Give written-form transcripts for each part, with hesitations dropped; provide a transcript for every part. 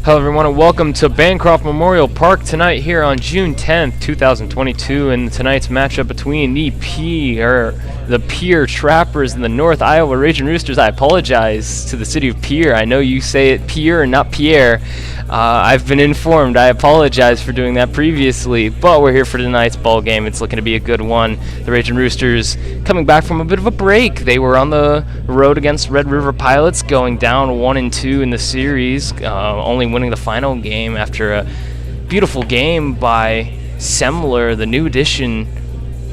Hello everyone and welcome to Bancroft Memorial Park tonight here on June 10th, 2022, and tonight's matchup between the Pierre Trappers and the North Iowa Ragin Roosters. I apologize to the city of Pierre. I know you say it Pierre and not Pierre. I've been informed. I apologize for doing that previously, but we're here for tonight's ball game. It's looking to be a good one. The Ragin Roosters coming back from a bit of a break. They were on the road against Red River Pilots, going down 1-2 in the series, only winning the final game after a beautiful game by Semler, the new addition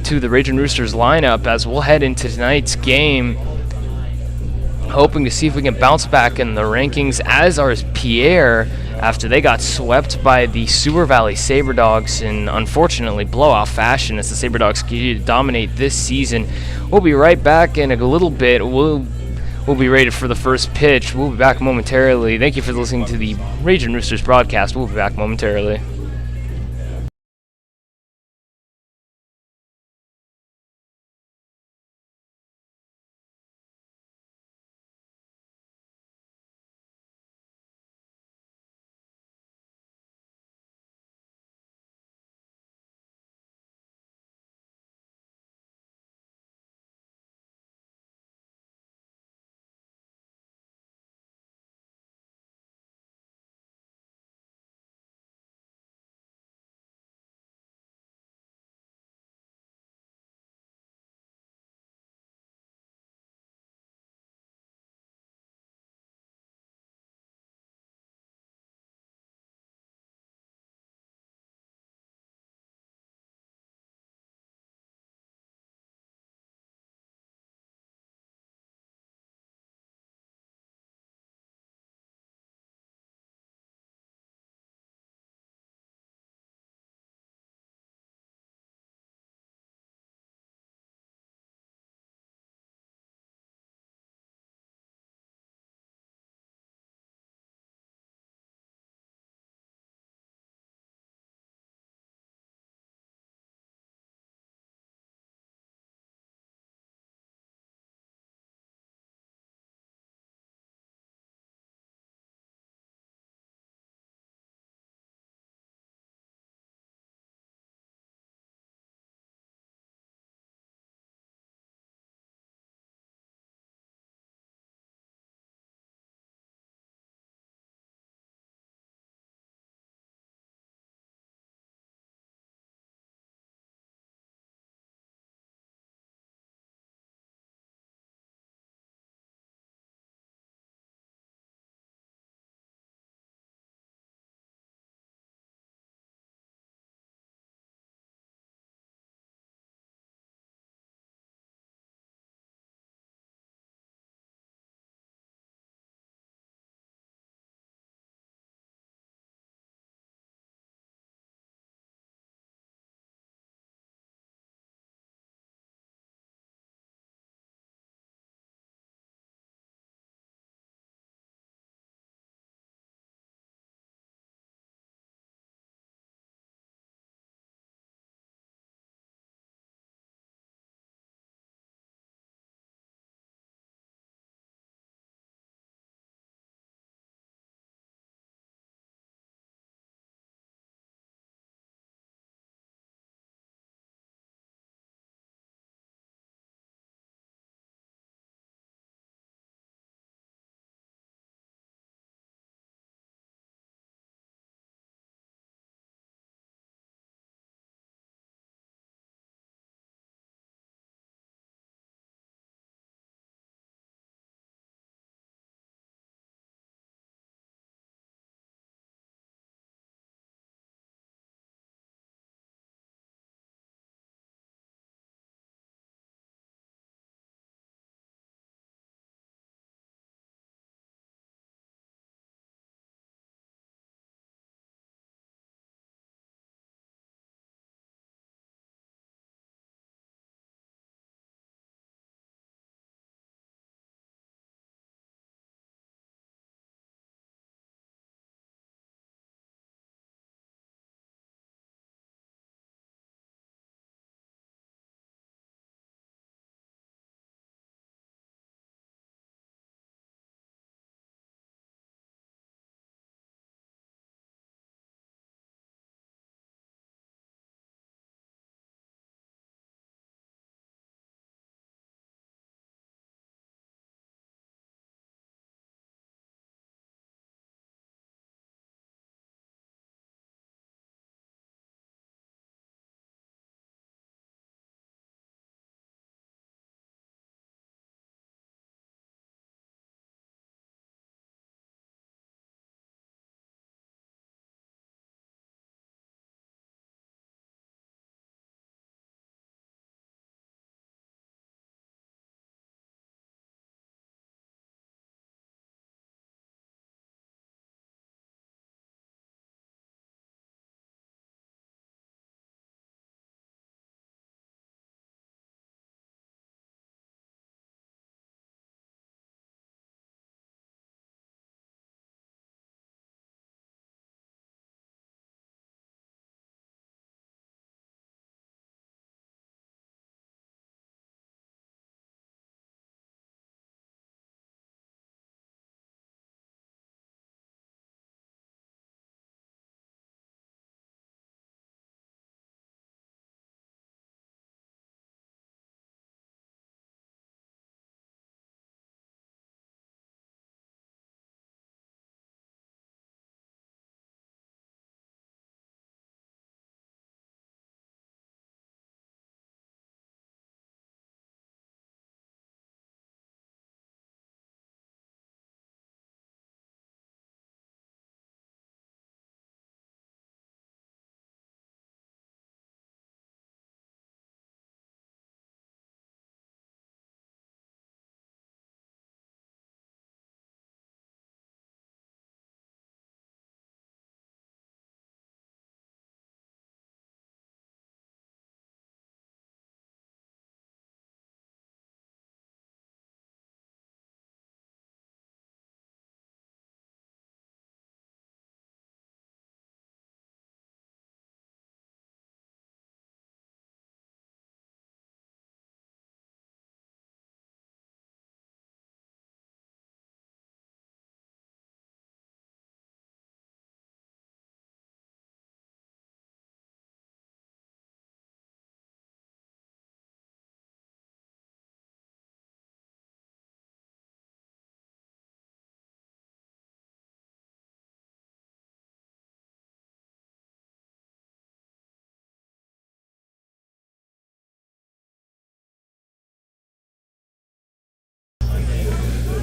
to the Ragin Roosters lineup. As we'll head into tonight's game, hoping to see if we can bounce back in the rankings, as are Pierre, after they got swept by the Sewer Valley SaberDogs in, unfortunately, blowout fashion as the SaberDogs continue to dominate this season. We'll be right back in a little bit. We'll be ready for the first pitch. We'll be back momentarily. Thank you for listening to the Ragin Roosters broadcast. We'll be back momentarily.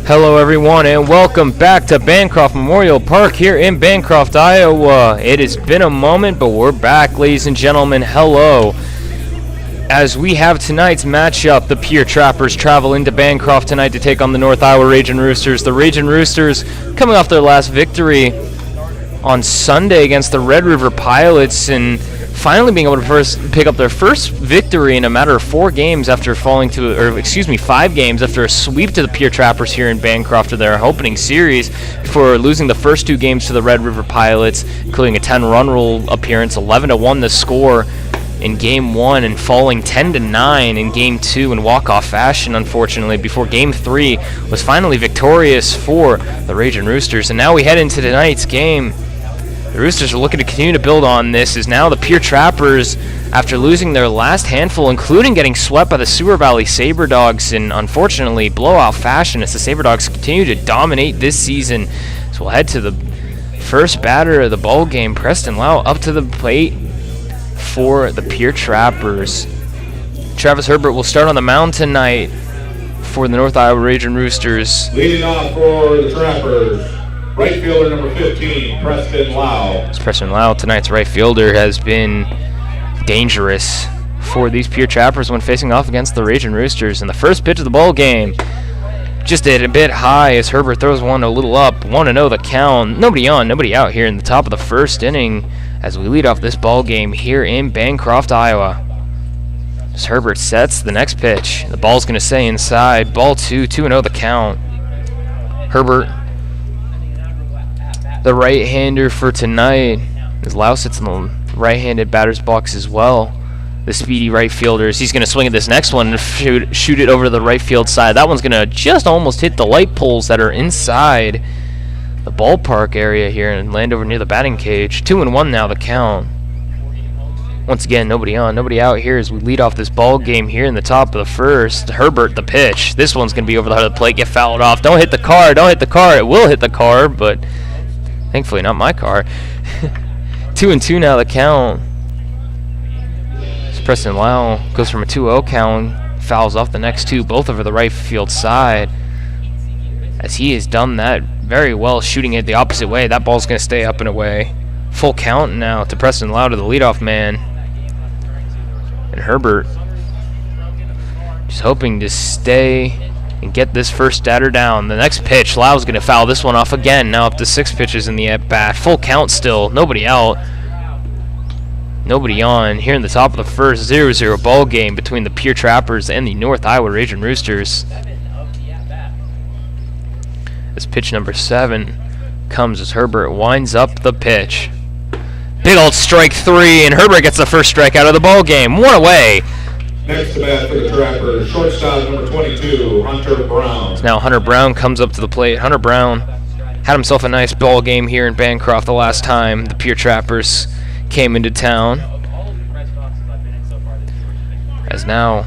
Hello everyone and welcome back to Bancroft Memorial Park here in Bancroft, Iowa. It has been a moment, but we're back, ladies and gentlemen. Hello. As we have tonight's matchup, the Pierre Trappers travel into Bancroft tonight to take on the North Iowa Ragin Roosters. The Ragin Roosters coming off their last victory on Sunday against the Red River Pilots and finally being able to pick up their first victory in a matter of 5 games after a sweep to the Pierre Trappers here in Bancroft of their opening series before losing the first 2 games to the Red River Pilots, including a 10-run rule appearance, 11-1 the score in Game 1 and falling 10-9 in Game 2 in walk-off fashion, unfortunately, before Game 3 was finally victorious for the Ragin Roosters. And now we head into tonight's game. The Roosters are looking to continue to build on this as now the Pierre Trappers, after losing their last handful, including getting swept by the Sewer Valley Saber Dogs in, unfortunately, blowout fashion as the Saber Dogs continue to dominate this season. So we'll head to the first batter of the ball game, Preston Lau, up to the plate for the Pierre Trappers. Travis Herbert will start on the mound tonight for the North Iowa Ragin Roosters. Leading off for the Trappers, right fielder number 15, Preston Lau. Preston Lau, tonight's right fielder, has been dangerous for these Pierre Trappers when facing off against the Ragin Roosters. And the first pitch of the ball game just hit a bit high as Herbert throws one a little up. 1-0 the count. Nobody on, nobody out here in the top of the first inning as we lead off this ball game here in Bancroft, Iowa. As Herbert sets the next pitch, the ball's going to stay inside. Ball 2, 2-0 the count. Herbert, the right-hander for tonight, as Lau sits in the right-handed batter's box as well. The speedy right fielders. He's going to swing at this next one and shoot it over to the right field side. That one's going to just almost hit the light poles that are inside the ballpark area here and land over near the batting cage. 2-1 now the count. Once again, nobody on, nobody out here as we lead off this ball game here in the top of the first. Herbert, the pitch. This one's going to be over the heart of the plate, get fouled off. Don't hit the car, don't hit the car. It will hit the car, but thankfully not my car. 2-2 now the count. Preston Lau goes from a 2-0 count, fouls off the next 2, both over the right field side. As he has done that very well, shooting it the opposite way. That ball's going to stay up and away. Full count now to Preston Lau, to the leadoff man. And Herbert just hoping to stay and get this first starter down. The next pitch, Lau's going to foul this one off again. Now up to 6 pitches in the at-bat. Full count still, nobody out. Nobody on here in the top of the first. 0-0 ball game between the Pierre Trappers and the North Iowa Ragin Roosters. As pitch number 7 comes as Herbert winds up the pitch. Big old strike 3, and Herbert gets the first strikeout of the ball game. 1 away. Next to bat for the Trappers, shortstop number 22, Hunter Brown. So now Hunter Brown comes up to the plate. Hunter Brown had himself a nice ball game here in Bancroft the last time the Pierre Trappers came into town. As now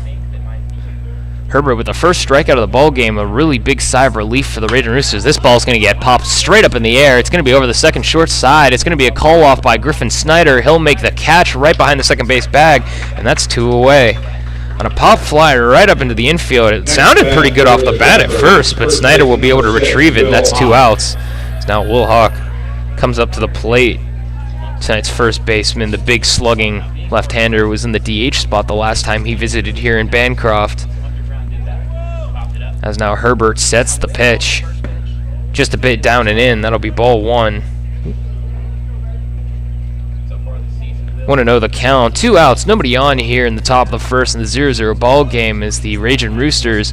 Herbert with the first strikeout of the ball game, a really big sigh of relief for the Ragin Roosters. This ball's going to get popped straight up in the air. It's going to be over the second short side. It's going to be a call off by Griffin Snyder. He'll make the catch right behind the second base bag, and that's 2 away. On a pop fly right up into the infield. It sounded pretty good off the bat at first, but Snyder will be able to retrieve it, and that's 2 outs. So now Will Hawk comes up to the plate. Tonight's first baseman, the big slugging left-hander, was in the DH spot the last time he visited here in Bancroft. As now Herbert sets the pitch. Just a bit down and in. That'll be ball 1. 1-0 the count. 2 outs. Nobody on here in the top of the first in the 0-0 ball game as the Ragin Roosters.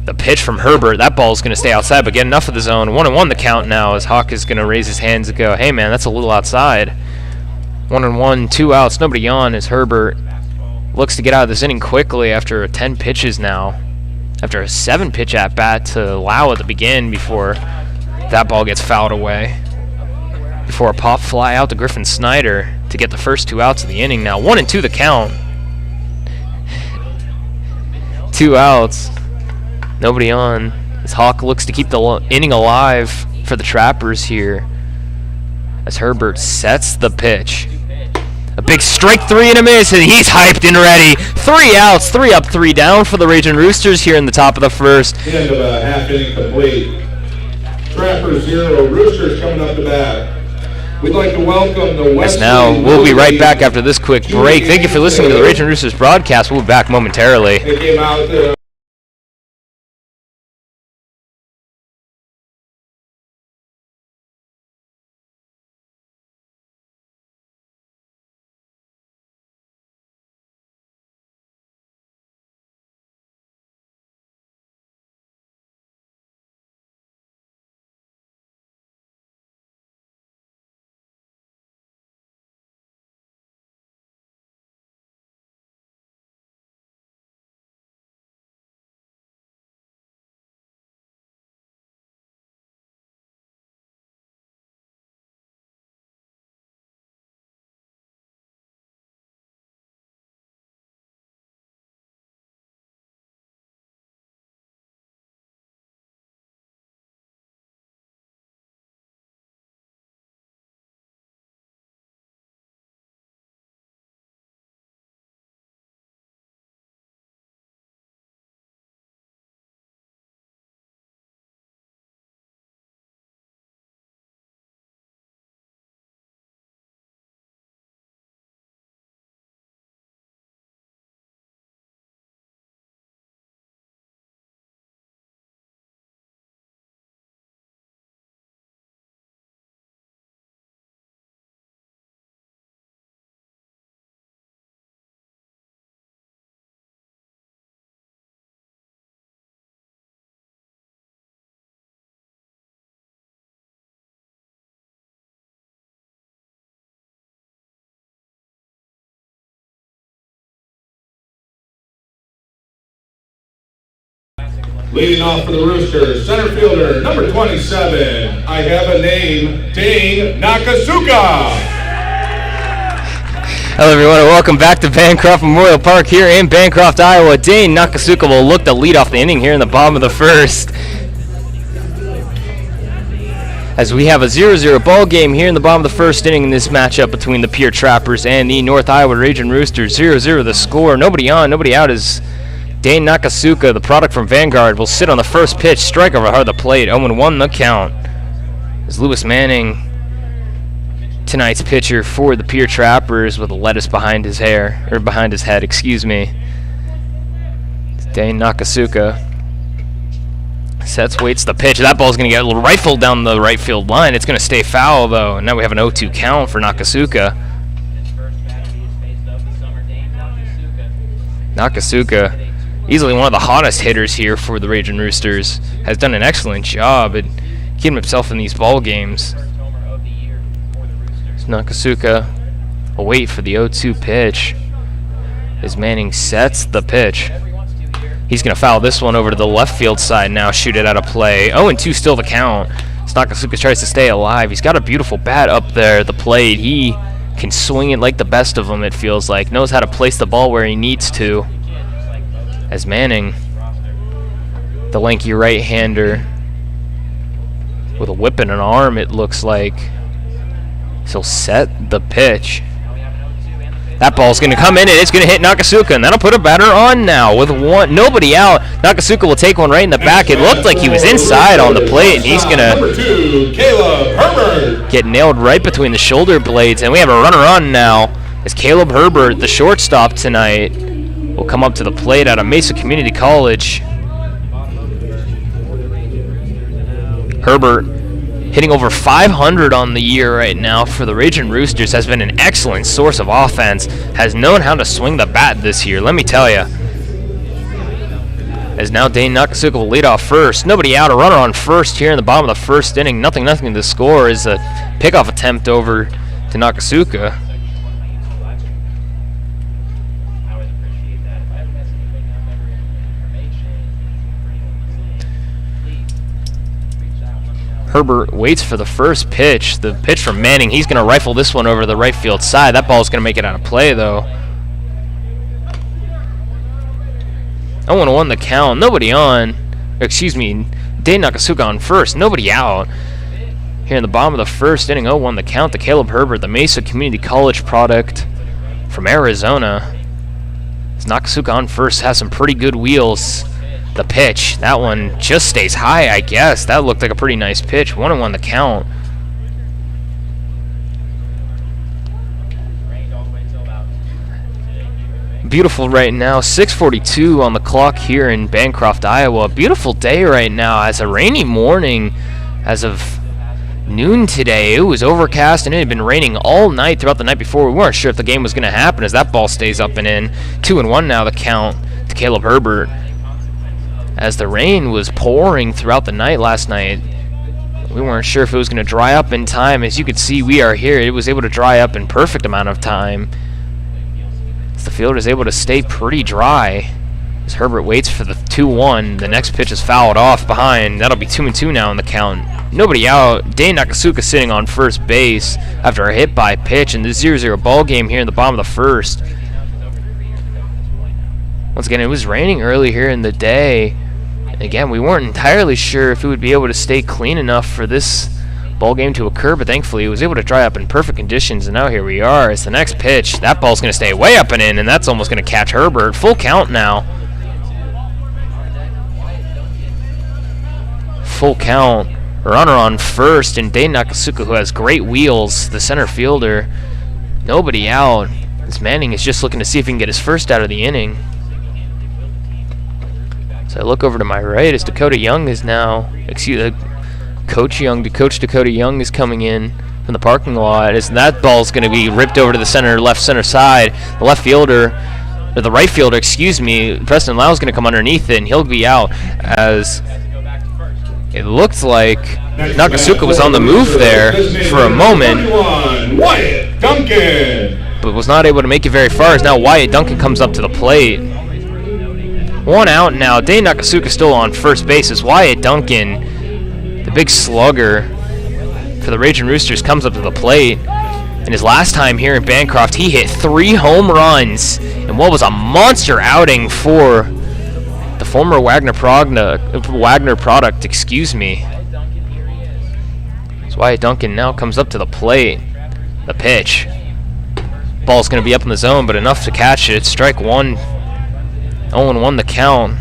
The pitch from Herbert. That ball's going to stay outside, but get enough of the zone. 1-1 the count now as Hawk is going to raise his hands and go, hey, man, that's a little outside. 1-1, 2 outs. Nobody on as Herbert looks to get out of this inning quickly after 10 pitches now. After a 7-pitch at-bat to Lau at the beginning before that ball gets fouled away. Before a pop fly out to Griffin Snyder to get the first 2 outs of the inning now. 1-2 the count. 2 outs. Nobody on. As Hawk looks to keep the inning alive for the Trappers here. As Herbert sets the pitch. A big strike three and a miss, and he's hyped and ready. 3 outs, 3 up, 3 down for the Ragin Roosters here in the top of the first. The end of a half inning complete. Trappers 0, Roosters coming up to bat. We'd like to welcome the West. Now we'll be right back after this quick break. Thank you for listening to the Ragin Roosters broadcast. We'll be back momentarily. They came out. Leading off for the Roosters, center fielder, number 27. I have a name, Dane Nakasuka. Hello everyone and welcome back to Bancroft Memorial Park here in Bancroft, Iowa. Dane Nakasuka will look to lead off the inning here in the bottom of the first. As we have a 0-0 ball game here in the bottom of the first inning in this matchup between the Pierre Trappers and the North Iowa Ragin Roosters. 0-0 the score. Nobody on, nobody out as Dane Nakasuka, the product from Vanguard, will sit on the first pitch, strike over hard the plate, 0-1 the count. As Lewis Manning, tonight's pitcher for the Pierre Trappers, with a lettuce behind his hair, or behind his head, excuse me. Dane Nakasuka sets, waits the pitch. That ball's going to get a little rifled down the right field line. It's going to stay foul, though. And now we have an 0-2 count for Nakasuka. Nakasuka, easily one of the hottest hitters here for the Ragin Roosters, has done an excellent job at keeping himself in these ball games. Nakasuka will wait for the 0-2 pitch as Manning sets the pitch. He's going to foul this one over to the left field side now, shoot it out of play. 0-2 still the count. As Nakasuka tries to stay alive. He's got a beautiful bat up there at the plate. He can swing it like the best of them, it feels like. Knows how to place the ball where he needs to. As Manning, the lanky right-hander, with a whip and an arm, it looks like. He'll set the pitch. That ball's going to come in and it's going to hit Nakasuka, and that'll put a batter on now with nobody out. Nakasuka will take one right in the back. It looked like he was inside on the plate, and he's going to Herbert get nailed right between the shoulder blades. And we have a runner on now as Caleb Herbert, the shortstop tonight, will come up to the plate out of Mesa Community College. Herbert, hitting over 500 on the year right now for the Ragin Roosters, has been an excellent source of offense, has known how to swing the bat this year, let me tell you. As now Dane Nakasuka will lead off first. Nobody out, a runner on first here in the bottom of the first inning. Nothing to score is a pickoff attempt over to Nakasuka. Herbert waits for the first pitch. The pitch from Manning. He's going to rifle this one over the right field side. That ball is going to make it out of play, though. 0-1 the count. Nobody on. Excuse me. Dane Nakasuka on first. Nobody out. Here in the bottom of the first inning, 0-1 the count. The Caleb Herbert, the Mesa Community College product from Arizona. Nakasuka on first, has some pretty good wheels. The pitch, that one just stays high, I guess. That looked like a pretty nice pitch. 1-1 the count. Beautiful right now. 6:42 on the clock here in Bancroft, Iowa. Beautiful day right now. As a rainy morning as of noon today. It was overcast and it had been raining all night throughout the night before. We weren't sure if the game was going to happen as that ball stays up and in. 2-1 now the count to Caleb Herbert. As the rain was pouring throughout the night last night, we weren't sure if it was going to dry up in time. As you can see, we are here. It was able to dry up in perfect amount of time. As the field is able to stay pretty dry. As Herbert waits for the 2-1, the next pitch is fouled off behind. That'll be 2-2 now in the count. Nobody out. Dane Nakasuka sitting on first base after a hit by pitch in the 0-0 ball game here in the bottom of the first. Once again, it was raining early here in the day. And again, we weren't entirely sure if it would be able to stay clean enough for this ball game to occur, but thankfully it was able to dry up in perfect conditions, and now here we are. It's the next pitch. That ball's going to stay way up and in, and that's almost going to catch Herbert. Full count now. Full count. Runner on first, and Dane Nakasuka, who has great wheels, the center fielder. Nobody out. As Manning is just looking to see if he can get his first out of the inning. So I look over to my right as Dakota Young is now, Coach Dakota Young is coming in from the parking lot. As that ball's going to be ripped over to the left center side. The left fielder, or the right fielder, excuse me, Preston Lau is going to come underneath it, and he'll be out as it looked like Nakasuka was on the move there for a moment. Wyatt Duncan, but was not able to make it very far, as now Wyatt Duncan comes up to the plate. One out now. Dane Nakasuka still on first base as Wyatt Duncan, the big slugger for the Ragin Roosters, comes up to the plate. And his last time here in Bancroft, he hit 3 home runs in what was a monster outing for the former Wagner product, excuse me. So Wyatt Duncan now comes up to the plate. The pitch. Ball's going to be up in the zone, but enough to catch it. Strike one. 0-1 the count.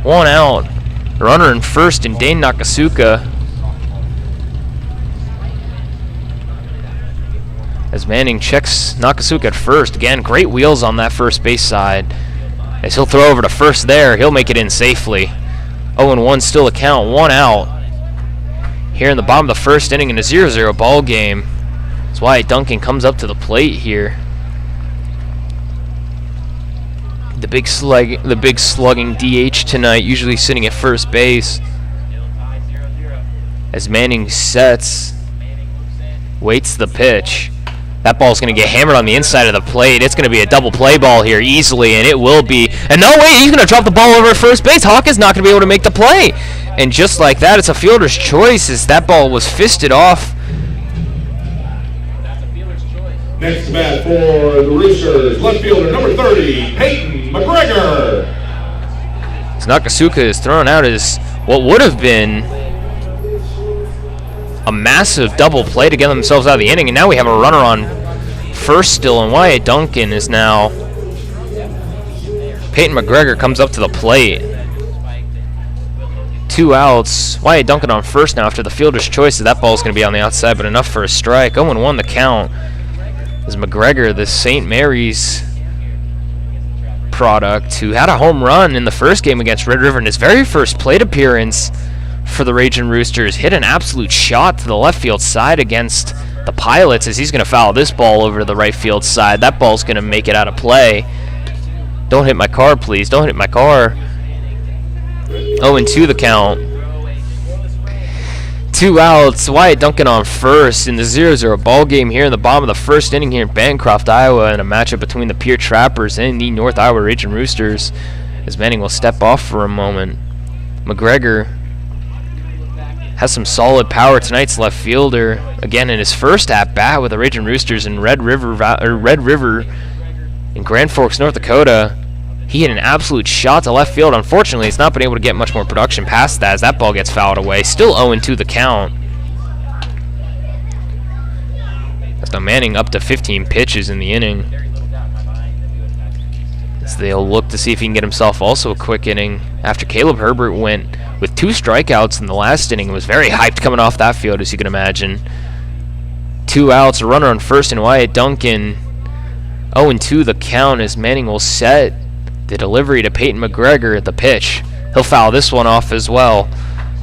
1 out. Runner in first and Dane Nakasuka. As Manning checks Nakasuka at first. Again, great wheels on that first base side. As he'll throw over to first there, he'll make it in safely. 0-1 still a count. 1 out. Here in the bottom of the first inning in a 0-0 ball game. That's why Duncan comes up to the plate here. The big slugging DH tonight, usually sitting at first base. As Manning sets, waits the pitch. That ball's going to get hammered on the inside of the plate. It's going to be a double play ball here easily, and it will be. And no way, he's going to drop the ball over at first base. Hawk is not going to be able to make the play. And just like that, it's a fielder's choice as that ball was fisted off. Next bat for the Roosters, left fielder number 30, Peyton McGregor. As Nakasuka is thrown out as what would have been a massive double play to get themselves out of the inning, and now we have a runner on first still, and Wyatt Duncan is now. Peyton McGregor comes up to the plate. 2 outs. Wyatt Duncan on first now after the fielder's choice. That ball's going to be on the outside, but enough for a strike. 0-1 the count. As McGregor, the St. Mary's product, who had a home run in the first game against Red River in his very first plate appearance for the Ragin Roosters, hit an absolute shot to the left field side against the Pilots as he's going to foul this ball over to the right field side. That ball's going to make it out of play. Don't hit my car, please. Don't hit my car. 0-2 the count. 2 outs. Wyatt Duncan on first in the 0-0 ball game here in the bottom of the first inning here in Bancroft, Iowa, in a matchup between the Pierre Trappers and the North Iowa Ragin Roosters. As Manning will step off for a moment. McGregor has some solid power. Tonight's left fielder, again in his first at bat with the Ragin Roosters in Red River in Grand Forks, North Dakota. He hit an absolute shot to left field. Unfortunately, he's not been able to get much more production past that as that ball gets fouled away. Still 0-2 the count. That's now Manning up to 15 pitches in the inning. So they'll look to see if he can get himself also a quick inning after Caleb Herbert went with 2 strikeouts in the last inning and was very hyped coming off that field, as you can imagine. 2 outs, a runner on first, and Wyatt Duncan. 0-2 the count as Manning will set the delivery to Peyton McGregor at the pitch. He'll foul this one off as well,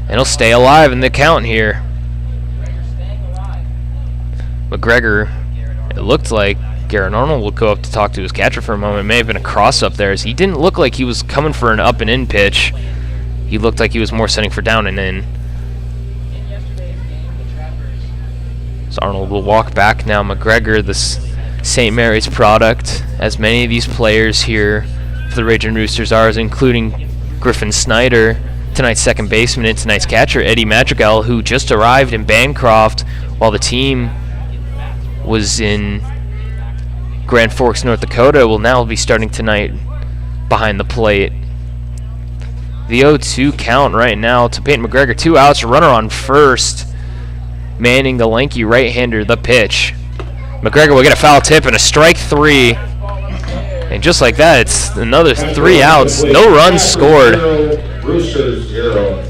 and he'll stay alive in the count here. McGregor, it looked like Garrett Arnold would go up to talk to his catcher for a moment. It may have been a cross up there, as he didn't look like he was coming for an up and in pitch. He looked like he was more setting for down and in. So Arnold will walk back now. McGregor, this St. Mary's product, as many of these players here for the Ragin Roosters are, including Griffin Snyder, tonight's second baseman, and tonight's catcher, Eddie Madrigal, who just arrived in Bancroft while the team was in Grand Forks, North Dakota, will now be starting tonight behind the plate. The 0-2 count right now to Peyton McGregor. 2 outs, a runner on first. Manning, the lanky right-hander, the pitch. McGregor will get a foul tip and a strike 3. And just like that, it's another 3 outs. No runs scored. Roosters 0.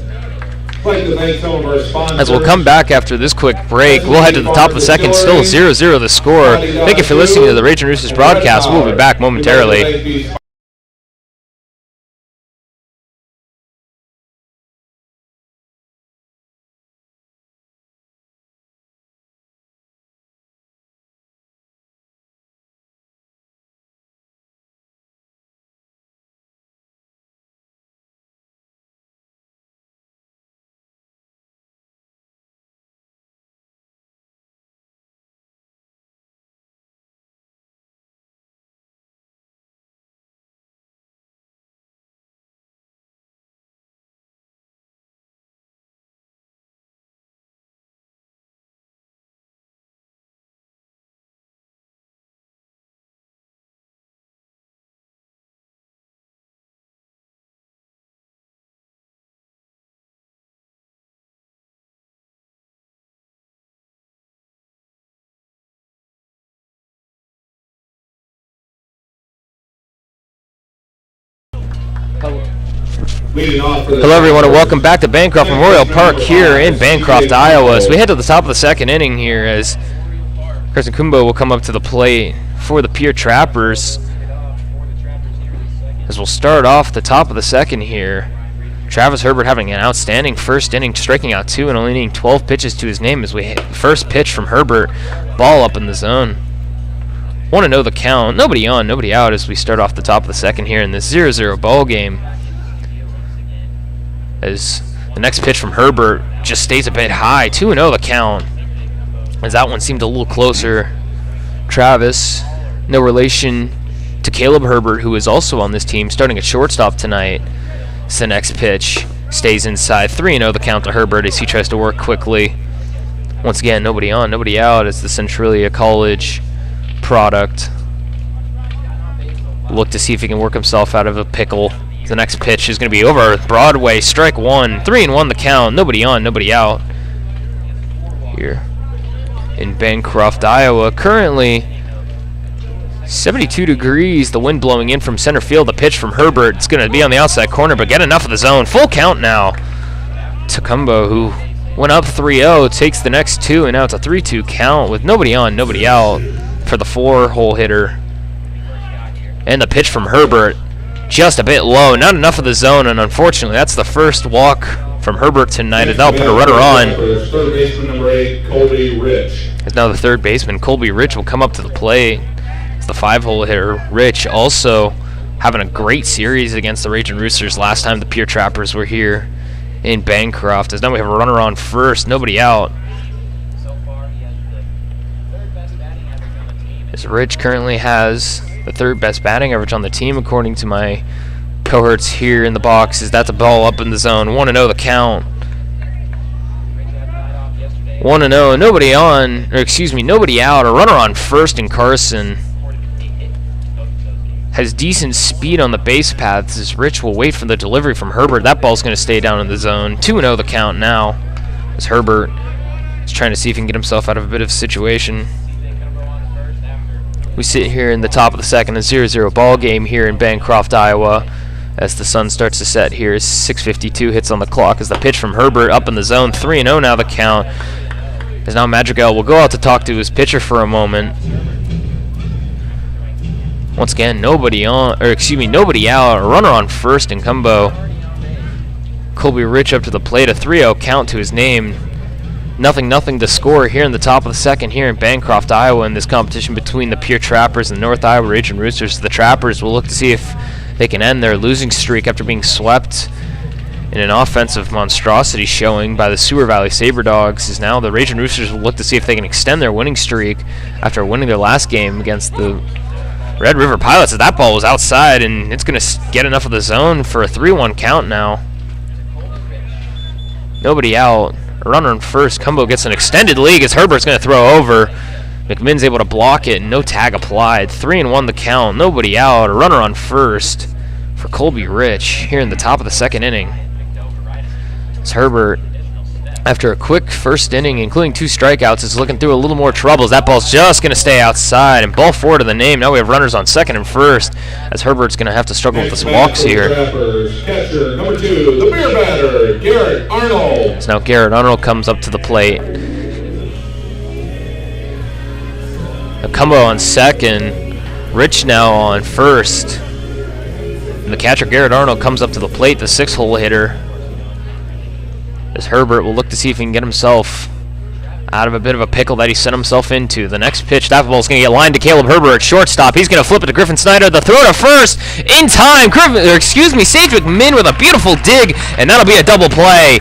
As we'll come back after this quick break, we'll head to the top of the second, still 0-0 the score. Thank you for listening to the Ragin Roosters broadcast. We'll be back momentarily. Hello everyone and welcome back to Bancroft Memorial Park here in Bancroft, Iowa. So we head to the top of the second inning here as Carson Kumbo will come up to the plate for the Pierre Trappers. As we'll start off the top of the second here. Travis Herbert having an outstanding first inning, striking out 2 and only needing 12 pitches to his name as we hit the first pitch from Herbert. Ball up in the zone. Want to know the count. Nobody on, nobody out as we start off the top of the second here in this 0-0 ball game. As the next pitch from Herbert just stays a bit high. 2-0 the count. As that one seemed a little closer. Travis, no relation to Caleb Herbert, who is also on this team, starting at shortstop tonight. As the next pitch stays inside. 3-0 the count to Herbert as he tries to work quickly. Once again, nobody on, nobody out as the Centralia College product. Look to see if he can work himself out of a pickle. The next pitch is going to be over Broadway, strike 1, 3-1 the count, nobody on, nobody out. Here in Bancroft, Iowa, currently 72 degrees, the wind blowing in from center field. The pitch from Herbert, it's going to be on the outside corner, but get enough of the zone. Full count now. Tacumbo, who went up 3-0, takes the next 2, and now it's a 3-2 count with nobody on, nobody out for the 4-hole hitter. And the pitch from Herbert, just a bit low, not enough of the zone, and unfortunately that's the first walk from Herbert tonight, and that'll put a runner on. Third baseman number 8, Colby Rich. As now the third baseman, Colby Rich, will come up to the plate. It's the 5-hole hitter. Rich also having a great series against the Ragin Roosters last time the Pierre Trappers were here in Bancroft. As now we have a runner on first, nobody out. As Rich currently has the 3rd best batting average on the team, according to my cohorts here in the box. Is that's a ball up in the zone. 1-0 the count. 1-0. Nobody on, or excuse me, nobody out. A runner on first, and Carson has decent speed on the base paths as Rich will wait for the delivery from Herbert. That ball's going to stay down in the zone. 2-0 the count now as Herbert is trying to see if he can get himself out of a bit of a situation. We sit here in the top of the second, a 0-0 ball game here in Bancroft, Iowa, as the sun starts to set here. 6:52 hits on the clock as the pitch from Herbert up in the zone. 3-0 now the count. As now Madrigal will go out to talk to his pitcher for a moment. Once again, nobody out. A runner on first in combo. Colby Rich up to the plate, a 3-0 count to his name. Nothing to score here in the top of the second here in Bancroft, Iowa, in this competition between the Pierre Trappers and the North Iowa Ragin Roosters. The Trappers will look to see if they can end their losing streak after being swept in an offensive monstrosity showing by the Sewer Valley Saber Dogs. As now the Ragin Roosters will look to see if they can extend their winning streak after winning their last game against the Red River Pilots. As that ball was outside, and it's going to get enough of the zone for a 3-1 count now. Nobody out. A runner on first. Cumbo gets an extended league as Herbert's going to throw over. McMinn's able to block it, and no tag applied. 3-1 the count. Nobody out. A runner on first for Colby Rich here in the top of the second inning. As Herbert, after a quick first inning, including 2 strikeouts, is looking through a little more troubles. That ball's just going to stay outside, and ball 4 to the name. Now we have runners on second and first, as Herbert's going to have to struggle with some walks here. Catcher number 2, the beer batter, Garrett Arnold. So now Garrett Arnold comes up to the plate. A combo on second. Rich now on first. And the catcher Garrett Arnold comes up to the plate, the 6-hole hitter. As Herbert will look to see if he can get himself out of a bit of a pickle that he sent himself into. The next pitch, that ball is going to get lined to Caleb Herbert at shortstop. He's going to flip it to Griffin Snyder. The throw to first in time. Sage McMinn with a beautiful dig, and that'll be a double play.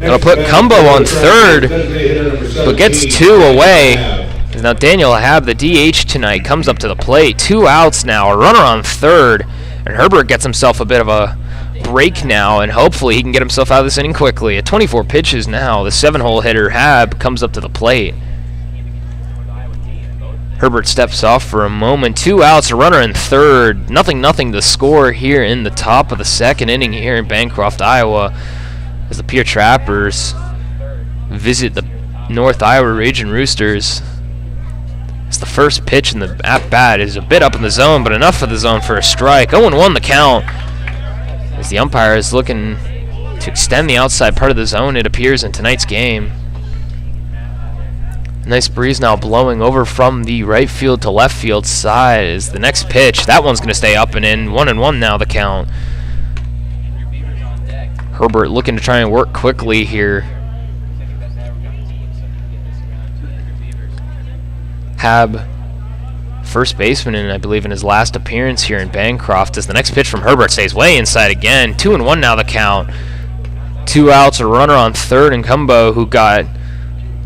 That'll put Cumbo on third, but gets 2 away. Now Daniel Hab, the DH tonight, comes up to the plate. 2 outs now, a runner on third. And Herbert gets himself a bit of a break now, and hopefully he can get himself out of this inning quickly. At 24 pitches now, the 7-hole hitter Hab comes up to the plate. Herbert steps off for a moment. 2 outs, a runner in third. Nothing to score here in the top of the second inning here in Bancroft, Iowa, as the Pierre Trappers visit the North Iowa Ragin Roosters. It's the first pitch in the at-bat is a bit up in the zone, but enough of the zone for a strike. 0-1 the count. As the umpire is looking to extend the outside part of the zone, it appears, in tonight's game. A nice breeze now blowing over from the right field to left field side is the next pitch. That one's going to stay up and in. 1-1 now the count. Herbert looking to try and work quickly here. Hab, first baseman, and I believe in his last appearance here in Bancroft, as the next pitch from Herbert stays way inside again. 2-1 now the count. 2 outs, a runner on third, and Cumbo, who got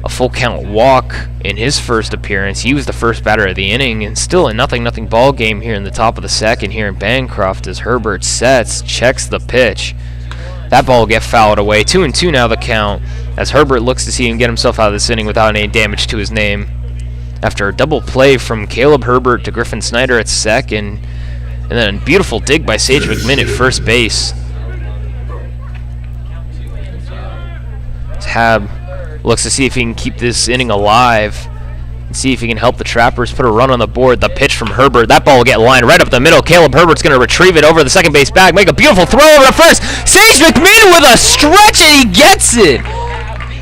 a full count walk in his first appearance. He was the first batter of the inning, and still a 0-0 ball game here in the top of the second here in Bancroft, as Herbert sets, checks the pitch. That ball will get fouled away. 2-2 now the count, as Herbert looks to see him get himself out of this inning without any damage to his name. After a double play from Caleb Herbert to Griffin Snyder at second, and then a beautiful dig by Sage McMinn at first base. Hab looks to see if he can keep this inning alive and see if he can help the Trappers put a run on the board. The pitch from Herbert, that ball will get lined right up the middle. Caleb Herbert's going to retrieve it over the second base bag, make a beautiful throw over to first. Sage McMinn with a stretch, and he gets it.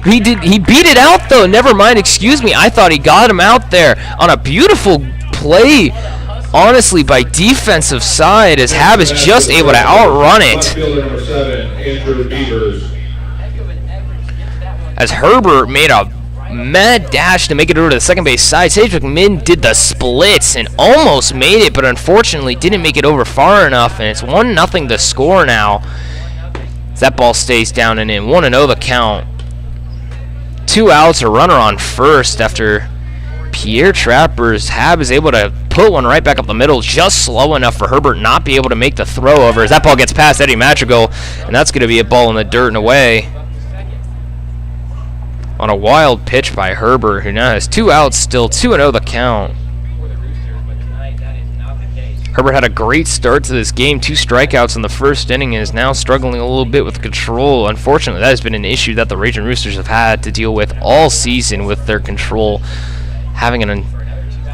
He beat it out, though. Never mind, excuse me. I thought he got him out there on a beautiful play, honestly, by defensive side, as Hab is just able to outrun it. As Herbert made a mad dash to make it over to the second base side, Sage McMinn did the splits and almost made it, but unfortunately didn't make it over far enough, and it's 1-0 to score now. As that ball stays down and in. 1-0 the count. 2 outs, a runner on first after Pierre Trappers. Hab is able to put one right back up the middle, just slow enough for Herbert not be able to make the throw over, as that ball gets past Eddie Madrigal, and that's going to be a ball in the dirt and away. On a wild pitch by Herbert, who now has 2 outs still, 2-0 the count. Herbert had a great start to this game, 2 strikeouts in the first inning, and is now struggling a little bit with control. Unfortunately, that has been an issue that the Ragin Roosters have had to deal with all season with their control, having an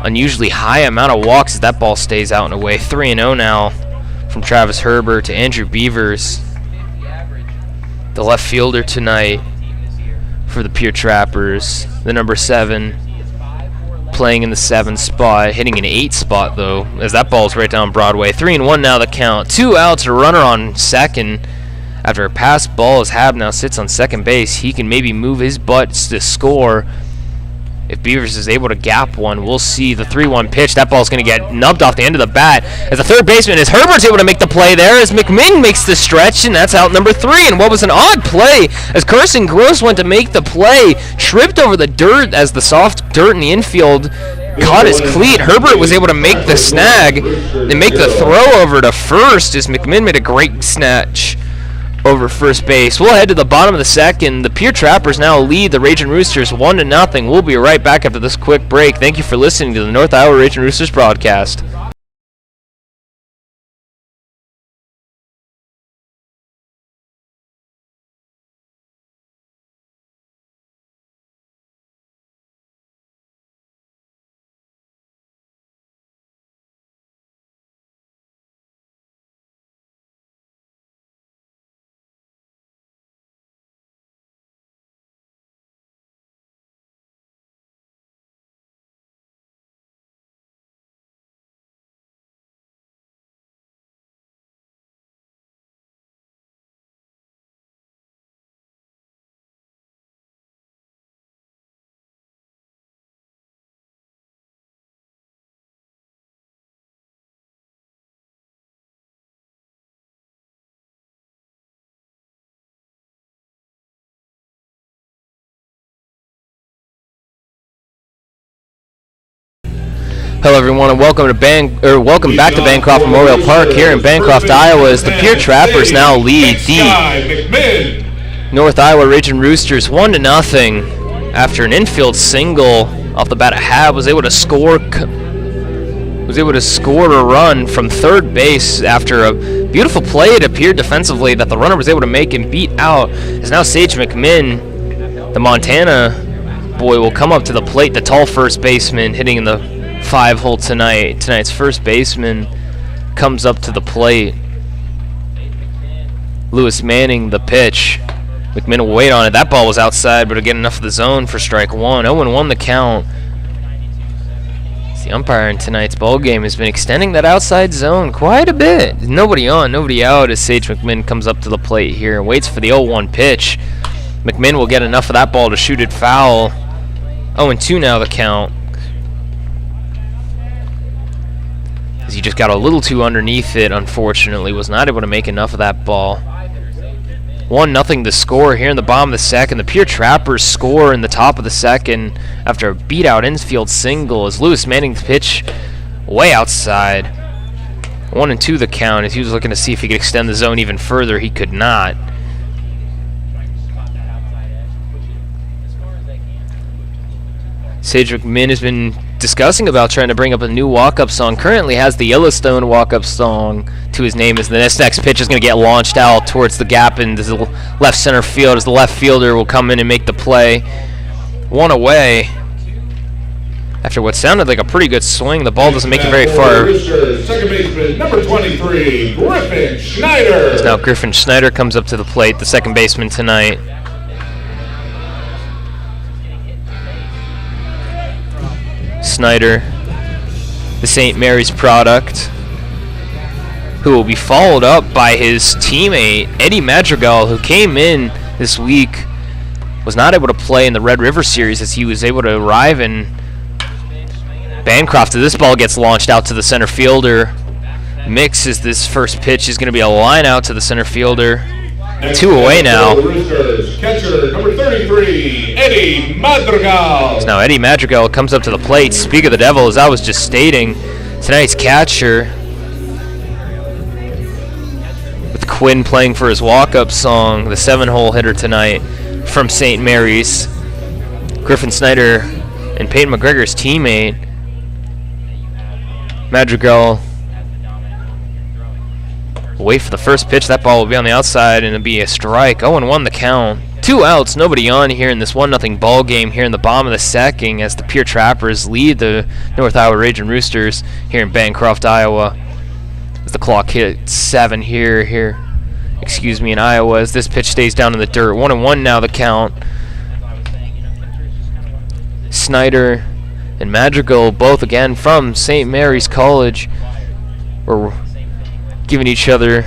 unusually high amount of walks as that ball stays out and away. 3-0 now from Travis Herbert to Andrew Beavers, the left fielder tonight for the Pierre Trappers, the number 7. Playing in the 7 spot, hitting an 8 spot though, as that ball's right down Broadway. 3-1 now the count. 2 outs, a runner on second. After a pass ball, as Hab now sits on second base, he can maybe move his butts to score. If Beavers is able to gap one, we'll see. The 3-1 pitch. That ball's going to get nubbed off the end of the bat. As the third baseman is Herbert's able to make the play there, as McMinn makes the stretch, and that's out number 3. And what was an odd play, as Carson Gross went to make the play, tripped over the dirt as the soft dirt in the infield caught his cleat. Herbert was able to make the snag and make the throw over to first, as McMinn made a great snatch over first base. We'll head to the bottom of the second. The Pierre Trappers now lead the Ragin Roosters 1-0. We'll be right back after this quick break. Thank you for listening to the North Iowa Ragin Roosters broadcast. Hello everyone, and welcome back to Bancroft Memorial Park here in Bancroft, Iowa, as the Pierre Trappers now lead the North Iowa Ragin Roosters 1-0 after an infield single off the bat of Hab was able to score a run from third base after a beautiful play. It appeared defensively that the runner was able to make and beat out. As now Sage McMinn, the Montana boy, will come up to the plate. The tall first baseman hitting in the 5-hole tonight. Tonight's first baseman comes up to the plate. Lewis Manning the pitch. McMinn will wait on it. That ball was outside, but again enough of the zone for strike 1. 0-1 the count. The umpire in tonight's ball game has been extending that outside zone quite a bit. Nobody on, nobody out, as Sage McMinn comes up to the plate here and waits for the 0-1 pitch. McMinn will get enough of that ball to shoot it foul. 0-2 now the count. As he just got a little too underneath it, unfortunately, was not able to make enough of that ball. 1-0 the score here in the bottom of the second. The Pierre Trappers score in the top of the second after a beat-out infield single as Lewis Manning's pitch way outside. 1-2 the count, as he was looking to see if he could extend the zone even further. He could not. Sage McMinn has been discussing about trying to bring up a new walk-up song. Currently has the Yellowstone walk-up song to his name, as the next pitch is going to get launched out towards the gap into the left center field, as the left fielder will come in and make the play. 1 away. After what sounded like a pretty good swing, the ball doesn't make it very far. Second baseman, number 23, Griffin Schneider. As now Griffin Schneider comes up to the plate, the second baseman tonight. Snyder, the St. Mary's product, who will be followed up by his teammate Eddie Madrigal, who came in this week, was not able to play in the Red River Series as he was able to arrive in Bancroft. This ball gets launched out to the center fielder. Mixes this first pitch is going to be a line out to the center fielder. 2 away now. Roosters, catcher number 33, Eddie Madrigal. So now Eddie Madrigal comes up to the plate. Speak of the devil, as I was just stating, tonight's catcher, with Quinn playing for his walk-up song, the 7-hole hitter tonight from St. Mary's. Griffin Snyder and Peyton McGregor's teammate. Madrigal Wait for the first pitch. That ball will be on the outside, and it'll be a strike. 0-1 the count. 2 outs, nobody on here in this 1-0 ball game here in the bottom of the second as the Pierre Trappers lead the North Iowa Ragin Roosters here in Bancroft, Iowa. As the clock hit 7 here, in Iowa, as this pitch stays down in the dirt. 1-1 now the count. Snyder and Madrigal, both again from St. Mary's College, were giving each other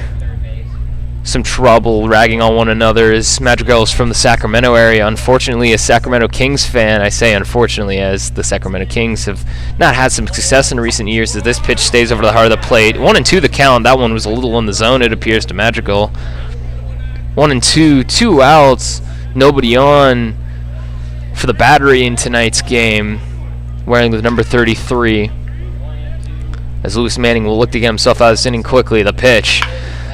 some trouble, ragging on one another, as Madrigal is from the Sacramento area. Unfortunately, a Sacramento Kings fan. I say unfortunately, as the Sacramento Kings have not had some success in recent years, as this pitch stays over the heart of the plate. 1-2 the count. That one was a little in the zone, it appears, to Madrigal. 1-2, 2 outs, nobody on for the battery in tonight's game, wearing the number 33. As Lewis Manning will look to get himself out of this inning quickly. The pitch,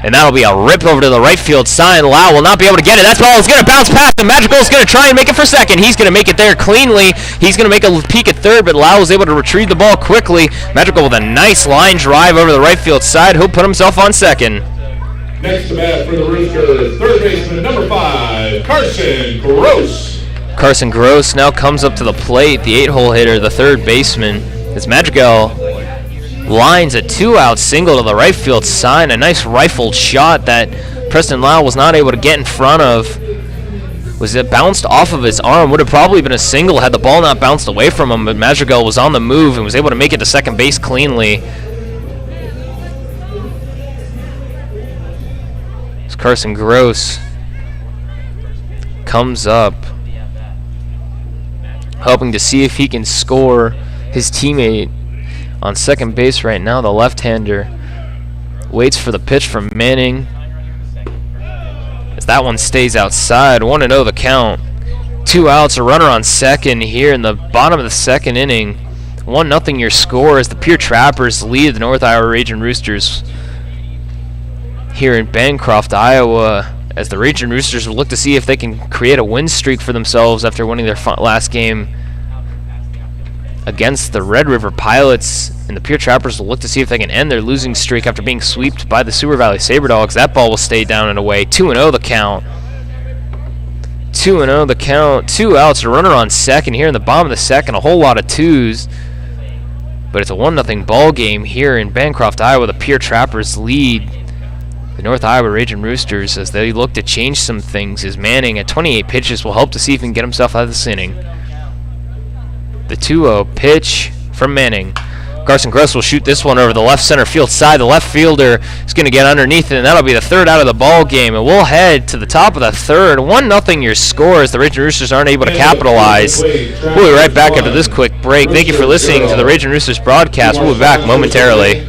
and that'll be a rip over to the right field side. Lau will not be able to get it. That ball is going to bounce past him. Madrigal is going to try and make it for second. He's going to make it there cleanly. He's going to make a peek at third, but Lau was able to retrieve the ball quickly. Madrigal with a nice line drive over the right field side. He'll put himself on second. Next to bat for the Roosters, third baseman, number 5, Carson Gross. Carson Gross now comes up to the plate, the 8-hole hitter, the third baseman. As Madrigal lines a 2-out single to the right field side. A nice rifled shot that Preston Lau was not able to get in front of. Was it bounced off of his arm? Would have probably been a single had the ball not bounced away from him, but Madrigal was on the move and was able to make it to second base cleanly. As Carson Gross comes up, hoping to see if he can score his teammate on second base right now. The left-hander waits for the pitch from Manning, as that one stays outside. 1-0 the count. 2 outs, a runner on second here in the bottom of the second inning. 1-0 your score as the Pierre Trappers lead the North Iowa Ragin Roosters here in Bancroft, Iowa, as the Ragin Roosters will look to see if they can create a win streak for themselves after winning their last game against the Red River Pilots, and the Pierre Trappers will look to see if they can end their losing streak after being swept by the Sewer Valley Saberdogs. That ball will stay down and away. 2-0 the count. 2-0 the count. 2 outs, a runner on second here in the bottom of the second. A whole lot of twos, but it's a 1-0 ball game here in Bancroft, Iowa. The Pierre Trappers lead the North Iowa Ragin Roosters as they look to change some things, as Manning at 28 pitches will hope to see if he can get himself out of this inning. The 2-0 pitch from Manning. Carson Gross will shoot this one over the left center field side. The left fielder is going to get underneath it, and that'll be the third out of the ball game. And we'll head to the top of the third. 1-0 your score as the Ragin Roosters aren't able to capitalize. We'll be right back after this quick break. Thank you for listening to the Ragin Roosters broadcast. We'll be back momentarily.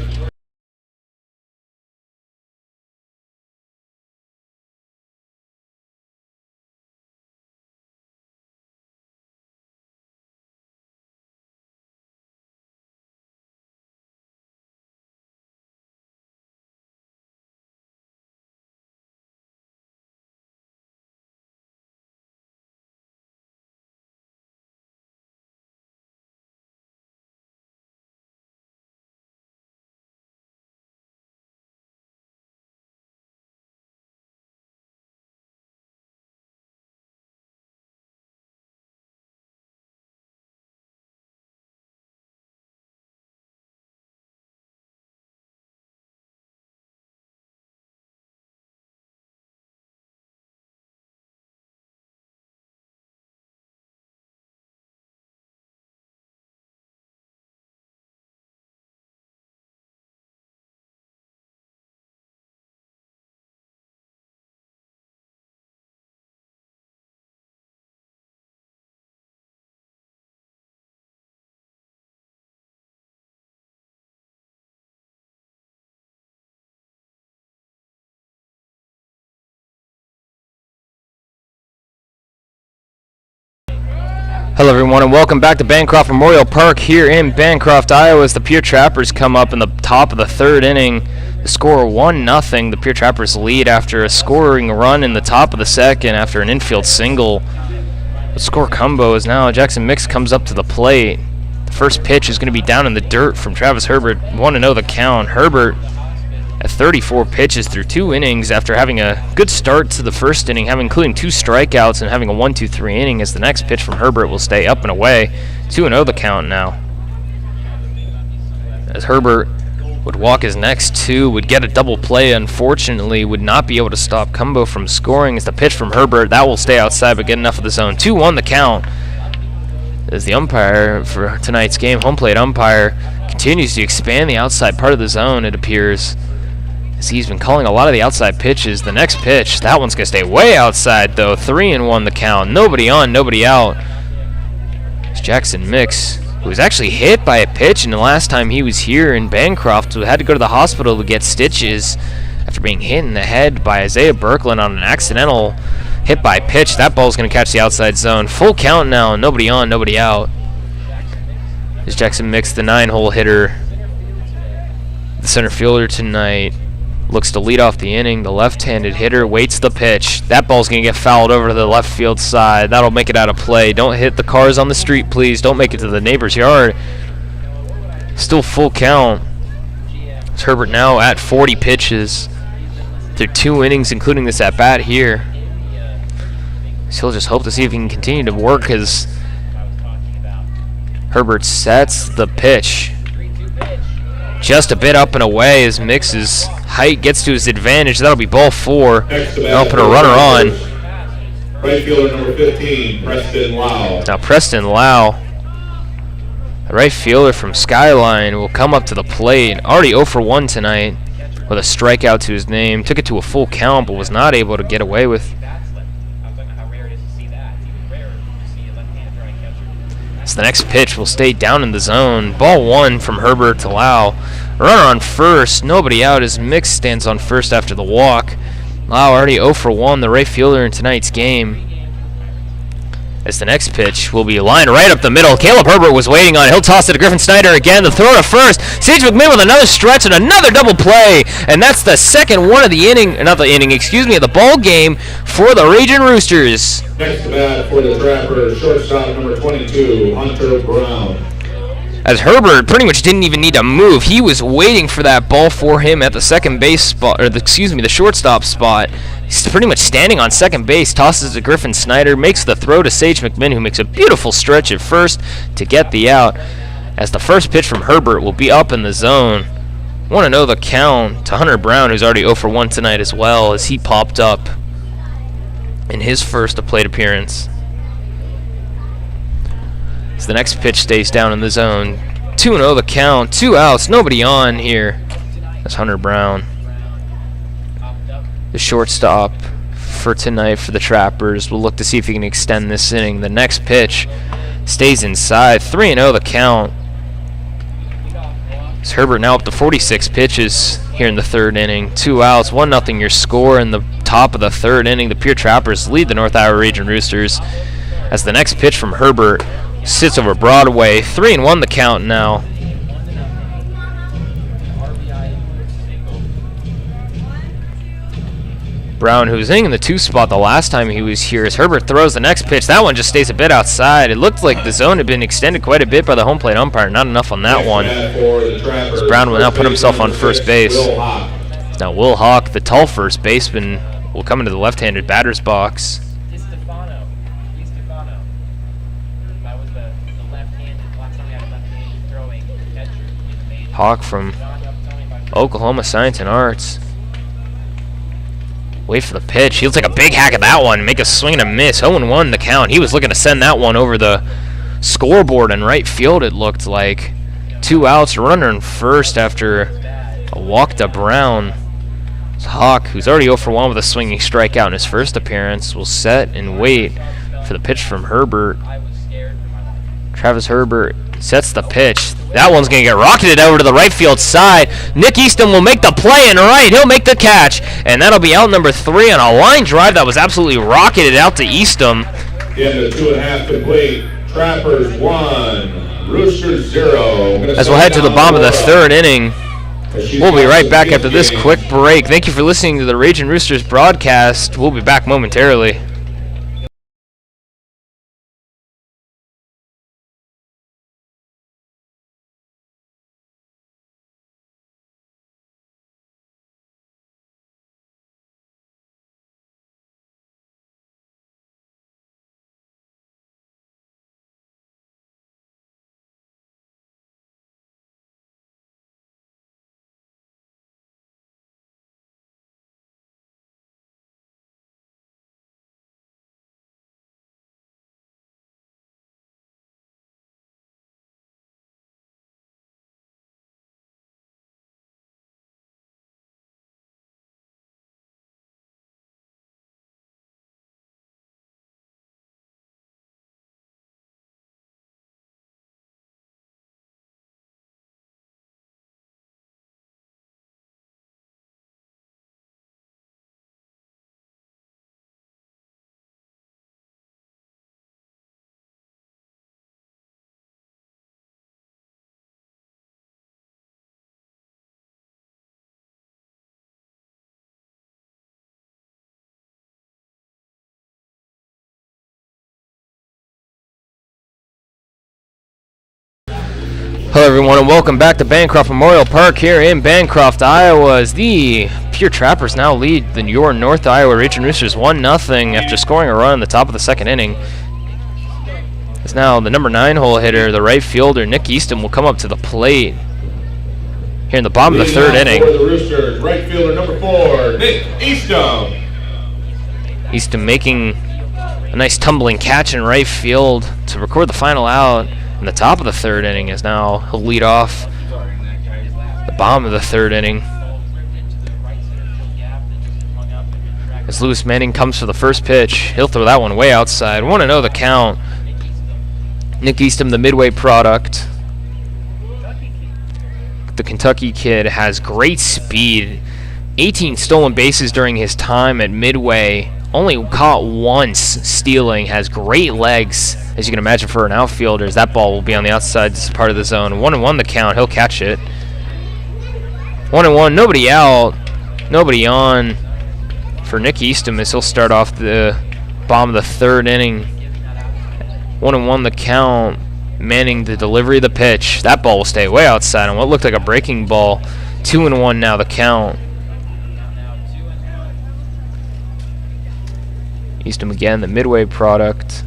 Hello everyone, and welcome back to Bancroft Memorial Park here in Bancroft, Iowa, as the Pierre Trappers come up in the top of the third inning. The score 1-0. The Pierre Trappers lead after a scoring run in the top of the second after an infield single. The score combo is now Jackson Mix comes up to the plate. The first pitch is going to be down in the dirt from Travis Herbert. 1-0 the count. Herbert, at 34 pitches through 2 innings after having a good start to the first inning, including 2 strikeouts and having a 1-2-3 inning, as the next pitch from Herbert will stay up and away. 2-0 the count now. As Herbert would walk his next 2, would get a double play, unfortunately, would not be able to stop Cumbo from scoring. As the pitch from Herbert, that will stay outside but get enough of the zone. 2-1 the count. As the umpire for tonight's game, home plate umpire, continues to expand the outside part of the zone, it appears. As he's been calling a lot of the outside pitches. The next pitch, that one's going to stay way outside, though. 3-1 the count. Nobody on, nobody out. As Jackson Mix, who was actually hit by a pitch, and the last time he was here in Bancroft, who had to go to the hospital to get stitches after being hit in the head by Isaiah Berkland on an accidental hit by pitch. That ball's going to catch the outside zone. Full count now, nobody on, nobody out. As Jackson Mix, the 9-hole hitter, the center fielder tonight, looks to lead off the inning. The left-handed hitter waits the pitch. That ball's going to get fouled over to the left field side. That'll make it out of play. Don't hit the cars on the street, please. Don't make it to the neighbor's yard. Still full count. It's Herbert now at 40 pitches through 2 innings, including this at-bat here. So he'll just hope to see if he can continue to work as Herbert sets the pitch. Just a bit up and away as Mix's height gets to his advantage. That'll be ball 4. They'll put a runner on. Right fielder number 15, Preston Lau. Now Preston Lau, a right fielder from Skyline, will come up to the plate. Already 0 for 1 tonight with a strikeout to his name. Took it to a full count but was not able to get away with. So the next pitch will stay down in the zone. Ball 1 from Herbert to Lau. Runner on first, nobody out as Mix stands on first after the walk. Lau already 0 for 1, the right fielder in tonight's game. As the next pitch will be lined right up the middle. Caleb Herbert was waiting on it. He'll toss it to Griffin Snyder again. The throw to first. Sage McMinn with another stretch and another double play. And that's the second one of the inning, not the inning, excuse me, of the ball game for the Ragin Roosters. Next to bat for the Trappers, shortstop number 22, Hunter Brown. As Herbert pretty much didn't even need to move. He was waiting for that ball for him at the second base spot, or the shortstop spot. He's pretty much standing on second base, tosses to Griffin Snyder, makes the throw to Sage McMinn, who makes a beautiful stretch at first to get the out. As the first pitch from Herbert will be up in the zone. Want to know the count to Hunter Brown, who's already 0 for 1 tonight as well, as he popped up in his first plate appearance. So the next pitch stays down in the zone. 2-0 the count, 2 outs, nobody on here. That's Hunter Brown, the shortstop for tonight for the Trappers. We'll look to see if he can extend this inning. The next pitch stays inside. 3-0 the count. It's Herbert now up to 46 pitches here in the third inning. 2 outs, 1-0 your score in the top of the third inning. The Pierre Trappers lead the North Iowa Ragin Roosters as the next pitch from Herbert sits over Broadway. 3-1 the count now. Brown, who was in the 2 spot the last time he was here, as Herbert throws the next pitch. That one just stays a bit outside. It looked like the zone had been extended quite a bit by the home plate umpire. Not enough on that one. As Brown will now put himself on first base. Now Will Hawk, the tall first baseman, will come into the left-handed batter's box. Hawk from Oklahoma Science and Arts. Wait for the pitch. He'll take a big hack at that one, make a swing and a miss. 0-1 the count. He was looking to send that one over the scoreboard in right field, it looked like. 2 outs, runner in first after a walk to Brown. Hawk, who's already 0 for 1 with a swinging strikeout in his first appearance, will set and wait for the pitch from Herbert. Travis Herbert sets the pitch. That one's going to get rocketed over to the right field side. Nick Easton will make the play and right. He'll make the catch. And that'll be out number 3 on a line drive that was absolutely rocketed out to Easton. In the 2.5 complete. Trappers 1, Roosters 0. As we'll head to the bottom of the third inning. We'll be right back after this quick break. Thank you for listening to the Ragin Roosters broadcast. We'll be back momentarily. Hello everyone and welcome back to Bancroft Memorial Park here in Bancroft, Iowa, as the Pierre Trappers now lead the North Iowa Ragin Roosters 1-0 after scoring a run in the top of the second inning. As now the number 9 hole hitter, the right fielder Nick Easton, will come up to the plate here in the bottom of the third inning. For the Roosters, right fielder number 4, Nick Easton. Easton making a nice tumbling catch in right field to record the final out. In the top of the third inning, as now he'll lead off the bottom of the third inning. As Lewis Manning comes for the first pitch, he'll throw that one way outside. 1-0 the count. Nick Easton, the Midway product. The Kentucky kid has great speed. 18 stolen bases during his time at Midway. Only caught once stealing, has great legs, as you can imagine, for an outfielder, as that ball will be on the outside part of the zone. 1-1 the count, he'll catch it. 1-1, nobody out, nobody on for Nick Easton, as he'll start off the bottom of the third inning. 1-1 the count, Manning the delivery of the pitch. That ball will stay way outside on what looked like a breaking ball. 2-1 now the count. Easton again, the Midway product.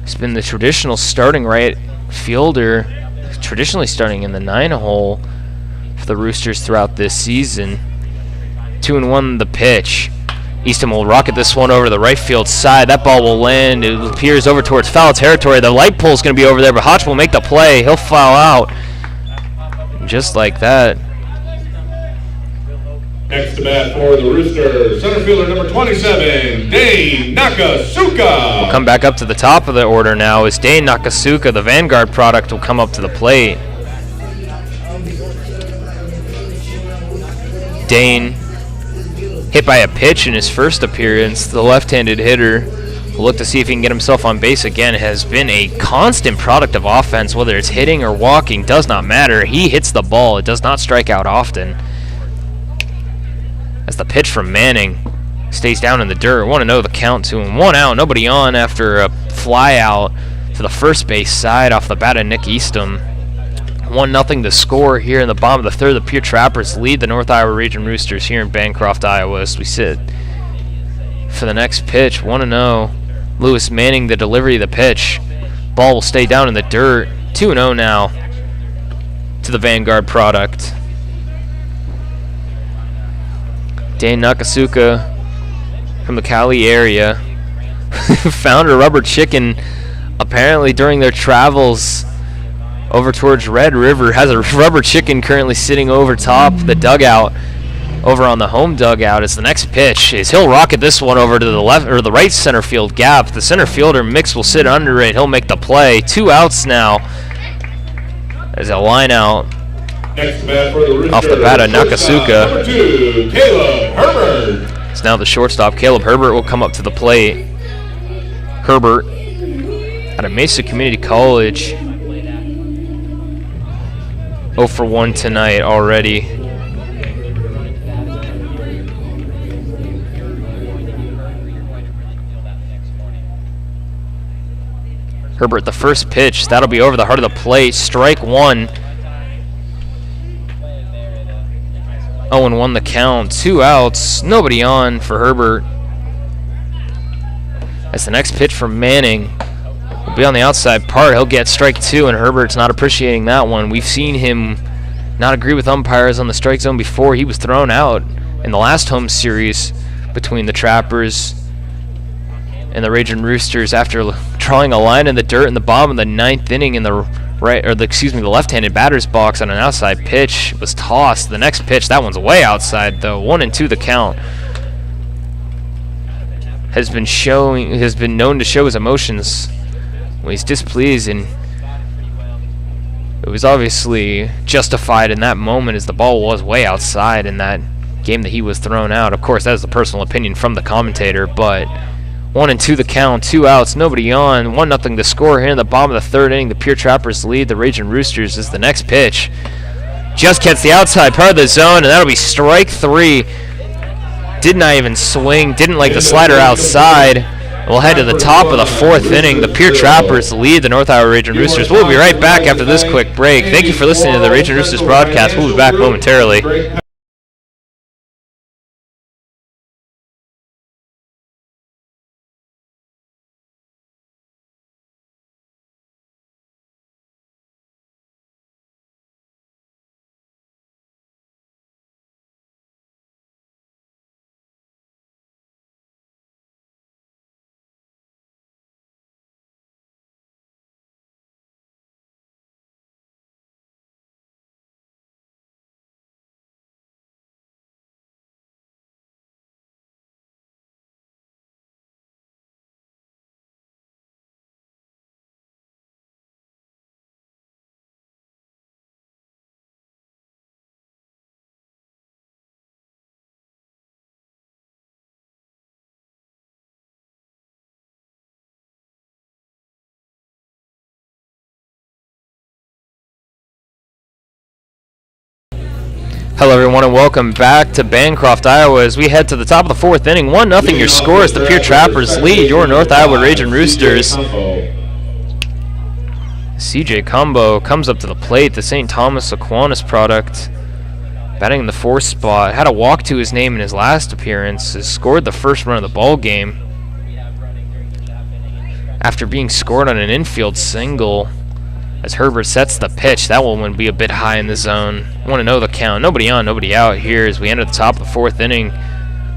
He's been the traditional starting right fielder, traditionally starting in the 9 hole for the Roosters throughout this season. 2-1 the pitch. Easton will rocket this one over the right field side. That ball will land. It appears over towards foul territory. The light pole is going to be over there, but Hodge will make the play. He'll foul out. Just like that. Next to bat for the Roosters, center fielder number 27, Dane Nakasuka. We'll come back up to the top of the order now as Dane Nakasuka, the Vanguard product, will come up to the plate. Dane, hit by a pitch in his first appearance, the left-handed hitter will look to see if he can get himself on base again. Has been a constant product of offense, whether it's hitting or walking, does not matter. He hits the ball, it does not strike out often. As the pitch from Manning stays down in the dirt. 1-0 the count to him. 1 out, nobody on after a fly out to the first base side off the bat of Nick Easton. 1-0 the score here in the bottom of the third. The Pierre Trappers lead the North Iowa Ragin Roosters here in Bancroft, Iowa, as we sit for the next pitch. 1-0. Lewis Manning the delivery of the pitch. Ball will stay down in the dirt. 2-0 now to the Vanguard product. Dane Nakasuka from the Cali area found a rubber chicken apparently during their travels over towards Red River. Has a rubber chicken currently sitting over top the dugout, over on the home dugout. As the next pitch is, he'll rocket this one over to the left or the right center field gap. The center fielder Mix will sit under it. He'll make the play. 2 outs now as a line out. Next bat for the Roosters, off the bat of Nakasuka. Number 2, Caleb Herbert. It's now the shortstop. Caleb Herbert will come up to the plate. Herbert out of Mesa Community College. 0 for 1 tonight already. Herbert, the first pitch, that'll be over the heart of the plate. Strike 1. 0-1 the count. 2 outs. Nobody on for Herbert. As the next pitch from Manning will be on the outside part. He'll get strike 2, and Herbert's not appreciating that one. We've seen him not agree with umpires on the strike zone before. He was thrown out in the last home series between the Trappers and the Ragin Roosters after drawing a line in the dirt in the bottom of the 9th inning in the the left-handed batter's box on an outside pitch was tossed. The next pitch, that one's way outside though. 1-2 the count. Has been known to show his emotions when he's displeased, and it was obviously justified in that moment as the ball was way outside in that game that he was thrown out. Of course, that is the personal opinion from the commentator, but 1-2 the count, 2 outs, nobody on. 1-0 the score here in the bottom of the third inning. The Pierre Trappers lead the Ragin Roosters as the next pitch just gets the outside part of the zone, and that'll be strike 3. Did not even swing, didn't like the slider outside. We'll head to the top of the 4th inning. The Pierre Trappers lead the North Iowa Ragin Roosters. We'll be right back after this quick break. Thank you for listening to the Ragin Roosters broadcast. We'll be back momentarily. Hello everyone and welcome back to Bancroft, Iowa as we head to the top of the 4th inning. 1-0 your score as the Pierre Trappers lead your North Iowa Ragin Roosters. CJ Combo comes up to the plate, the St. Thomas Aquinas product. Batting in the 4th spot, had a walk to his name in his last appearance, has scored the first run of the ball game. After being scored on an infield single, as Herbert sets the pitch, that one would be a bit high in the zone. Want to know the count. Nobody on, nobody out here as we enter the top of the 4th inning.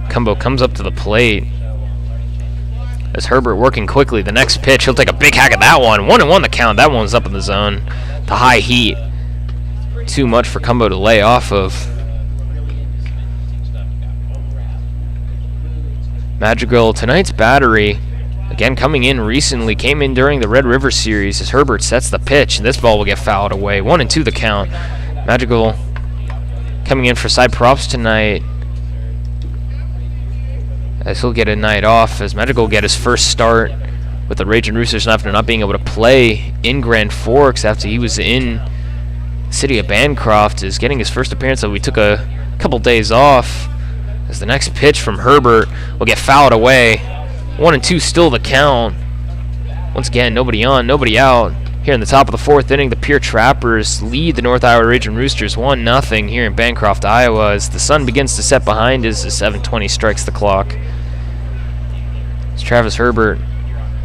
Combo comes up to the plate. As Herbert working quickly, the next pitch, he'll take a big hack at that one. 1-1 the count. That one's up in the zone. The high heat. Too much for Combo to lay off of. Madrigal, tonight's battery. Again, coming in recently, came in during the Red River Series as Herbert sets the pitch, and this ball will get fouled away. 1-2 the count. Madrigal coming in for side props tonight as he'll get a night off, as Madrigal will get his first start with the Ragin Roosters after not being able to play in Grand Forks after he was in the city of Bancroft, is getting his first appearance, so we took a couple days off as the next pitch from Herbert will get fouled away. 1-2 still the count. Once again, nobody on, nobody out. Here in the top of the 4th inning, the Pierre Trappers lead the North Iowa Ragin Roosters 1-0 here in Bancroft, Iowa, as the sun begins to set behind us as 7:20 strikes the clock. As Travis Herbert,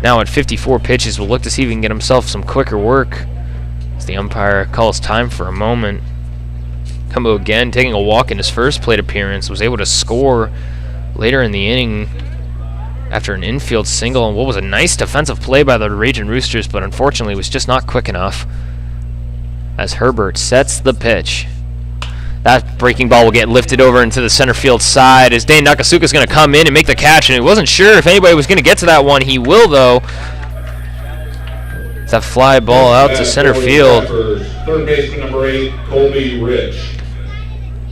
now at 54 pitches, will look to see if he can get himself some quicker work as the umpire calls time for a moment. Combo again, taking a walk in his first plate appearance, was able to score later in the inning after an infield single, and what was a nice defensive play by the Ragin Roosters, but unfortunately was just not quick enough as Herbert sets the pitch. That breaking ball will get lifted over into the center field side as Dane Nakasuka is going to come in and make the catch, and he wasn't sure if anybody was going to get to that one. He will, though. It's that fly ball out to center field. Third baseman number 8, Colby Rich.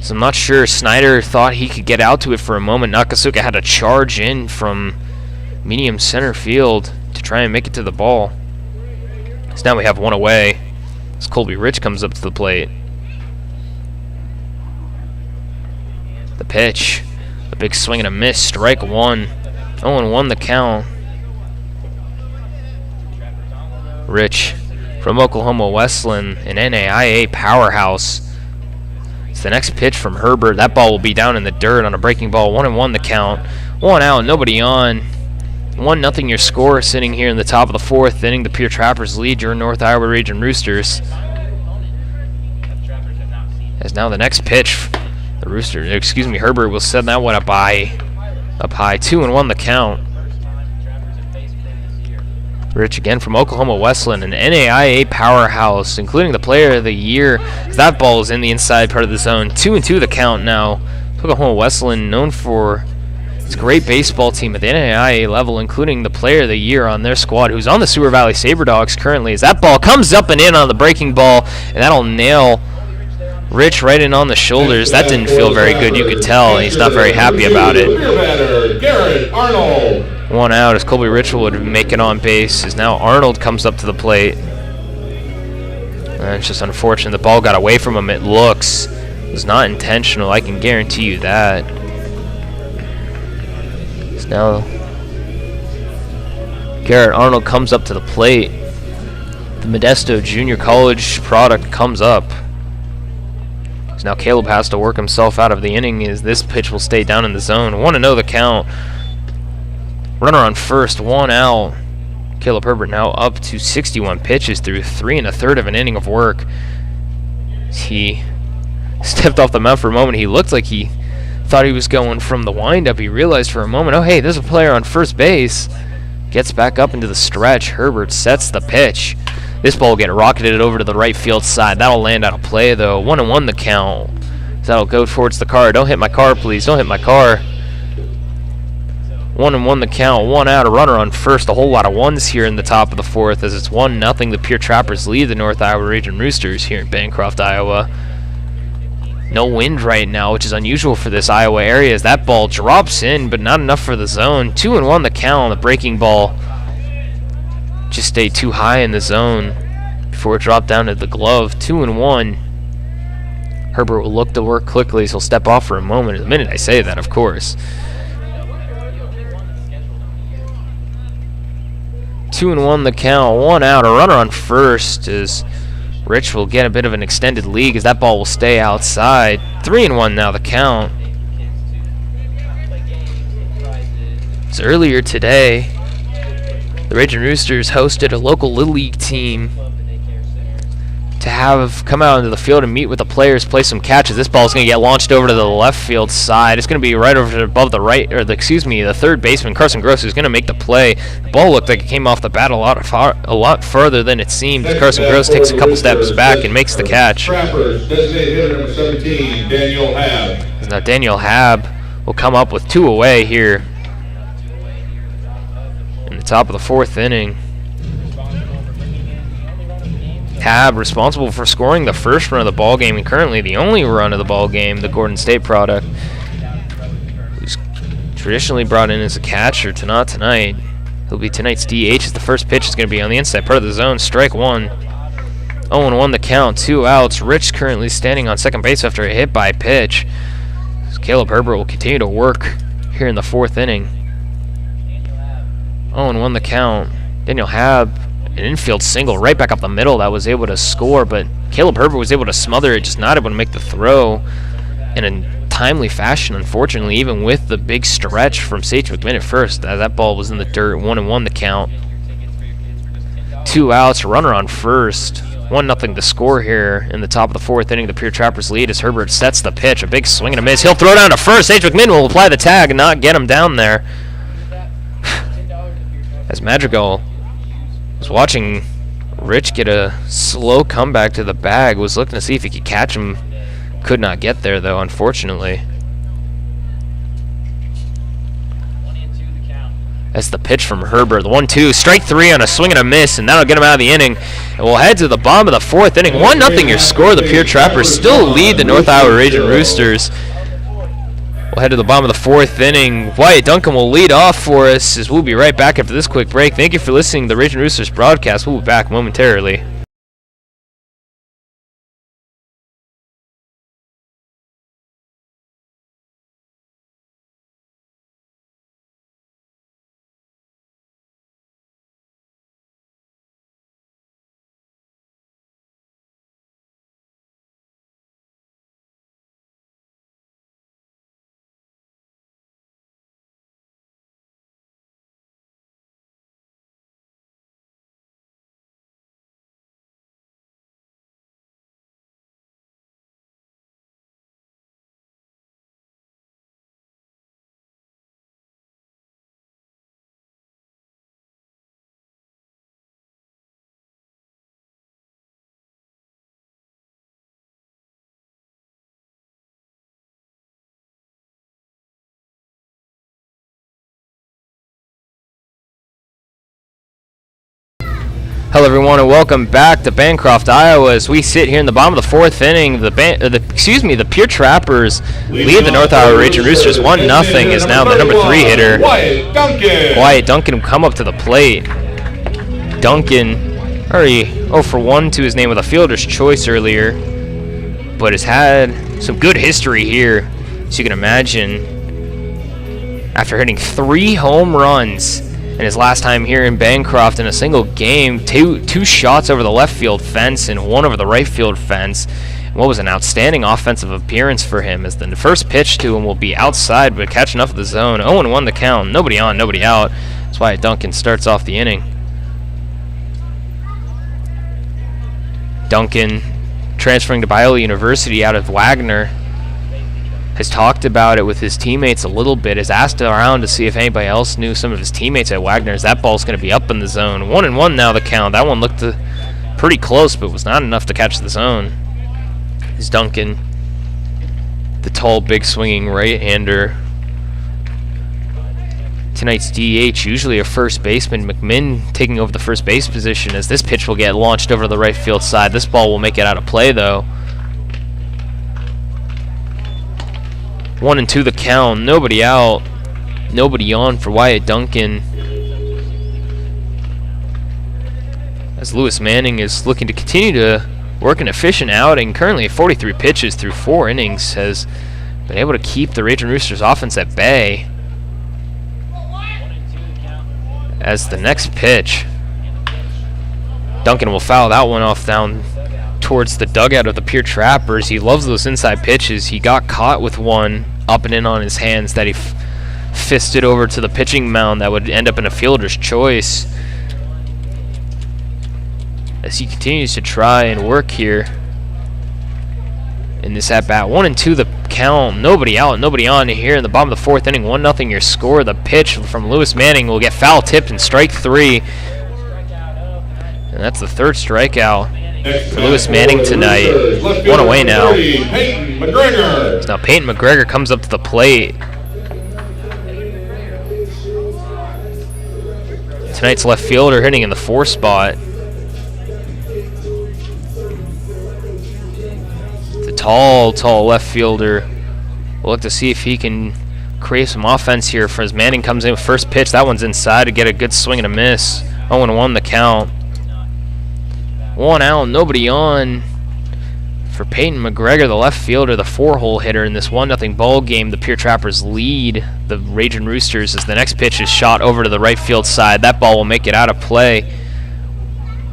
So I'm not sure Snyder thought he could get out to it for a moment. Nakasuka had to charge in from medium center field to try and make it to the ball. So now we have one away as Colby Rich comes up to the plate. The pitch, a big swing and a miss, strike one. 0-1 the count. Rich from Oklahoma Wesleyan, an NAIA powerhouse. It's the next pitch from Herbert. That ball will be down in the dirt on a breaking ball. 1-1 the count. One out, nobody on. 1-0 your score sitting here in the top of the 4th inning. The Pierre Trappers lead your North Iowa Ragin Roosters. As now the next pitch, Herbert will send that one up high. 2-1 the count. Rich again from Oklahoma Wesleyan, an NAIA powerhouse, including the player of the year. That ball is in the inside part of the zone. 2-2 the count now. Oklahoma Wesleyan, known for its great baseball team at the NAIA level, including the player of the year on their squad, who's on the Sewer Valley Saberdogs currently, as that ball comes up and in on the breaking ball, and that'll nail Rich right in on the shoulders. That didn't feel very good, you could tell, and he's not very happy about it. Garrett Arnold. One out as Colby Rich would make it on base, as now Arnold comes up to the plate. And it's just unfortunate the ball got away from him. It looks. It was not intentional, I can guarantee you that. It's now Garrett Arnold comes up to the plate. The Modesto Junior College product comes up. So now Caleb has to work himself out of the inning as this pitch will stay down in the zone. 1-0 the count. Runner on first, 1 out. Caleb Herbert now up to 61 pitches through 3 1/3 of an inning of work. He stepped off the mound for a moment. He looked like he thought he was going from the windup. He realized for a moment, oh hey, there's a player on first base. Gets back up into the stretch. Herbert sets the pitch. This ball will get rocketed over to the right field side. That'll land out of play though. 1-1 the count. That'll go towards the car. Don't hit my car, please. Don't hit my car. 1-1 the count. 1 out. A runner on first. A whole lot of ones here in the top of the fourth as it's 1-0. The Pierre Trappers lead the North Iowa Ragin Roosters here in Bancroft, Iowa. No wind right now, which is unusual for this Iowa area as that ball drops in, but not enough for the zone. 2-1 the count. The breaking ball just stayed too high in the zone before it dropped down to the glove. 2-1. Herbert will look to work quickly, so he'll step off for a moment. The minute I say that, of course. 2-1 the count. 1 out. A runner on first as Rich will get a bit of an extended lead as that ball will stay outside. 3-1 now the count. So earlier today, the Ragin Roosters hosted a local Little League team to have come out into the field and meet with the players, play some catches. This ball is going to get launched over to the left field side. It's going to be right over above the right, or the third baseman, Carson Gross, who's going to make the play. The ball looked like it came off the bat a lot farther than it seemed. Carson Gross takes a couple steps back and makes the catch. Trappers, designated hitter number 17, Daniel Hab. Now Daniel Hab will come up with 2 away here in the top of the fourth inning. Hab responsible for scoring the first run of the ball game and currently the only run of the ball game, the Gordon State product, who's traditionally brought in as a catcher. Not tonight. He'll be tonight's DH as the first pitch is going to be on the inside part of the zone. Strike 1. 0-1 the count. 2 outs. Rich currently standing on second base after a hit by pitch. Caleb Herbert will continue to work here in the fourth inning. 0-1 the count. Daniel Hab, an infield single right back up the middle that was able to score, but Caleb Herbert was able to smother it, just not able to make the throw in a timely fashion, unfortunately, even with the big stretch from Sage McMinn at first. That ball was in the dirt. 1-1 the count. 2 outs, runner on first. 1-0 the score here in the top of the fourth inning. The Pierre Trappers lead as Herbert sets the pitch. A big swing and a miss. He'll throw down to first. Sage McMinn will apply the tag and not get him down there. As Madrigal was watching Rich get a slow comeback to the bag, was looking to see if he could catch him. Could not get there, though, unfortunately. That's the pitch from Herbert. The 1-2. Strike 3 on a swing and a miss, and that'll get him out of the inning. And we'll head to the bottom of the fourth inning. 1-0 your score. The Pierre Trappers still lead the North Iowa Ragin Roosters. We'll head to the bottom of the fourth inning. Wyatt Duncan will lead off for us as we'll be right back after this quick break. Thank you for listening to the Ragin Roosters broadcast. We'll be back momentarily. Hello everyone and welcome back to Bancroft, Iowa. As we sit here in the bottom of the fourth inning, the Pierre Trappers lead the North Iowa Ragin Roosters 1-0 is now the number 3 hitter. Wyatt Duncan. Wyatt Duncan will come up to the plate. Duncan already 0 for 1 to his name with a fielder's choice earlier, but has had some good history here, as you can imagine. After hitting 3 home runs And his last time here in Bancroft in a single game, two shots over the left field fence and one over the right field fence. And what was an outstanding offensive appearance for him, as the first pitch to him will be outside but catch enough of the zone. 0-1 the count, nobody on, nobody out. That's why Duncan starts off the inning. Duncan, transferring to Biola University out of Wagner, has talked about it with his teammates a little bit, has asked around to see if anybody else knew some of his teammates at Wagner's. That ball's going to be up in the zone. 1-1 now the count. That one looked pretty close, but was not enough to catch the zone. Is Duncan, the tall, big swinging right-hander. Tonight's DH, usually a first baseman. McMinn taking over the first base position, as this pitch will get launched over to the right field side. This ball will make it out of play, though. 1-2 the count, nobody out, nobody on for Wyatt Duncan. As Lewis Manning is looking to continue to work an efficient outing, currently 43 pitches through 4 innings, has been able to keep the Ragin Roosters offense at bay. As the next pitch, Duncan will foul that one off down towards the dugout of the Pierre Trappers. He loves those inside pitches. He got caught with one up and in on his hands that he fisted over to the pitching mound that would end up in a fielder's choice. As he continues to try and work here in this at-bat. 1-2 the count, nobody out, nobody on here in the bottom of the 4th inning. 1-0 your score. The pitch from Lewis Manning will get foul tipped and strike 3. And that's the 3rd strikeout for Lewis Manning tonight. 1 away now. So now Peyton McGregor comes up to the plate. Tonight's left fielder hitting in the 4 spot. The tall left fielder. We'll look to see if he can create some offense here for as Manning comes in with first pitch. That one's inside to get a good swing and a miss. 0-1 the count. 1 out, nobody on for Peyton McGregor, the left fielder, the 4-hole hitter in this 1-0 ball game. The Pierre Trappers lead the Ragin Roosters as the next pitch is shot over to the right field side. That ball will make it out of play.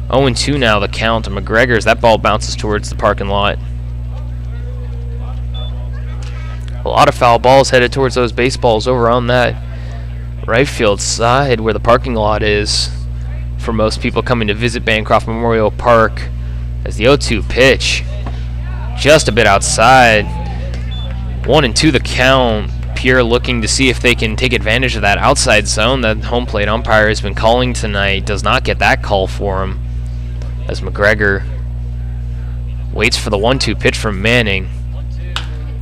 0-2 now the count to McGregor's. That ball bounces towards the parking lot. A lot of foul balls headed towards those baseballs over on that right field side where the parking lot is for most people coming to visit Bancroft Memorial Park. As the 0-2 pitch, just a bit outside. 1-2 the count. Pierre looking to see if they can take advantage of that outside zone that home plate umpire has been calling tonight. Does not get that call for him, as McGregor waits for the 1-2 pitch from Manning.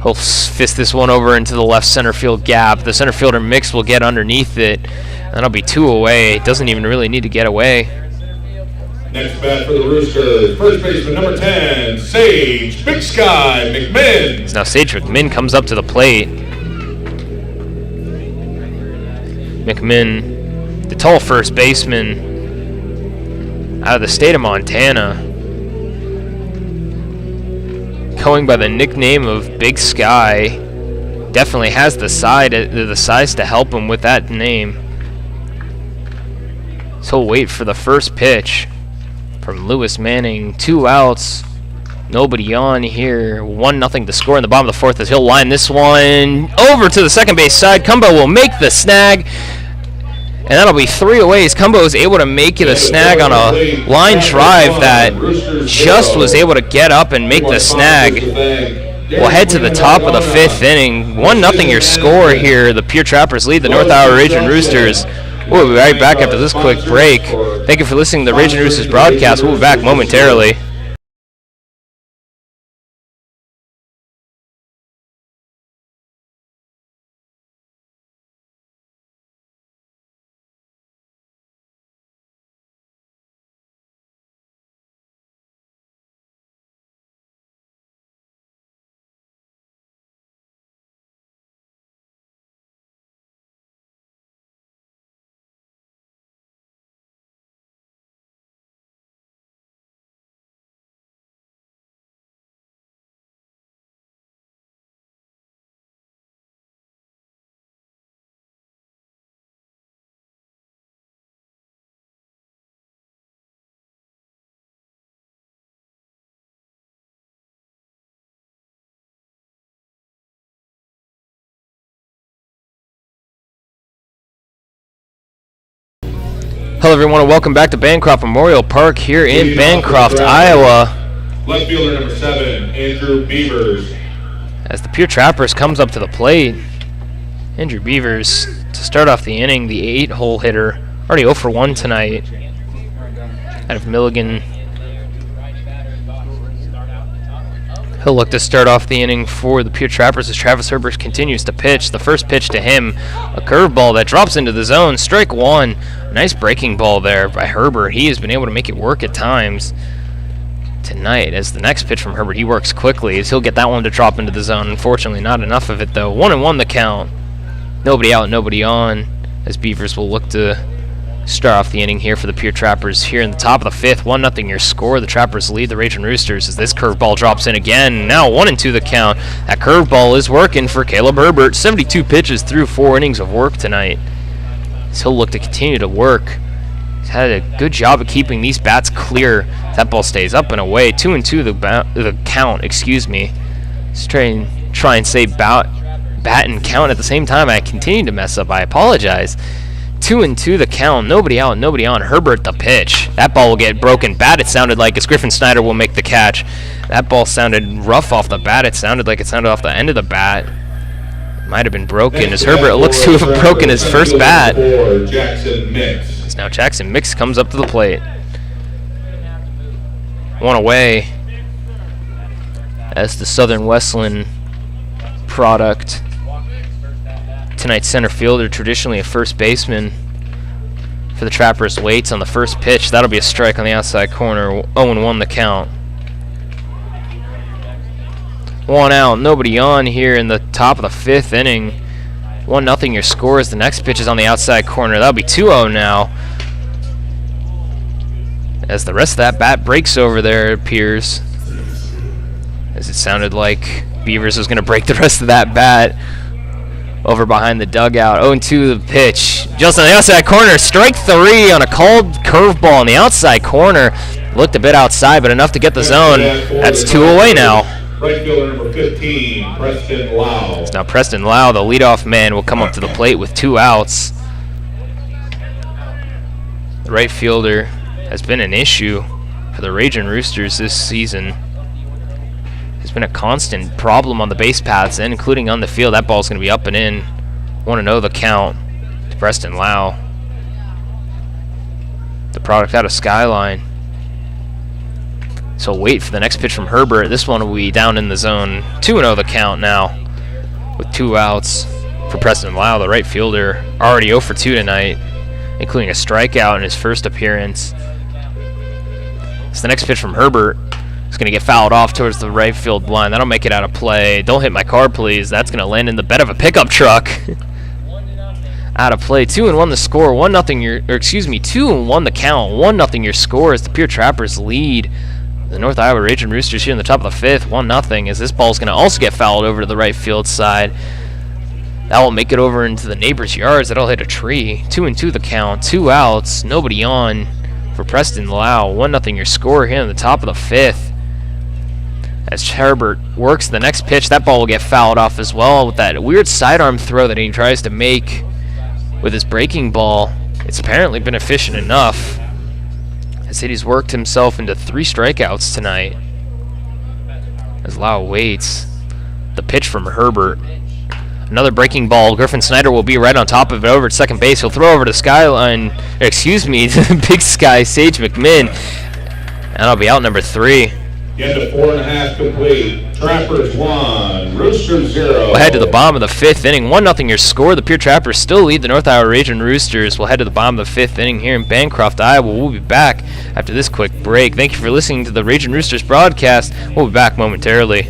He'll fist this one over into the left center field gap. The center fielder Mix will get underneath it. That'll be 2 away. Doesn't even really need to get away. Next bat for the Roosters, first baseman number 10, Sage Big Sky McMinn. Now Sage McMinn comes up to the plate. McMinn, the tall first baseman out of the state of Montana, going by the nickname of Big Sky. Definitely has the size to help him with that name. So he'll wait for the first pitch from Lewis Manning. 2 outs, nobody on here. 1-0 to score in the bottom of the 4th as he'll line this one over to the second base side. Cumbo will make the snag, and that'll be 3 away as Cumbo is able to make it a snag on a line drive that just was able to get up and make the snag. We'll head to the top of the 5th inning. 1-0 your score here. The Pierre Trappers lead the North Iowa Ragin Roosters. We'll be right back after this quick break. Thank you for listening to the Ragin Roosters broadcast. We'll be back momentarily. Hello everyone and welcome back to Bancroft Memorial Park here in Bancroft, Iowa. Left fielder number 7, Andrew Beavers. As the Pierre Trappers comes up to the plate, Andrew Beavers, to start off the inning, the 8-hole hitter, already 0 for 1 tonight, out of Milligan. He'll look to start off the inning for the Pierre Trappers as Travis Herbert continues to pitch. The first pitch to him, a curveball that drops into the zone, strike one. Nice breaking ball there by Herbert. He has been able to make it work at times tonight. As the next pitch from Herbert, he works quickly as he'll get that one to drop into the zone. Unfortunately, not enough of it though. 1-1 the count. Nobody out, nobody on, as Beavers will look to start off the inning here for the Pierre Trappers here in the top of the 5th. 1-0 your score. The Trappers lead the Ragin Roosters as this curveball drops in again. Now 1-2 the count. That curveball is working for Caleb Herbert. 72 pitches through 4 innings of work tonight. So he'll look to continue to work. He's had a good job of keeping these bats clear. That ball stays up and away. 2-2 the count. Excuse me. Let's try and say bat and count at the same time. I continue to mess up. I apologize. 2-2 the count. Nobody out, nobody on. Herbert the pitch. That ball will get broken. Bat, it sounded like, as Griffin Snyder will make the catch. That ball sounded rough off the bat. It sounded like it sounded off the end of the bat. Might have been broken as Herbert looks to have broken his first bat. As now Jackson Mix comes up to the plate. One away as the Southern Westland product. Tonight's center fielder, traditionally a first baseman for the Trappers, waits on the first pitch. That'll be a strike on the outside corner. 0-1 the count. 1 out, nobody on here in the top of the 5th inning. 1-0 your score as the next pitch is on the outside corner. That'll be 2-0 now. As the rest of that bat breaks over there, it appears. As it sounded like Beavers was going to break the rest of that bat over behind the dugout. 0-2 the pitch. Just on the outside corner. Strike 3 on a called curveball on the outside corner. Looked a bit outside, but enough to get the zone. That's 2 away now. Right fielder number 15, Preston Lau. Now Preston Lau, the leadoff man, will come up to the plate with 2 outs. The right fielder has been an issue for the Ragin Roosters this season. It's been a constant problem on the base paths and including on the field. That ball's going to be up and in. 1-0 the count to Preston Lau. The product out of Skyline. So wait for the next pitch from Herbert. This one will be down in the zone. 2-0 the count now with 2 outs for Preston Lau, the right fielder. Already 0 for 2 tonight, including a strikeout in his first appearance. So the next pitch from Herbert is going to get fouled off towards the right field line. That'll make it out of play. Don't hit my car, please. That's going to land in the bed of a pickup truck. Out of play. 2-1 the score. 2-1 the count. 1-0 your score as the Pierre Trappers lead the North Iowa Ragin Roosters here in the top of the 5th. 1-0 as this ball is going to also get fouled over to the right field side. That will make it over into the neighbor's yards. That'll hit a tree. 2-2 the count. 2 outs. Nobody on for Preston Lau. 1-0 your score here in the top of the 5th. As Herbert works the next pitch, that ball will get fouled off as well with that weird sidearm throw that he tries to make with his breaking ball. It's apparently been efficient enough, as he's worked himself into 3 strikeouts tonight. As Lau waits, the pitch from Herbert. Another breaking ball. Griffin Snyder will be right on top of it over at second base. He'll throw over to Skyline, to Big Sky Sage McMinn, and that'll be out number 3. Get to 4.5 complete. Trappers 1, Roosters 0. We'll head to the bottom of the 5th inning. 1-0 your score. The Pierre Trappers still lead the North Iowa Ragin Roosters. We'll head to the bottom of the 5th inning here in Bancroft, Iowa. We'll be back after this quick break. Thank you for listening to the Ragin Roosters broadcast. We'll be back momentarily.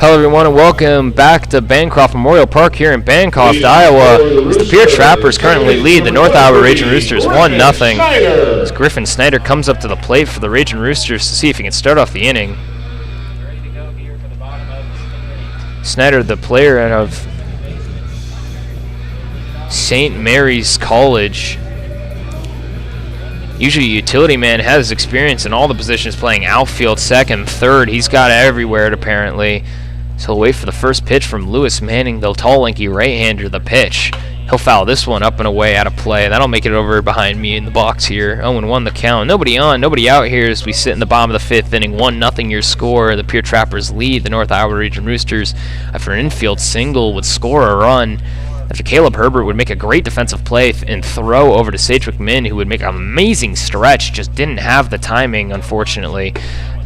Hello everyone and welcome back to Bancroft Memorial Park here in Bancroft, Iowa. As the Pierre Trappers currently lead the North Iowa Ragin Roosters 1-0. As Griffin Snyder comes up to the plate for the Ragin Roosters to see if he can start off the inning. Snyder, the player out of St. Mary's College. Usually a utility man, has experience in all the positions, playing outfield, second, third. He's got everywhere apparently. So he'll wait for the first pitch from Lewis Manning, the tall, lanky right-hander. The pitch. He'll foul this one up and away out of play. That'll make it over behind me in the box here. 0-1 the count. Nobody on, nobody out here as we sit in the bottom of the fifth inning. 1-0 your score. The Pierre Trappers lead the North Iowa Ragin Roosters after an infield single would score a run. After Caleb Herbert would make a great defensive play and throw over to Sage McMinn, who would make an amazing stretch, just didn't have the timing, unfortunately.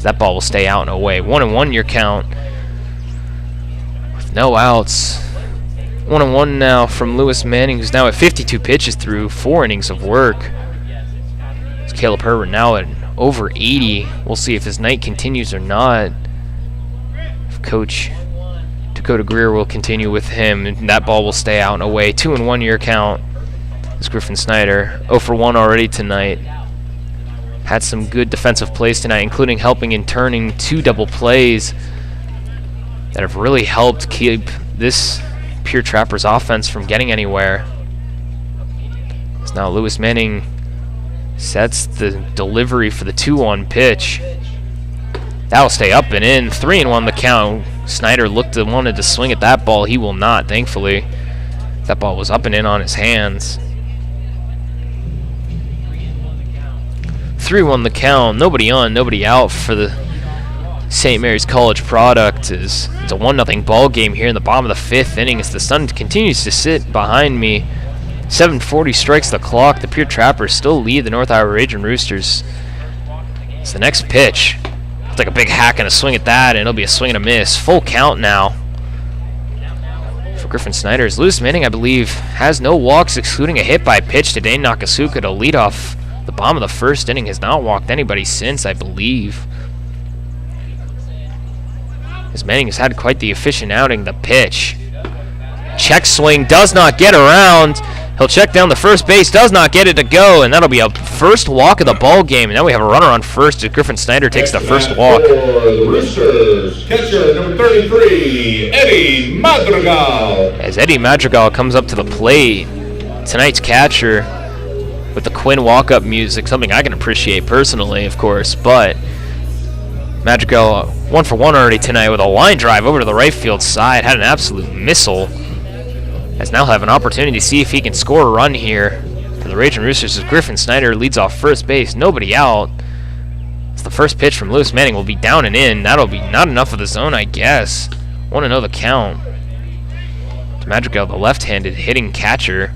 That ball will stay out and away. 1-1 your count. With no outs. 1-1 now from Lewis Manning, who's now at 52 pitches through 4 innings of work. It's Caleb Herbert now at over 80. We'll see if his night continues or not. If Coach Dakota Greer will continue with him, and that ball will stay out and away. 2-1 your count. It's Griffin Snyder, 0 for 1 already tonight. Had some good defensive plays tonight, including helping in turning 2 double plays that have really helped keep this Pierre Trappers offense from getting anywhere. So now Lewis Manning sets the delivery for the 2-1 pitch. That'll stay up and in. 3-1 the count. Snyder wanted to swing at that ball. He will not, thankfully. That ball was up and in on his hands. 3-1 the count. Nobody on, nobody out for the St. Mary's College product. It's a 1-0 ball game here in the bottom of the 5th inning as the sun continues to sit behind me. 7:40 strikes the clock. The Pierre Trappers still lead the North Iowa Ragin Roosters. It's the next pitch. Take a big hack and a swing at that, and it'll be a swing and a miss. Full count now for Griffin Snyder. Lewis Manning, I believe, has no walks, excluding a hit by pitch to Dane Nakasuka to lead off the bottom of the 1st inning. Has not walked anybody since, I believe. As Manning has had quite the efficient outing. The pitch. Check swing, does not get around. He'll check down the first base, does not get it to go, and that'll be a first walk of the ball game. And now we have a runner on first as Griffin Snyder takes the first walk. For the Roosters, catcher number 33, Eddie Madrigal. As Eddie Madrigal comes up to the plate, tonight's catcher with the Quinn walk-up music, something I can appreciate personally, of course, but Madrigal 1 for 1 already tonight with a line drive over to the right field side, had an absolute missile. As now have an opportunity to see if he can score a run here for the Ragin Roosters as Griffin Snyder leads off first base. Nobody out. It's the first pitch from Lewis Manning will be down and in. That'll be not enough of the zone, I guess. Want to know the count. To Madrigal, the left-handed hitting catcher.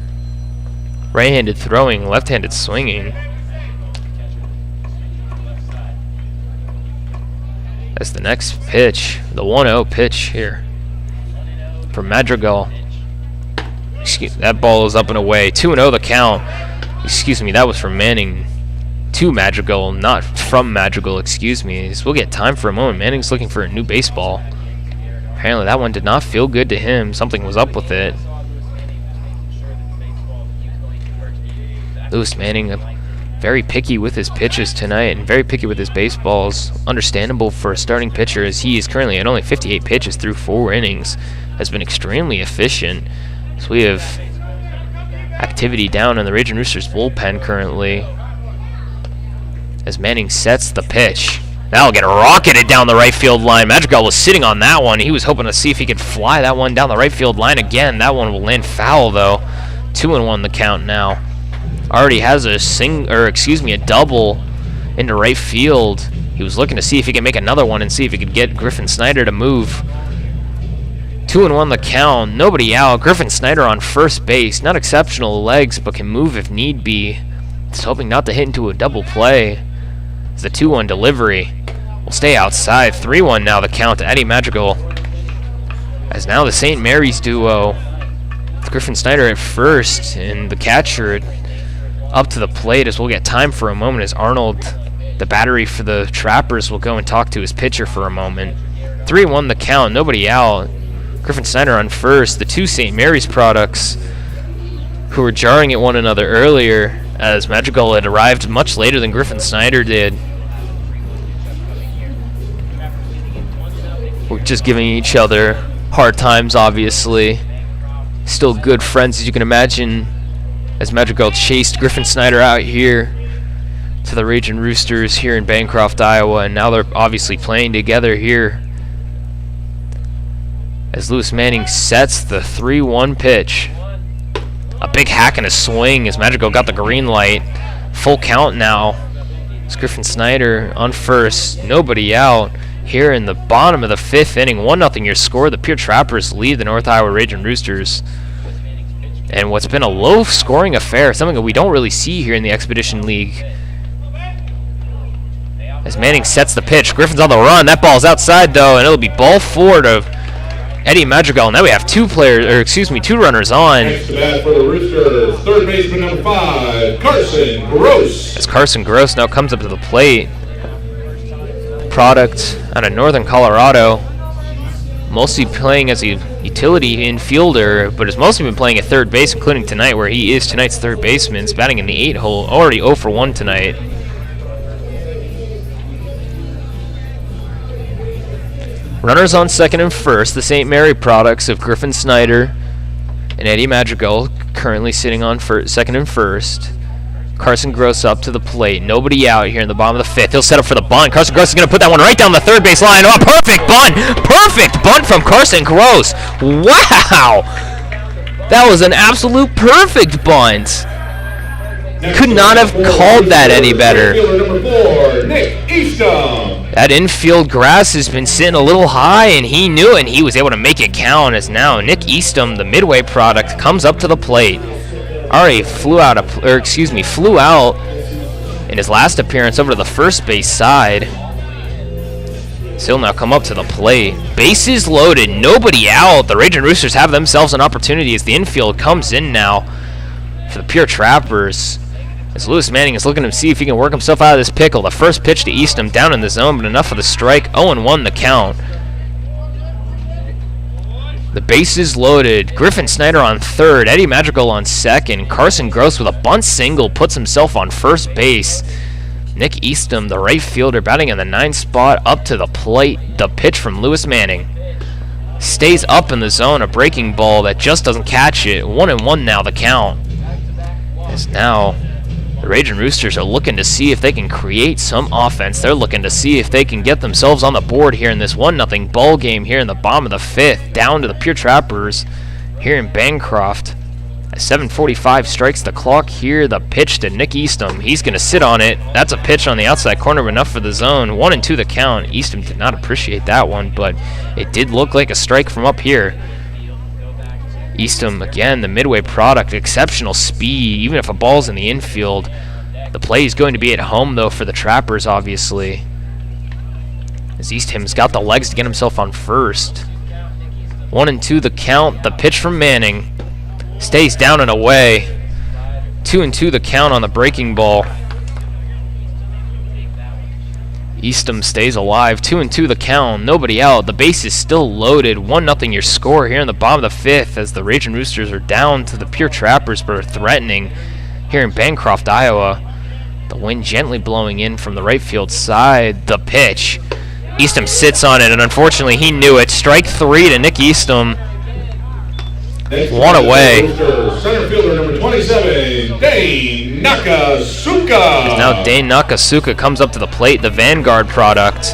Right-handed throwing, left-handed swinging. That's the next pitch, the 1-0 pitch here from Madrigal. That ball is up and away. 2-0 the count. Excuse me, that was from Manning to Madrigal, not from Madrigal, excuse me. So we'll get time for a moment. Manning's looking for a new baseball. Apparently that one did not feel good to him. Something was up with it. Lewis Manning, very picky with his pitches tonight and very picky with his baseballs. Understandable for a starting pitcher as he is currently at only 58 pitches through 4 innings. Has been extremely efficient. So we have activity down in the Ragin Roosters bullpen currently as Manning sets the pitch. That'll get rocketed down the right field line. Madrigal was sitting on that one. He was hoping to see if he could fly that one down the right field line again. That one will land foul though. 2-1 the count now. Already has a double into right field. He was looking to see if he could make another one and see if he could get Griffin Snyder to move. 2-1 the count, nobody out. Griffin Snyder on first base. Not exceptional legs, but can move if need be. Just hoping not to hit into a double play. It's the 2-1 delivery. Will stay outside. 3-1 now the count to Eddie Madrigal. As now the St. Mary's duo. With Griffin Snyder at first and the catcher up to the plate as we'll get time for a moment as Arnold, the battery for the Trappers, will go and talk to his pitcher for a moment. 3-1 the count, nobody out. Griffin Snyder on first. The two St. Mary's products who were jarring at one another earlier as Madrigal had arrived much later than Griffin Snyder did. We're just giving each other hard times, obviously. Still good friends, as you can imagine, as Madrigal chased Griffin Snyder out here to the Ragin Roosters here in Bancroft, Iowa, and now they're obviously playing together here as Lewis Manning sets the 3-1 pitch. A big hack and a swing as Madrigal got the green light. Full count now. It's Griffin Snyder on first, nobody out. Here in the bottom of the 5th inning, 1-0 your score. The Pierre Trappers lead the North Iowa Ragin Roosters. And what's been a low-scoring affair, something that we don't really see here in the Expedition League. As Manning sets the pitch, Griffin's on the run. That ball's outside though, and it'll be ball 4 to Eddie Madrigal. Now we have two runners on. Next to bat for the Roosters, third baseman number 5, Carson Gross. As Carson Gross now comes up to the plate. Product out of northern Colorado, mostly playing as a utility infielder, but has mostly been playing at third base, including tonight where he is tonight's third baseman. He's batting in the 8 hole, already 0 for 1 tonight. Runners on second and first, the St. Mary products of Griffin Snyder and Eddie Madrigal currently sitting on second and first. Carson Gross up to the plate. Nobody out here in the bottom of the 5th. He'll set up for the bunt. Carson Gross is going to put that one right down the third base line. Oh, perfect bunt! Perfect bunt from Carson Gross. Wow! That was an absolute perfect bunt. Could not have called that any better. That infield grass has been sitting a little high, and he knew it, and he was able to make it count. As now Nick Eastham, the Midway product, comes up to the plate. Already flew out in his last appearance over to the first base side. So he'll now come up to the plate. Bases loaded, nobody out. The Ragin Roosters have themselves an opportunity as the infield comes in now for the Pierre Trappers. As Lewis Manning is looking to see if he can work himself out of this pickle. The first pitch to Eastham down in the zone, but enough for the strike. 0-1 the count. The bases loaded. Griffin Snyder on third. Eddie Madrigal on second. Carson Gross with a bunt single puts himself on first base. Nick Eastham, the right fielder, batting in the 9th spot, up to the plate. The pitch from Lewis Manning. Stays up in the zone. A breaking ball that just doesn't catch it. 1-1 now the count. As now the Ragin Roosters are looking to see if they can create some offense. They're looking to see if they can get themselves on the board here in this 1-0 ball game here in the bottom of the 5th. Down to the Pierre Trappers here in Bancroft. As 7:45 strikes the clock here, the pitch to Nick Eastham. He's going to sit on it. That's a pitch on the outside corner, but enough for the zone. 1-2 the count. Eastham did not appreciate that one, but it did look like a strike from up here. Eastham, again, the Midway product, exceptional speed, even if a ball's in the infield. The play is going to be at home, though, for the Trappers, obviously. As Eastham's got the legs to get himself on first. 1-2 the count. The pitch from Manning stays down and away. 2-2 the count on the breaking ball. Eastham stays alive. 2-2 the count. Nobody out. The base is still loaded. 1-0 your score here in the bottom of the 5th as the Ragin Roosters are down to the Pierre Trappers, but are threatening here in Bancroft, Iowa. The wind gently blowing in from the right field side. The pitch. Eastham sits on it, and unfortunately he knew it. Strike 3 to Nick Eastham. One away. Center fielder number 27, Dane Nakasuka. Now Dane Nakasuka comes up to the plate, the Vanguard product.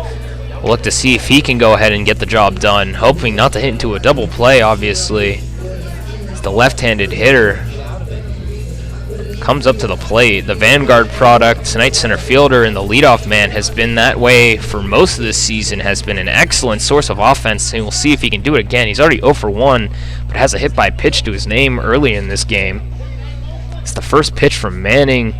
We'll look to see if he can go ahead and get the job done, hoping not to hit into a double play, obviously. It's the left-handed hitter. Comes up to the plate. The Vanguard product, tonight's center fielder and the leadoff man, has been that way for most of this season, has been an excellent source of offense, and we'll see if he can do it again. He's already 0 for 1, but has a hit by pitch to his name early in this game. It's the first pitch from Manning.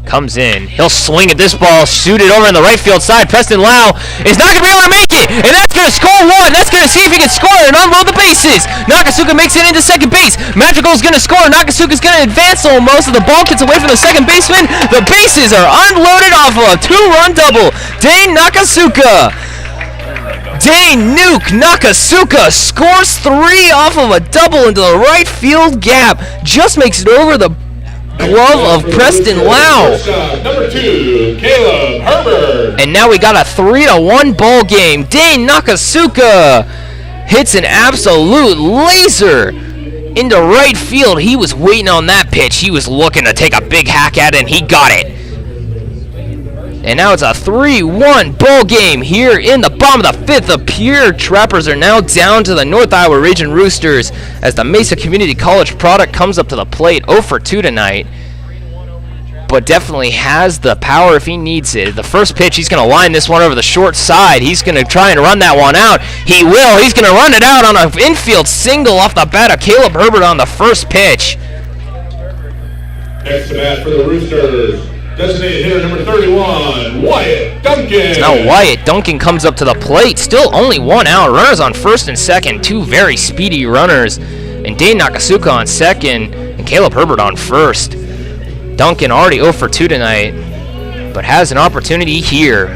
Comes in. He'll swing at this ball, shoot it over in the right field side. Preston Lau is not going to be able to make it, and that's going to score one. That's going to see if he can score and unload the bases. Nakasuka makes it into second base. Madrigal's going to score. Nakasuka's going to advance almost, and the ball gets away from the second baseman. The bases are unloaded off of a 2-run double. Dane Nakasuka. Dane Nuke Nakasuka scores 3 off of a double into the right field gap. Just makes it over the glove of Preston Lau. Number 2, Caleb Herbert. And now we got a 3-1 ball game. Dane Nakasuka hits an absolute laser into right field. He was waiting on that pitch. He was looking to take a big hack at it, and he got it. And now it's a 3-1 ball game here in the bottom of the 5th. The Pierre Trappers are now down to the North Iowa Ragin Roosters as the Mesa Community College product comes up to the plate. 0 for 2 tonight, but definitely has the power if he needs it. The first pitch, he's going to line this one over the short side. He's going to try and run that one out. He will. He's going to run it out on an infield single off the bat of Caleb Herbert on the first pitch. Next to bat for the Roosters, designated hitter number 31, Wyatt Duncan. Now Wyatt Duncan comes up to the plate. Still only 1 out. Runners on first and second. 2 very speedy runners. And Dane Nakasuka on second and Caleb Herbert on first. Duncan already 0 for 2 tonight, but has an opportunity here.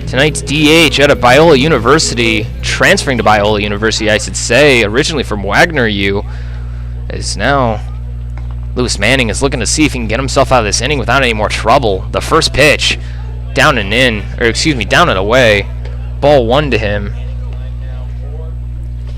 Tonight's DH out of Biola University, transferring to Biola University, I should say, originally from Wagner U, is now Lewis Manning is looking to see if he can get himself out of this inning without any more trouble. The first pitch, down and in, or excuse me, down and away. Ball 1 to him.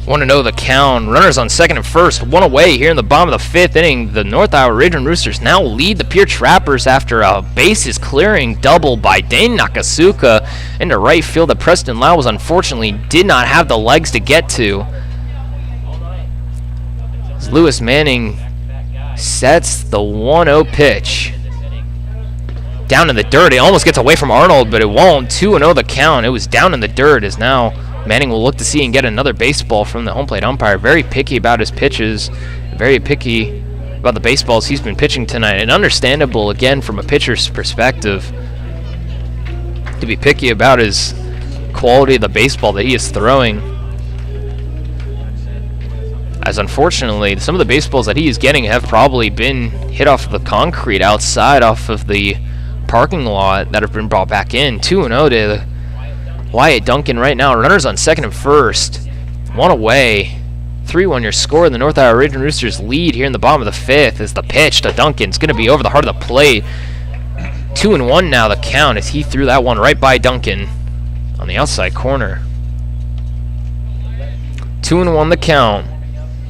1-0 the count. Runners on second and first, 1 away here in the bottom of the 5th inning. The North Iowa Ragin Roosters now lead the Pierre Trappers after a bases clearing double by Dane Nakasuka into right field that Preston Lau was unfortunately did not have the legs to get to. As Lewis Manning sets the 1-0 pitch. Down in the dirt. It almost gets away from Arnold, but it won't. 2-0 the count. It was down in the dirt as now Manning will look to see and get another baseball from the home plate umpire. Very picky about his pitches. Very picky about the baseballs he's been pitching tonight. And understandable, again, from a pitcher's perspective, to be picky about his quality of the baseball that he is throwing. As unfortunately, some of the baseballs that he is getting have probably been hit off of the concrete outside, off of the parking lot that have been brought back in. 2-0 to Wyatt Duncan right now. Runners on second and first. 1 away. 3-1 your score. The North Iowa Ragin Roosters lead here in the bottom of the 5th as the pitch to Duncan's going to be over the heart of the plate. 2-1 now the count as he threw that one right by Duncan on the outside corner. 2-1 the count.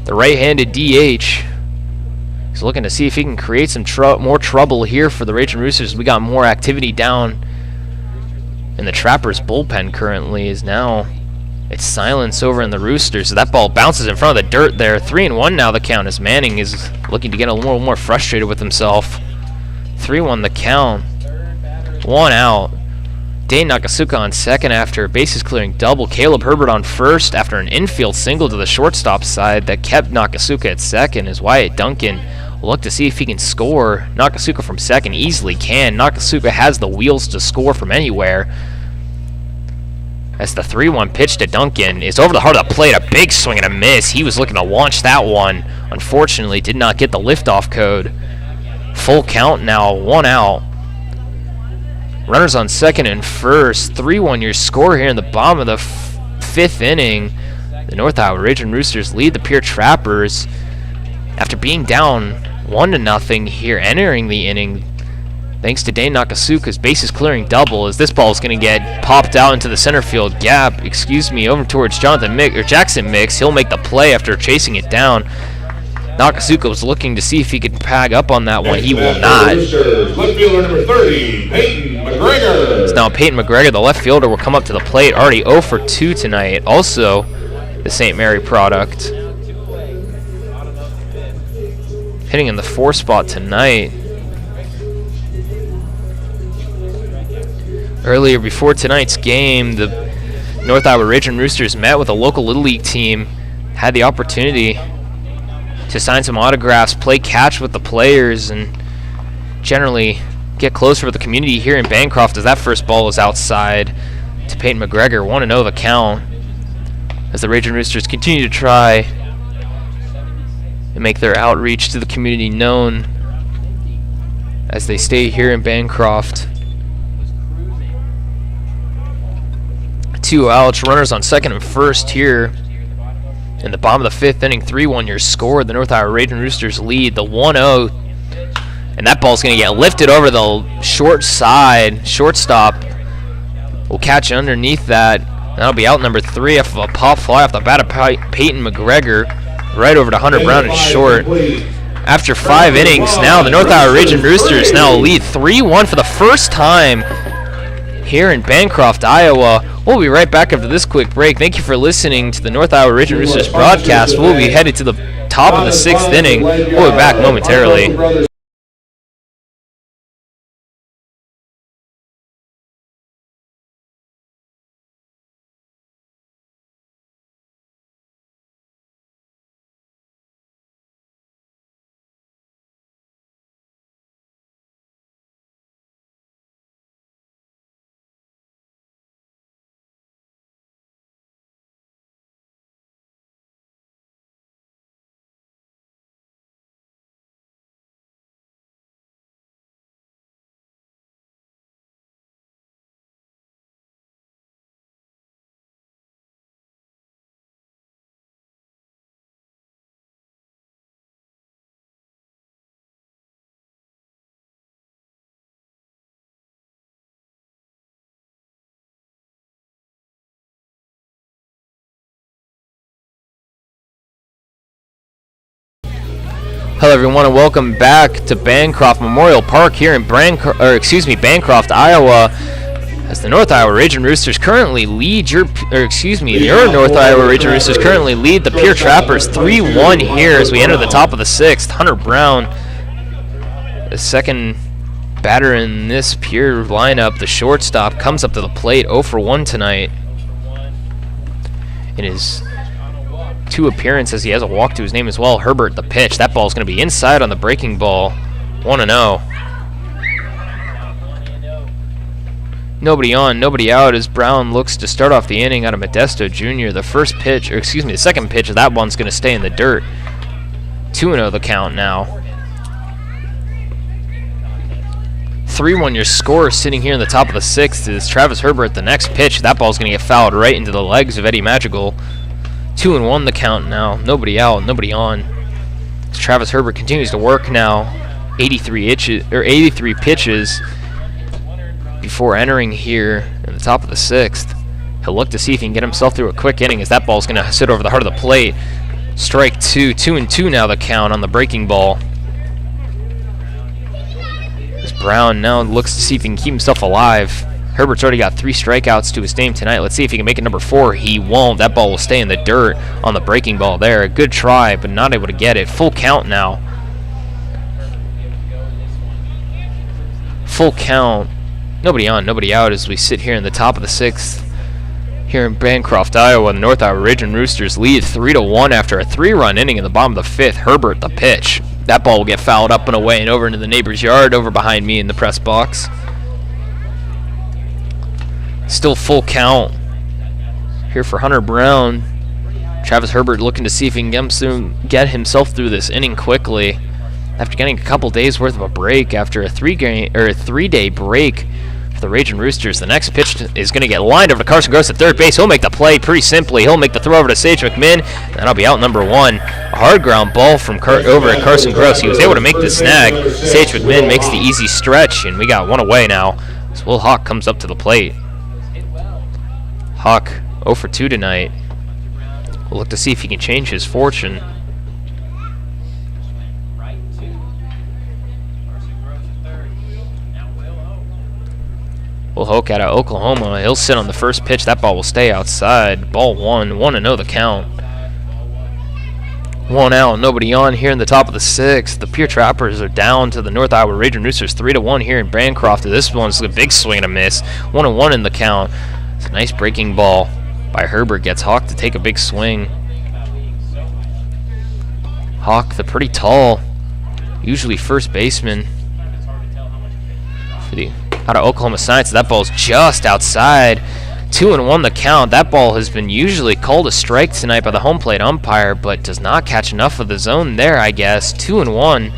The right-handed DH is looking to see if he can create some more trouble here for the Ragin Roosters. We got more activity down in the Trappers bullpen currently. Is now it's silence over in the Roosters. So that ball bounces in front of the dirt there. 3-1 now the count as Manning is looking to get a little more frustrated with himself. 3-1 the count. 1 out. Dane Nakasuka on second after a bases clearing double. Caleb Herbert on first after an infield single to the shortstop side that kept Nakasuka at second as Wyatt Duncan will look to see if he can score. Nakasuka from second easily can. Nakasuka has the wheels to score from anywhere. As the 3-1 pitch to Duncan is over the heart of the plate. A big swing and a miss. He was looking to launch that one. Unfortunately, did not get the liftoff code. Full count now, 1 out. Runners on second and first. 3-1 your score here in the bottom of the 5th inning. The North Iowa Ragin Roosters lead the Pierre Trappers after being down 1-0 here entering the inning. Thanks to Dane Nakasuka's bases clearing double, as this ball is going to get popped out into the center field gap. Over towards Jackson Mix. He'll make the play after chasing it down. Nakasuka was looking to see if he could tag up on that one. He will not. Left fielder number 30, Peyton McGregor. It's now Peyton McGregor, the left fielder, will come up to the plate. Already 0 for 2 tonight. Also the St. Mary product. Hitting in the 4 spot tonight. Earlier before tonight's game, the North Iowa Ragin Roosters met with a local Little League team. Had the opportunity to sign some autographs, play catch with the players, and generally get closer with the community here in Bancroft as that first ball was outside to Peyton McGregor. 1-0 the count as the Ragin Roosters continue to try and make their outreach to the community known as they stay here in Bancroft. 2 outs, runners on second and first here. In the bottom of the 5th inning, 3-1 your score. The North Iowa Ragin Roosters lead the 1-0. And that ball's going to get lifted over the short side. Shortstop will catch underneath that. That'll be out number 3 off of a pop fly off the bat of Peyton McGregor. Right over to Hunter Brown at short. After 5 innings, now the North Iowa Ragin Roosters now lead 3-1 for the first time here in Bancroft, Iowa. We'll be right back after this quick break. Thank you for listening to the North Iowa Ragin Roosters broadcast. We'll be headed to the top of the 6th inning. We'll be back momentarily. Hello everyone and welcome back to Bancroft Memorial Park here in Bancroft, Iowa, as the North Iowa Ragin Roosters currently lead your North Iowa Ragin Roosters currently lead the Pierre Trappers 3-1 here as we enter the top of the 6th. Hunter Brown, the second batter in this Pierre lineup, the shortstop, comes up to the plate 0 for 1 tonight. In his 2 appearances, he has a walk to his name as well. Herbert, the pitch. That ball's going to be inside on the breaking ball. 1-0. Nobody on, nobody out as Brown looks to start off the inning out of Modesto Jr. The second pitch of that one's going to stay in the dirt. 2-0 the count now. 3-1 your score sitting here in the top of the 6th is Travis Herbert. The next pitch, that ball's going to get fouled right into the legs of Eddie Madrigal. 2-1 the count now. Nobody out, nobody on. As Travis Herbert continues to work now. 83 pitches before entering here in the top of the 6th. He'll look to see if he can get himself through a quick inning as that ball's going to sit over the heart of the plate. Strike 2, 2-2 now the count on the breaking ball. As Brown now looks to see if he can keep himself alive. Herbert's already got 3 strikeouts to his name tonight. Let's see if he can make it number 4. He won't. That ball will stay in the dirt on the breaking ball there. A good try, but not able to get it. Full count now. Full count. Nobody on, nobody out as we sit here in the top of the 6th. Here in Bancroft, Iowa, the North Iowa Ragin Roosters lead 3-1 after a 3-run inning in the bottom of the 5th. Herbert, the pitch. That ball will get fouled up and away and over into the neighbor's yard over behind me in the press box. Still full count here for Hunter Brown. Travis Herbert looking to see if he can get himself through this inning quickly after getting a couple days worth of a break after a 3-day break for the Ragin Roosters. The next pitch is going to get lined over to Carson Gross at third base. He'll make the play pretty simply. He'll make the throw over to Sage McMinn, and that'll be out number 1. A hard ground ball from over at Carson Gross. He was able to make the snag. Sage McMinn makes the easy stretch, and we got 1 away now. So Will Hawk comes up to the plate. Hawk 0 for 2 tonight. We'll look to see if he can change his fortune. Will Hoke out of Oklahoma. He'll sit on the first pitch. That ball will stay outside. Ball 1. 1-0 the count. 1 out. Nobody on here in the top of the 6th. The Pierre Trappers are down to the North Iowa Ragin Roosters 3-1 here in Bancroft. This one's a big swing and a miss. 1-1 in the count. It's a nice breaking ball by Herbert. Gets Hawk to take a big swing. Hawk, the pretty tall, usually first baseman for the out of Oklahoma Science. That ball's just outside. 2-1 the count. That ball has been usually called a strike tonight by the home plate umpire, but does not catch enough of the zone there, I guess. 2-1.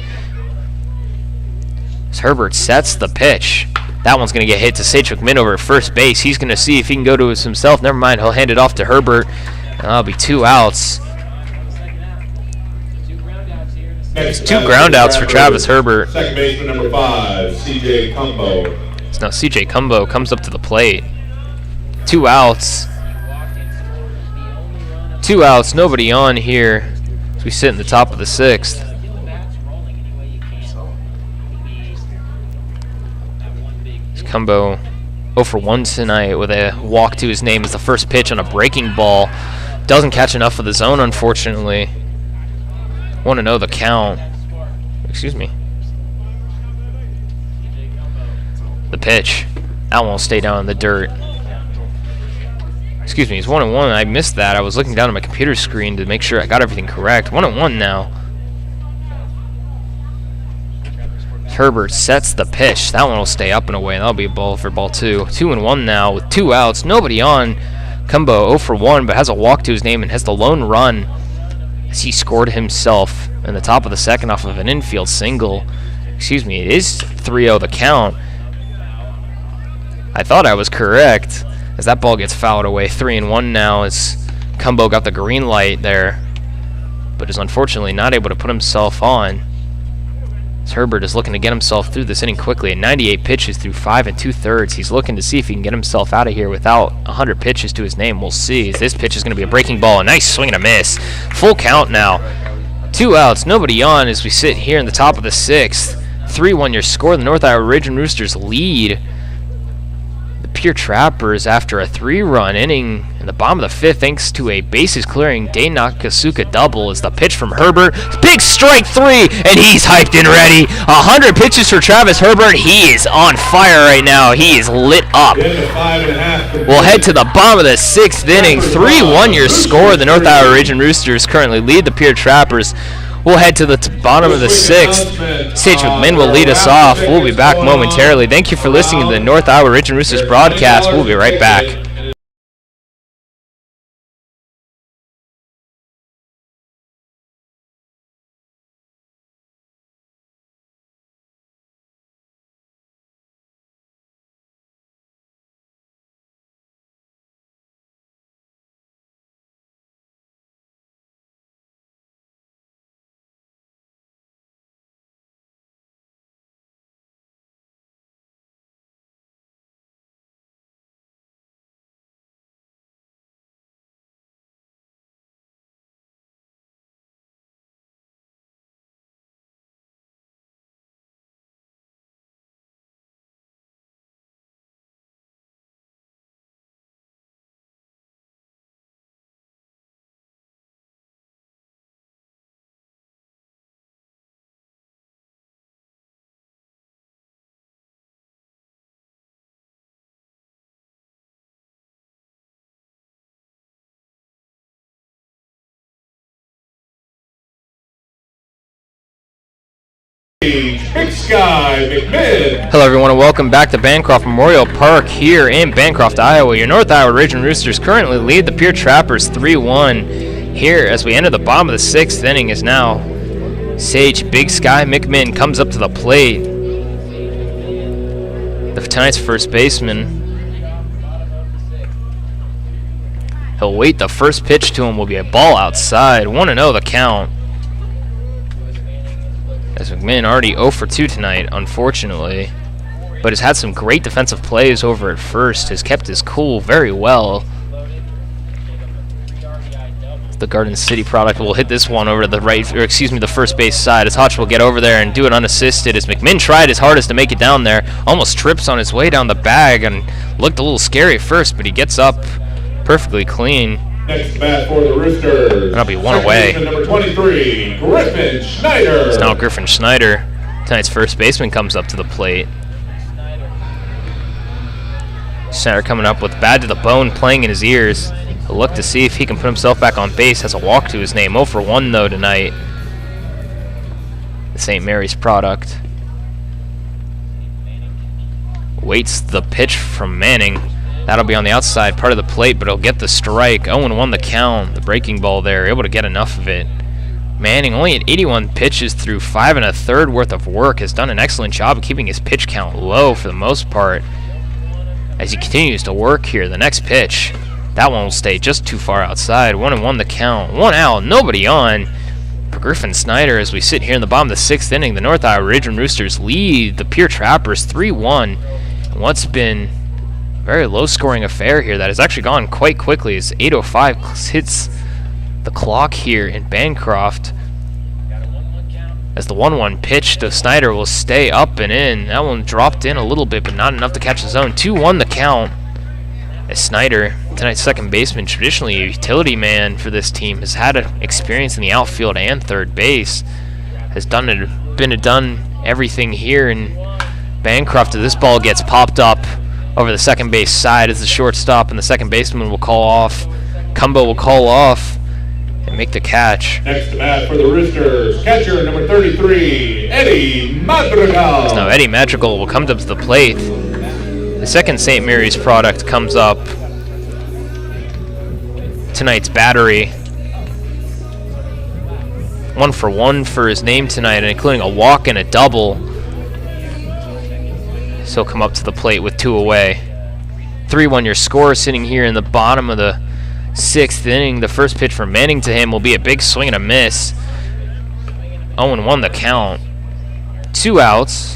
As Herbert sets the pitch. That one's going to get hit to Sage McMinn over at first base. He's going to see if he can go to it himself. Never mind, he'll hand it off to Herbert. And that'll be 2 outs. There's 2 ground outs for Travis Herbert. Second baseman number 5, CJ Cumbo. So now CJ Cumbo comes up to the plate. 2 outs. 2 outs, nobody on here as we sit in the top of the 6th. Cumbo 0 for 1 tonight with a walk to his name as the first pitch on a breaking ball. Doesn't catch enough of the zone, unfortunately. Want to know the count. Excuse me. The pitch. That one will stay down in the dirt. Excuse me, he's 1-1. I missed that. I was looking down at my computer screen to make sure I got everything correct. 1-1 now. Herbert sets the pitch. That one will stay up and away. That'll be a ball for ball 2. 2-1 now with 2 outs. Nobody on. Cumbo 0 for 1, but has a walk to his name and has the lone run as he scored himself in the top of the 2nd off of an infield single. Excuse me, it is 3-0 the count. I thought I was correct as that ball gets fouled away. 3-1 now as Cumbo got the green light there, but is unfortunately not able to put himself on. Herbert is looking to get himself through this inning quickly. At 98 pitches through 5 2/3. He's looking to see if he can get himself out of here without 100 pitches to his name. We'll see. This pitch is going to be a breaking ball. A nice swing and a miss. Full count now. 2 outs. Nobody on as we sit here in the top of the 6th. 3-1 your score. The North Iowa Ragin Roosters lead the Pierre Trappers after a 3-run inning in the bottom of the 5th thanks to a bases-clearing Dane Nakasuka double as the pitch from Herbert. Big strike 3, and he's hyped and ready. 100 pitches for Travis Herbert. He is on fire right now. He is lit up. We'll head to the bottom of the 6th inning. 3-1 your score. The North Iowa Ragin Roosters currently lead the Pierre Trappers. We'll head to the bottom of the 6th. Sage McMinn will lead us off. We'll be back momentarily. Thank you for listening to the North Iowa Ragin Roosters broadcast. We'll be right back. Big Sky McMinn. Hello everyone and welcome back to Bancroft Memorial Park here in Bancroft, Iowa. Your North Iowa Ragin Roosters currently lead the Pierre Trappers 3-1. Here as we enter the bottom of the 6th inning is now Sage Big Sky McMinn comes up to the plate. Tonight's first baseman. He'll wait. The first pitch to him will be a ball outside. 1-0 the count. As McMinn already 0 for 2 tonight, unfortunately, but has had some great defensive plays over at first, has kept his cool very well. The Garden City product will hit this one over to the right, or excuse me, the first base side, as Hotch will get over there and do it unassisted, as McMinn tried his hardest to make it down there, almost trips on his way down the bag and looked a little scary at first, but he gets up perfectly clean. Next bat for the Roosters. That'll be one away. Number 23, Griffin Schneider. It's now Griffin Schneider. Tonight's first baseman comes up to the plate. Schneider coming up with bad to the bone playing in his ears. He'll look to see if he can put himself back on base. Has a walk to his name. 0 for 1 though tonight. The St. Mary's product. Waits the pitch from Manning. That'll be on the outside part of the plate, but he'll get the strike. 0-1 the count. The breaking ball there, able to get enough of it. Manning, only at 81 pitches through 5 1/3 worth of work, has done an excellent job of keeping his pitch count low for the most part as he continues to work here. The next pitch, that one will stay just too far outside. 1-1 the count. 1 out, nobody on for Griffin Snyder as we sit here in the bottom of the 6th inning. The North Iowa Ragin Roosters lead the Pierre Trappers 3-1. And what's been a very low-scoring affair here that has actually gone quite quickly as 8:05 hits the clock here in Bancroft. As the 1-1 pitch to Snyder will stay up and in. That one dropped in a little bit, but not enough to catch the zone. 2-1 the count. As Snyder, tonight's second baseman, traditionally a utility man for this team, has had experience in the outfield and third base, has done everything here in Bancroft. As this ball gets popped up over the second base side as the shortstop and the second baseman will call off. Cumbo will call off and make the catch. Next to bat for the Roosters, catcher number 33, Eddie Madrigal. Now Eddie Madrigal will come to the plate. The second St. Mary's product comes up. Tonight's battery. 1 for 1 for his name tonight, including a walk and a double. So he'll come up to the plate with 2 away. 3-1 your score sitting here in the bottom of the 6th inning. The first pitch from Manning to him will be a big swing and a miss. 0-1 the count. 2 outs.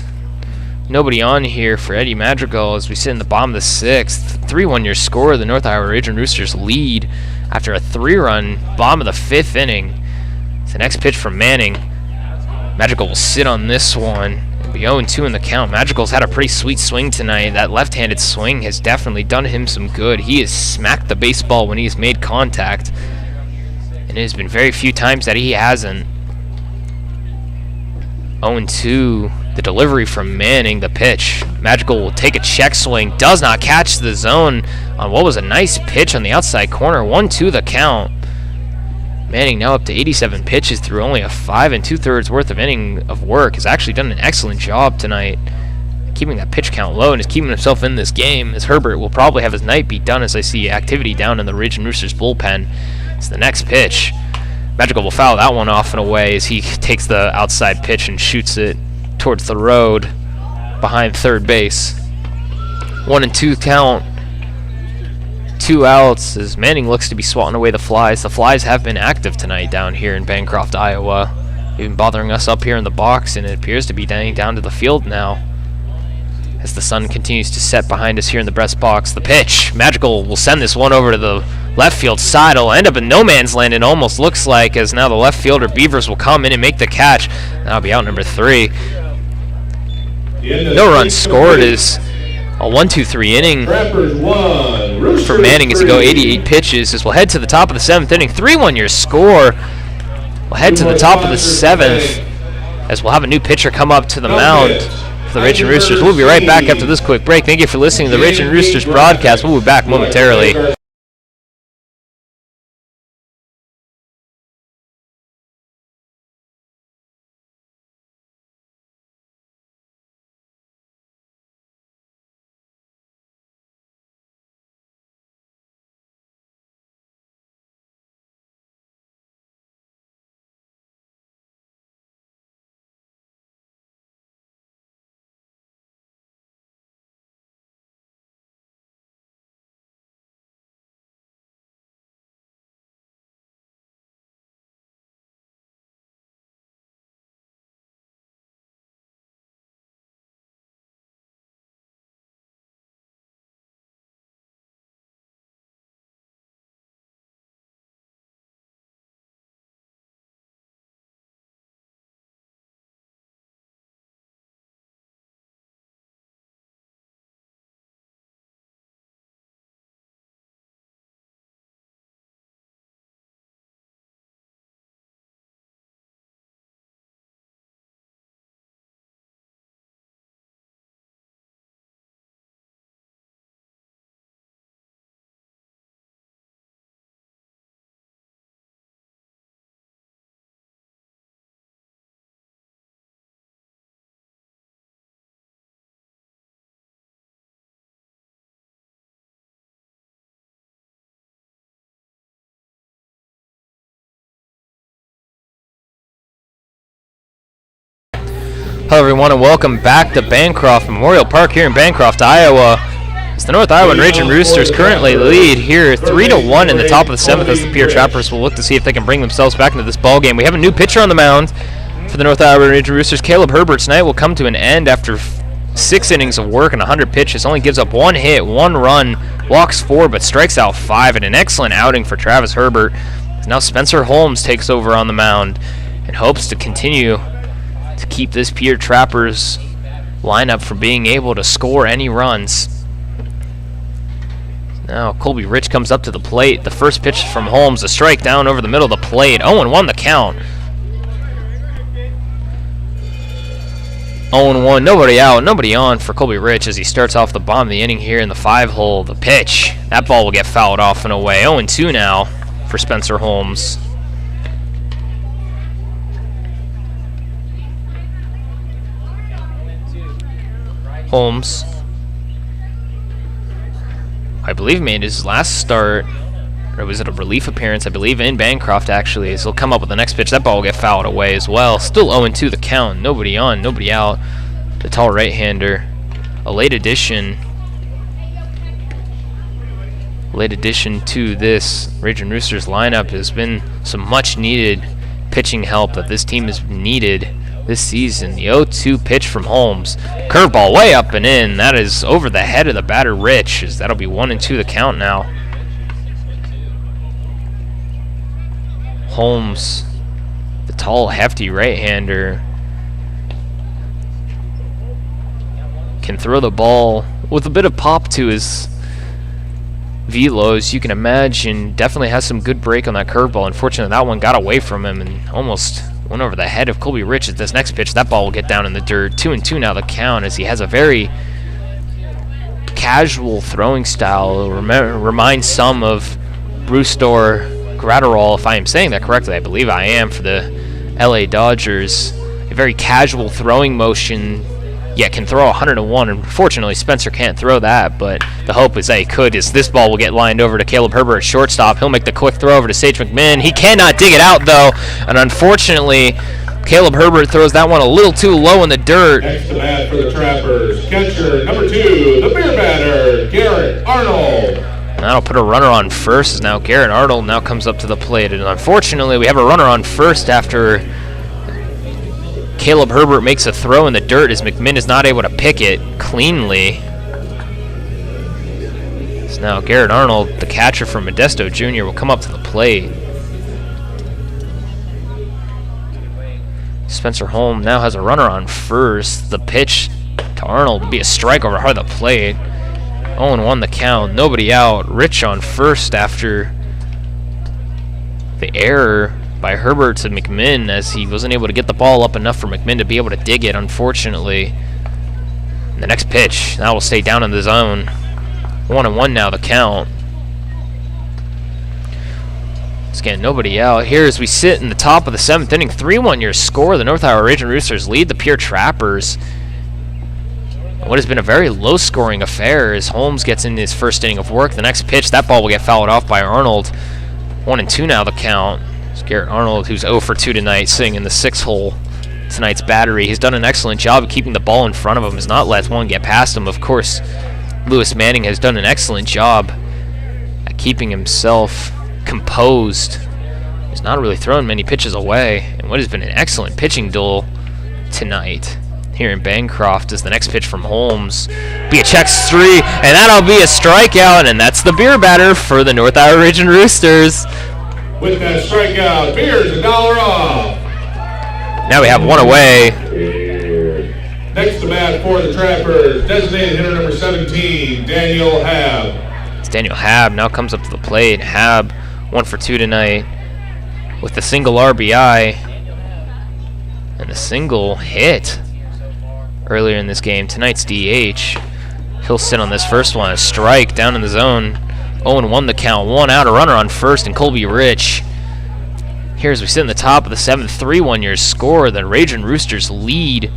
Nobody on here for Eddie Madrigal as we sit in the bottom of the 6th. 3-1 your score. The North Iowa Ragin Roosters lead after a 3-run bottom of the 5th inning. The next pitch from Manning. Madrigal will sit on this one. It'll be 0-2 in the count. Madrigal's had a pretty sweet swing tonight. That left-handed swing has definitely done him some good. He has smacked the baseball when he has made contact, and it has been very few times that he hasn't. 0-2. The delivery from Manning, the pitch. Madrigal will take a check swing, does not catch the zone on what was a nice pitch on the outside corner. 1-2 the count. Manning now up to 87 pitches through only a 5 2/3 worth of inning of work. Has actually done an excellent job tonight keeping that pitch count low and is keeping himself in this game, as Herbert will probably have his night beat done as I see activity down in the Ragin Roosters bullpen. It's the next pitch. Madrigal will foul that one off and away as he takes the outside pitch and shoots it towards the road behind third base. 1-2 count. 2 outs as Manning looks to be swatting away the flies. The flies have been active tonight down here in Bancroft, Iowa. They've been bothering us up here in the box, and it appears to be dying down to the field now as the sun continues to set behind us here in the press box. The pitch. Madrigal will send this one over to the left field side. It'll end up in no man's land, it almost looks like, as now the left fielder Beavers will come in and make the catch. That'll be out number 3. No runs scored is a 1-2-3 inning for Manning as he go 88 pitches. As we'll head to the top of the 7th inning. 3-1 your score. We'll head to the top of the 7th as we'll have a new pitcher come up to the mound for the Ragin Roosters. We'll be right back after this quick break. Thank you for listening to the Ragin Roosters broadcast. We'll be back momentarily. Hello everyone and welcome back to Bancroft Memorial Park here in Bancroft, Iowa. As the North Iowa Ragin Roosters currently lead here 3-1 in the top of the 7th as the Pierre Trappers will look to see if they can bring themselves back into this ball game. We have a new pitcher on the mound for the North Iowa Ragin Roosters. Caleb Herbert tonight will come to an end after 6 innings of work and 100 pitches. Only gives up 1 hit, 1 run, walks 4, but strikes out 5 in an excellent outing for Travis Herbert. Now Spencer Holmes takes over on the mound and hopes to continue to keep this Pierre Trappers lineup from being able to score any runs. Now Colby Rich comes up to the plate. The first pitch from Holmes, a strike down over the middle of the plate. 0-1 the count. 0-1, nobody out, nobody on for Colby Rich as he starts off the bottom of the inning here in the 5-hole. The pitch, that ball will get fouled off and away. 0-2 now for Spencer Holmes. Holmes, I believe, made his last start, or was it a relief appearance, I believe, in Bancroft actually. So he'll come up with the next pitch. That ball will get fouled away as well. Still 0-2 the count. Nobody on, nobody out. The tall right-hander. A late addition to this Ragin Roosters lineup has been some much-needed pitching help that this team has needed this season. The 0-2 pitch from Holmes. Curveball way up and in. That is over the head of the batter, Rich, as that'll be 1-2 the count now. Holmes, the tall, hefty right-hander, can throw the ball with a bit of pop to his velos. You can imagine definitely has some good break on that curveball. Unfortunately, that one got away from him and almost went over the head of Colby Rich. At this next pitch, that ball will get down in the dirt. 2-2 now the count as he has a very casual throwing style. Reminds some of Brewster Gratterall, if I am saying that correctly. I believe I am, for the LA Dodgers. A very casual throwing motion, yet can throw 101. Unfortunately, Spencer can't throw that, but the hope is that he could, is this ball will get lined over to Caleb Herbert at shortstop. He'll make the quick throw over to Sage McMinn. He cannot dig it out, though, and unfortunately, Caleb Herbert throws that one a little too low in the dirt. Next to bat for the Trappers, catcher number 2, the beer batter, Garrett Arnold. That'll put a runner on first, as now Garrett Arnold now comes up to the plate, and unfortunately, we have a runner on first after Caleb Herbert makes a throw in the dirt as McMinn is not able to pick it cleanly. So now Garrett Arnold, the catcher from Modesto Jr., will come up to the plate. Spencer Holmes now has a runner on first. The pitch to Arnold will be a strike over hard the plate. 0-1 the count, nobody out. Rich on first after the error by Herbert to McMinn, as he wasn't able to get the ball up enough for McMinn to be able to dig it, unfortunately. And the next pitch, that will stay down in the zone. 1-1 now the count. Let's get nobody out here as we sit in the top of the 7th inning. 3-1 your score. The North Iowa Ragin Roosters lead the Pierre Trappers. What has been a very low-scoring affair as Holmes gets in his first inning of work. The next pitch, that ball will get fouled off by Arnold. 1-2 now the count. Garrett Arnold, who's 0 for 2 tonight, sitting in the 6th hole tonight's battery. He's done an excellent job of keeping the ball in front of him, has not let one get past him. Of course, Lewis Manning has done an excellent job at keeping himself composed. He's not really thrown many pitches away, and what has been an excellent pitching duel tonight here in Bancroft is the next pitch from Holmes. Be a check 3, and that'll be a strikeout, and that's the beer batter for the North Iowa Ragin Roosters. With that strikeout, beer's $1 off. Now we have one away. Next to bat for the Trappers, designated hitter number 17, Daniel Hab. It's Daniel Hab now comes up to the plate. Hab 1 for 2 tonight with a single RBI and a single hit earlier in this game. Tonight's DH. He'll sit on this first one. A strike down in the zone. 0-1 the count, 1 out, a runner on first, and Colby Rich. Here as we sit in the top of the 7th, 3-1 your score. The Ragin Roosters lead.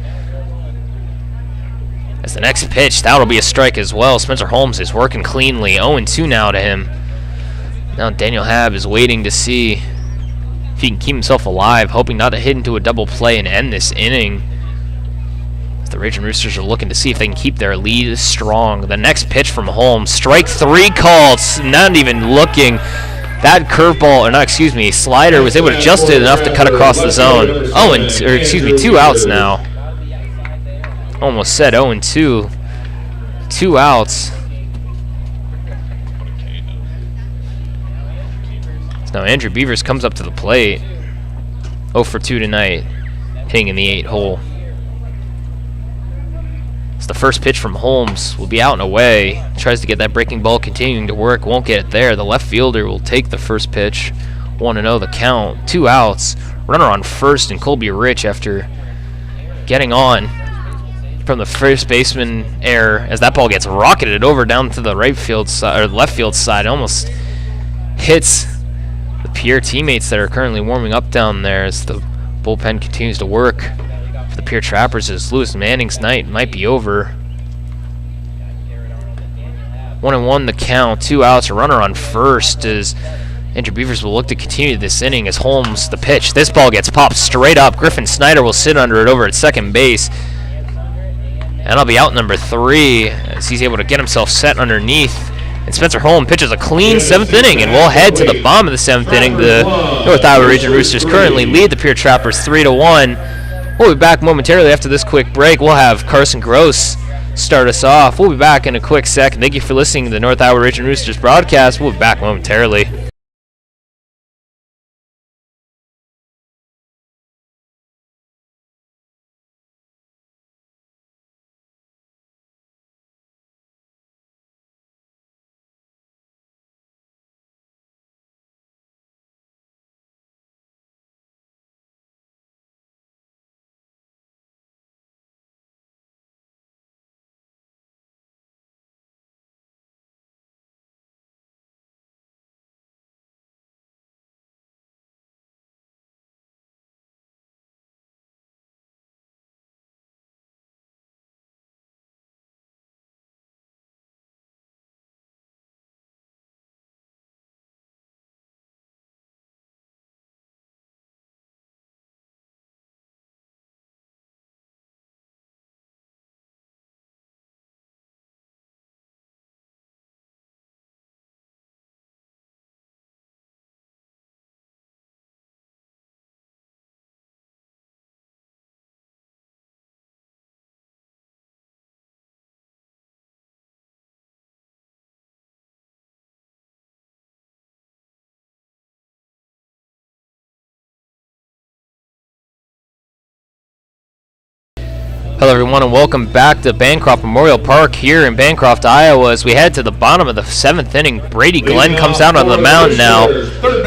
As the next pitch, that'll be a strike as well. Spencer Holmes is working cleanly. 0-2 now to him. Now Daniel Hab is waiting to see if he can keep himself alive, hoping not to hit into a double play and end this inning. The Ragin Roosters are looking to see if they can keep their lead strong. The next pitch from Holmes. Strike 3 called. Not even looking. That curveball, or not, excuse me, slider was able to adjust it enough to cut across the zone. 2 outs now. Almost said 0-2. 2 outs. So now Andrew Beavers comes up to the plate. 0 for 2 tonight, hitting in the 8 hole. So the first pitch from Holmes will be out and away. Tries to get that breaking ball continuing to work. Won't get it there. The left fielder will take the first pitch. 1-0 the count. 2 outs. Runner on first and Colby Rich after getting on from the first baseman error as that ball gets rocketed over down to the right field side or left field side. Almost hits the Pierre teammates that are currently warming up down there as the bullpen continues to work. The Pierre Trappers as Lewis Manning's night might be over. 1-1 the count, 2 outs, a runner on first as Andrew Beavers will look to continue this inning as Holmes, the pitch. This ball gets popped straight up. Griffin Snyder will sit under it over at second base. And I'll be out number 3 as he's able to get himself set underneath. And Spencer Holm pitches a clean 7th inning, and we'll head to the bottom of the 7th inning. The North Iowa Ragin Roosters currently lead the Pierre Trappers 3-1. We'll be back momentarily after this quick break. We'll have Carson Gross start us off. We'll be back in a quick second. Thank you for listening to the North Iowa Ragin Roosters broadcast. We'll be back momentarily. Hello everyone and welcome back to Bancroft Memorial Park here in Bancroft, Iowa as we head to the bottom of the 7th inning. Brady Glenn comes out on the mound now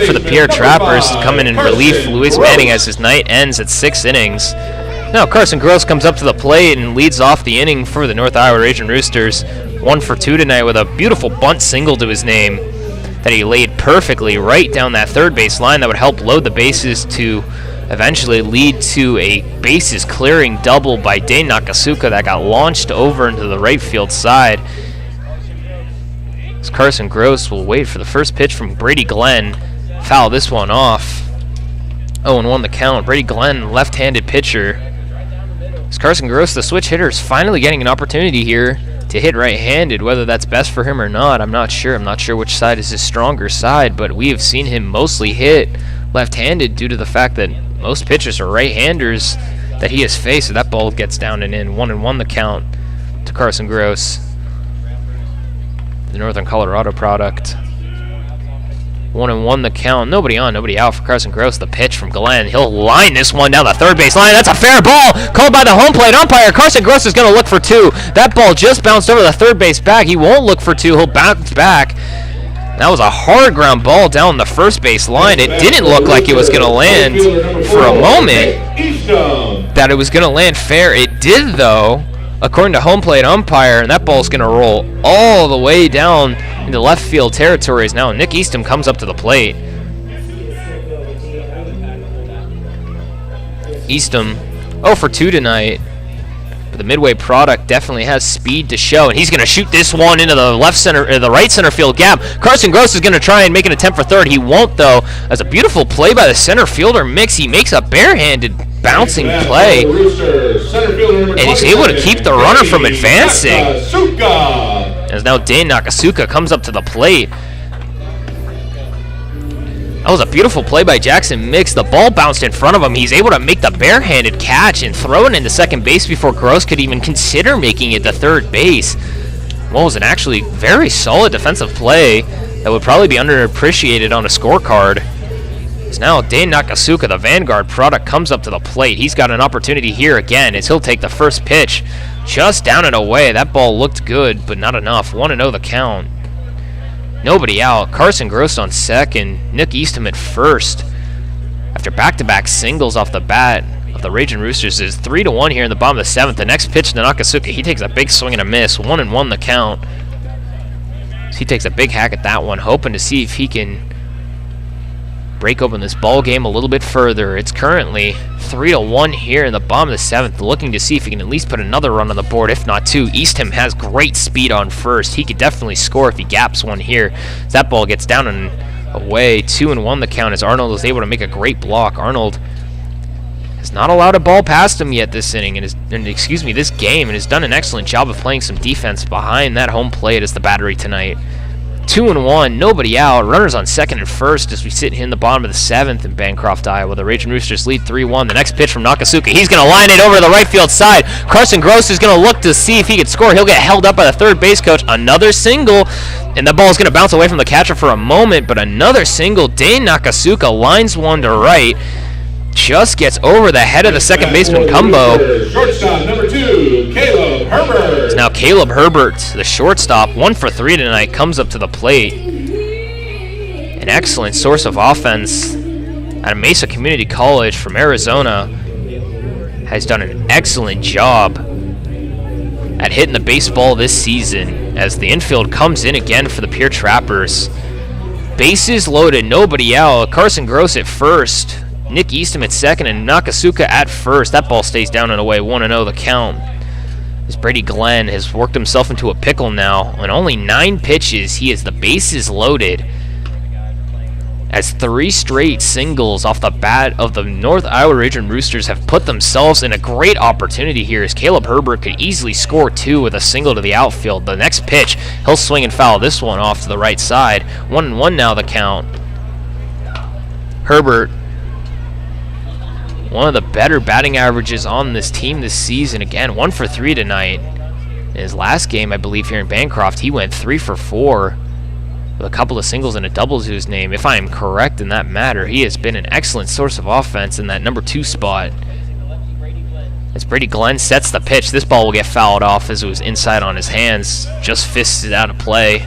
for the Pierre Trappers to come in relief. Luis Manning as his night ends at 6 innings. Now Carson Gross comes up to the plate and leads off the inning for the North Iowa Ragin Roosters. 1 for 2 tonight with a beautiful bunt single to his name that he laid perfectly right down that third base line that would help load the bases to eventually lead to a bases clearing double by Dane Nakasuka that got launched over into the right field side. As Carson Gross will wait for the first pitch from Brady Glenn. Foul this one off. 0-1 the count. Brady Glenn, left-handed pitcher. As Carson Gross, the switch hitter, is finally getting an opportunity here to hit right-handed. Whether that's best for him or not, I'm not sure. I'm not sure which side is his stronger side, but we have seen him mostly hit left-handed due to the fact that most pitchers are right-handers that he has faced. So that ball gets down and in. 1-1 the count to Carson Gross, the Northern Colorado product. 1-1 the count. Nobody on, nobody out for Carson Gross. The pitch from Glenn. He'll line this one down the third base line. That's a fair ball. Called by the home plate umpire. Carson Gross is going to look for 2. That ball just bounced over the third base back. He won't look for 2. He'll bounce back. That was a hard ground ball down the first base line. It didn't look like it was going to land for a moment, that it was going to land fair. It did, though, according to home plate umpire, and that ball's going to roll all the way down into left field territories. Now Nick Eastham comes up to the plate. Eastham 0 for 2 tonight. But the Midway product definitely has speed to show, and he's going to shoot this one into the left center, or the right center field gap. Carson Gross is going to try and make an attempt for third. He won't, though, as a beautiful play by the center fielder Mix. He makes a barehanded bouncing play, and he's able to keep the runner from advancing. As now Dane Nakasuka comes up to the plate. That was a beautiful play by Jackson Mix. The ball bounced in front of him. He's able to make the barehanded catch and throw it into second base before Gross could even consider making it to third base. Well, it was an actually very solid defensive play that would probably be underappreciated on a scorecard. As now Dane Nakasuka, the Vanguard product, comes up to the plate. He's got an opportunity here again as he'll take the first pitch. Just down and away. That ball looked good, but not enough. 1-0 the count. Nobody out. Carson Gross on second. Nick Eastham at first. After back-to-back singles off the bat of the Ragin Roosters, is 3-1 here in the bottom of the seventh. The next pitch to Nakasuka, he takes a big swing and a miss. 1-1 the count. So he takes a big hack at that one, hoping to see if he can break open this ball game a little bit further. It's currently 3-1 here in the bottom of the seventh, looking to see if he can at least put another run on the board, if not two. Eastham has great speed on first. He could definitely score if he gaps one here. As that ball gets down and away. 2-1 the count as Arnold is able to make a great block. Arnold has not allowed a ball past him yet this inning, this game, and has done an excellent job of playing some defense behind that home plate as the battery tonight. 2-1, nobody out. Runners on second and first as we sit here in the bottom of the seventh in Bancroft, Iowa. The Ragin Roosters lead 3-1. The next pitch from Nakasuka. He's going to line it over to the right field side. Carson Gross is going to look to see if he can score. He'll get held up by the third base coach. Another single, and the ball is going to bounce away from the catcher for a moment, but another single. Dane Nakasuka lines one to right. Just gets over the head of the second baseman combo. Shortstop number 2, Caleb Herbert. It's now Caleb Herbert, the shortstop, 1 for 3 tonight, comes up to the plate. An excellent source of offense out of Mesa Community College from Arizona. Has done an excellent job at hitting the baseball this season as the infield comes in again for the Pierre Trappers. Bases loaded, nobody out. Carson Gross at first. Nick Eastham at second and Nakasuka at first. That ball stays down and away. 1-0 the count. As Brady Glenn has worked himself into a pickle now. On only 9 pitches, he has the bases loaded. As 3 straight singles off the bat of the North Iowa Ragin Roosters have put themselves in a great opportunity here, as Caleb Herbert could easily score 2 with a single to the outfield. The next pitch, he'll swing and foul this one off to the right side. 1-1 now the count. Herbert, one of the better batting averages on this team this season. Again, 1 for 3 tonight. In his last game, I believe, here in Bancroft, he went 3 for 4 with a couple of singles and a double to his name. If I am correct in that matter, he has been an excellent source of offense in that number 2 spot. As Brady Glenn sets the pitch, this ball will get fouled off as it was inside on his hands. Just fisted out of play.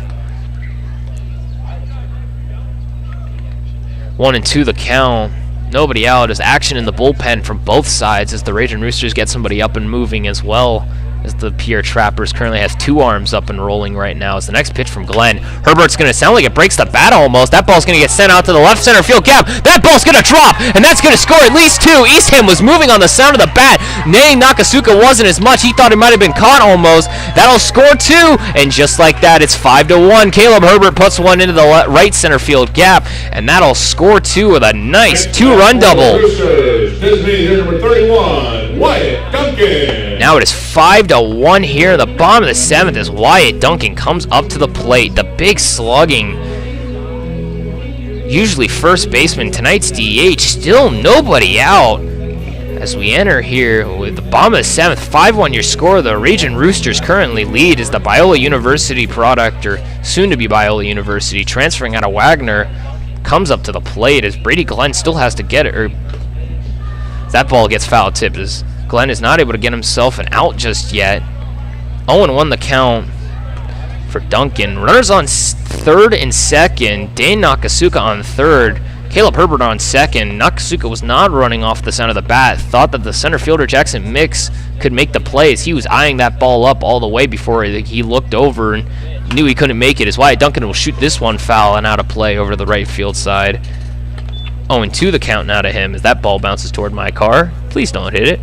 1-2 the count. Nobody out. As action in the bullpen from both sides as the Ragin Roosters get somebody up and moving as well. As the Pierre Trappers currently has 2 arms up and rolling right now. As the next pitch from Glenn. Herbert's going to sound like it breaks the bat almost. That ball's going to get sent out to the left center field gap. That ball's going to drop, and that's going to score at least 2. Eastham was moving on the sound of the bat. Nay, Nakasuka wasn't as much. He thought it might have been caught almost. That'll score 2, and just like that, it's 5-1. Caleb Herbert puts one into the right center field gap, and that'll score 2 with a nice 2-run double. Number 31, Wyatt Duncan. Now it is 5-1 here in the bottom of the seventh as Wyatt Duncan comes up to the plate. The big slugging, usually first baseman, tonight's DH. Still nobody out as we enter here with the bottom of the seventh. 5-1 your score. The Ragin Roosters currently lead as the Biola University product, or soon to be Biola University, transferring out of Wagner, comes up to the plate as Brady Glenn still has to get it, or that ball gets foul tipped as Glenn is not able to get himself an out just yet. 0-1 the count for Duncan. Runners on third and second. Dane Nakasuka on third. Caleb Herbert on second. Nakasuka was not running off the sound of the bat. Thought that the center fielder Jackson Mix could make the play as he was eyeing that ball up all the way before he looked over and knew he couldn't make it. As Wyatt Duncan will shoot this one foul and out of play over the right field side. 0-2 the count now to him as that ball bounces toward my car. Please don't hit it.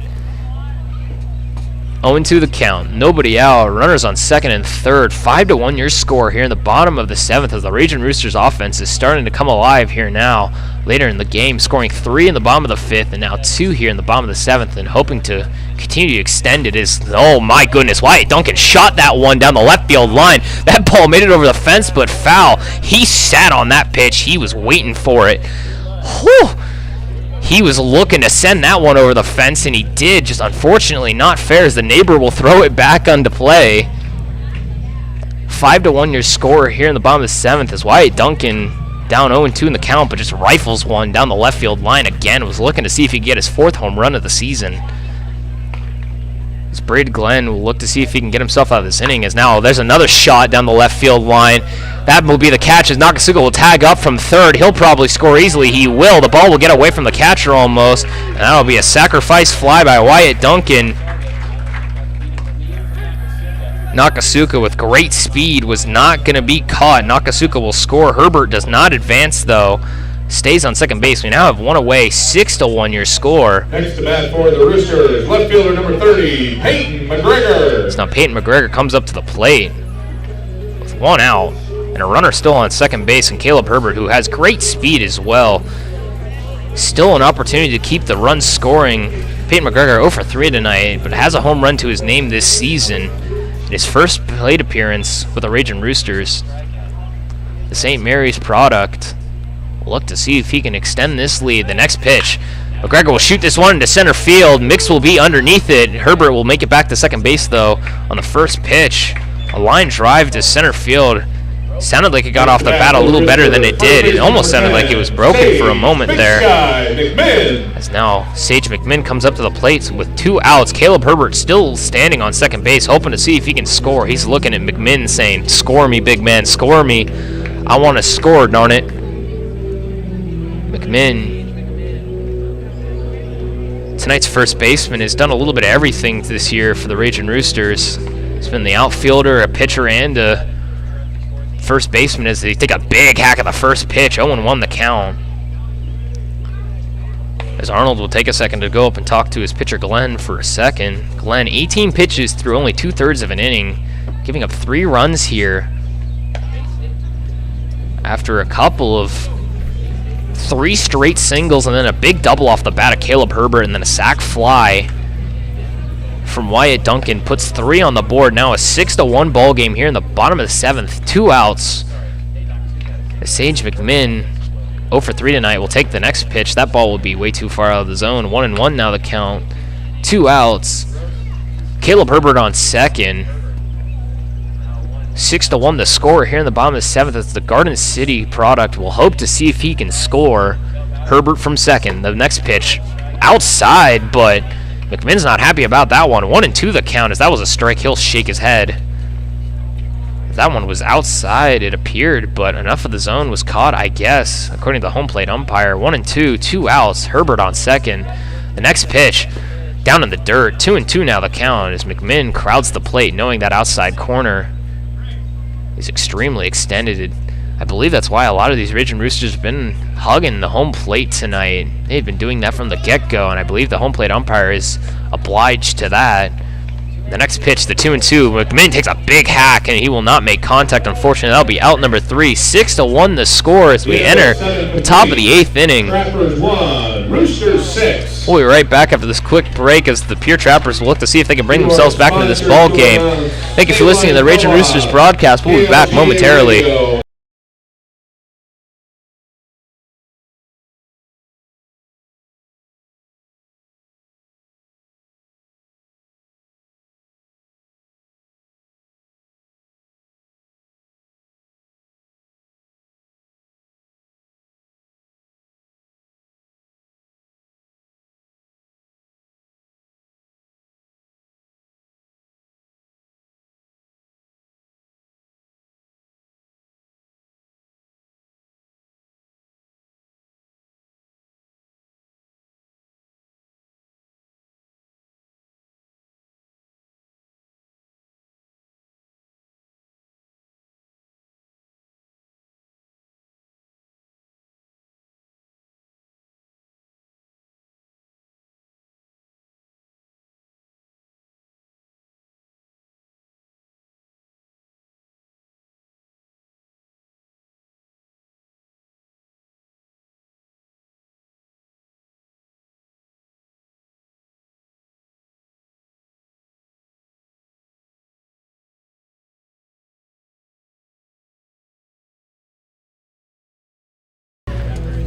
0-2 the count. Nobody out. Runners on second and third. 5-1 your score here in the bottom of the seventh as the Ragin Roosters offense is starting to come alive here now. Later in the game, scoring 3 in the bottom of the fifth and now 2 here in the bottom of the seventh, and hoping to continue to extend it is, oh my goodness, Wyatt Duncan shot that one down the left field line. That ball made it over the fence, but foul. He sat on that pitch. He was waiting for it. Whew. He was looking to send that one over the fence, and he did. Just unfortunately not fair, as the neighbor will throw it back onto play. 5-1 your score here in the bottom of the seventh as Wyatt Duncan down 0-2 in the count, but just rifles one down the left field line again. Was looking to see if he could get his 4th home run of the season. As Braid Glenn will look to see if he can get himself out of this inning, as now there's another shot down the left field line. That will be the catch as Nakasuga will tag up from third. He'll probably score easily. He will. The ball will get away from the catcher almost, and that'll be a sacrifice fly by Wyatt Duncan. Nakasuga with great speed was not going to be caught. Nakasuga will score. Herbert does not advance though. Stays on second base. We now have one away. 6-1 your score. Next to bat for the Roosters, left fielder number 30, Peyton McGregor. So now Peyton McGregor comes up to the plate with 1 out and a runner still on second base, and Caleb Herbert, who has great speed as well. Still an opportunity to keep the runs scoring. Peyton McGregor 0 for 3 tonight, but has a home run to his name this season. His first plate appearance with the Ragin Roosters. The St. Mary's product. Look to see if he can extend this lead. The next pitch, McGregor will shoot this one into center field. Mix will be underneath it. Herbert will make it back to second base though on the first pitch. A line drive to center field. Sounded like it got off the bat a little better than it did. It almost sounded like it was broken for a moment there. As now Sage McMinn comes up to the plate with 2 outs. Caleb Herbert still standing on second base, hoping to see if he can score. He's looking at McMinn saying, "Score me, big man, score me. I want to score, darn it." McMinn, tonight's first baseman, has done a little bit of everything this year for the Ragin Roosters. He's been the outfielder, a pitcher, and a first baseman as they take a big hack at the first pitch. 0-1 the count. As Arnold will take a second to go up and talk to his pitcher Glenn for a second. Glenn, 18 pitches through only 2/3 of an inning, giving up 3 runs here after a couple of 3 straight singles and then a big double off the bat of Caleb Herbert, and then a sac fly from Wyatt Duncan puts 3 on the board. Now a 6-1 ball game here in the bottom of the seventh. 2 outs. Sage McMinn 0 for 3 tonight will take the next pitch. That ball will be way too far out of the zone. 1-1 now the count. 2 outs. Caleb Herbert on second. 6-1 the score here in the bottom of the seventh as the Garden City product will hope to see if he can score. Herbert from second. The next pitch outside, but McMinn's not happy about that one. 1-2 the count. As that was a strike, he'll shake his head. That one was outside, it appeared, but enough of the zone was caught, I guess, according to the home plate umpire. 1-2, 2 outs. Herbert on second. The next pitch down in the dirt. 2-2 now the count as McMinn crowds the plate, knowing that outside corner is extremely extended. I believe that's why a lot of these Ragin Roosters have been hugging the home plate tonight. They've been doing that from the get-go, and I believe the home plate umpire is obliged to that. The next pitch, the 2-2. McMinn takes a big hack, and he will not make contact, unfortunately. That'll be out number 3. 6-1 the score as we enter the top of the 8th inning. Trappers 1, Roosters 6. We'll be right back after this quick break as the Pierre Trappers will look to see if they can bring themselves back into this ball game. Thank you for listening to the Ragin Roosters broadcast. We'll be back momentarily.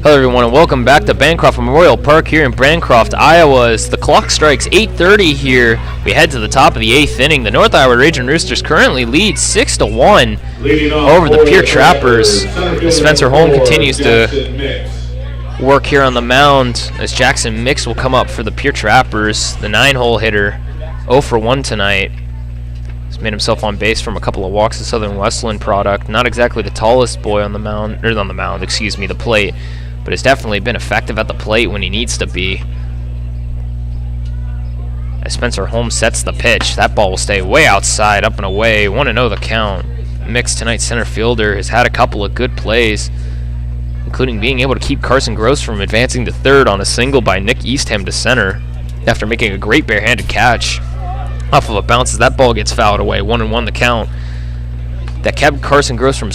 Hello everyone and welcome back to Bancroft Memorial Park here in Bancroft, Iowa. As the clock strikes 8:30 here, we head to the top of the 8th inning. The North Iowa Ragin Roosters currently lead 6-1 over the Pierre Trappers. Spencer Holm continues to work here on the mound as Jackson Mix will come up for the Pierre Trappers, the 9-hole hitter, 0 for 1 tonight. He's made himself on base from a couple of walks, the Southern Westland product. Not exactly the tallest boy on the mound, or on the mound, excuse me, the plate, but has definitely been effective at the plate when he needs to be. As Spencer Holmes sets the pitch, that ball will stay way outside, up and away, 1-0 the count. Mix, tonight's center fielder, has had a couple of good plays, including being able to keep Carson Gross from advancing to third on a single by Nick Eastham to center after making a great barehanded catch off of a bounce as that ball gets fouled away, 1-1 the count. That kept Carson Gross from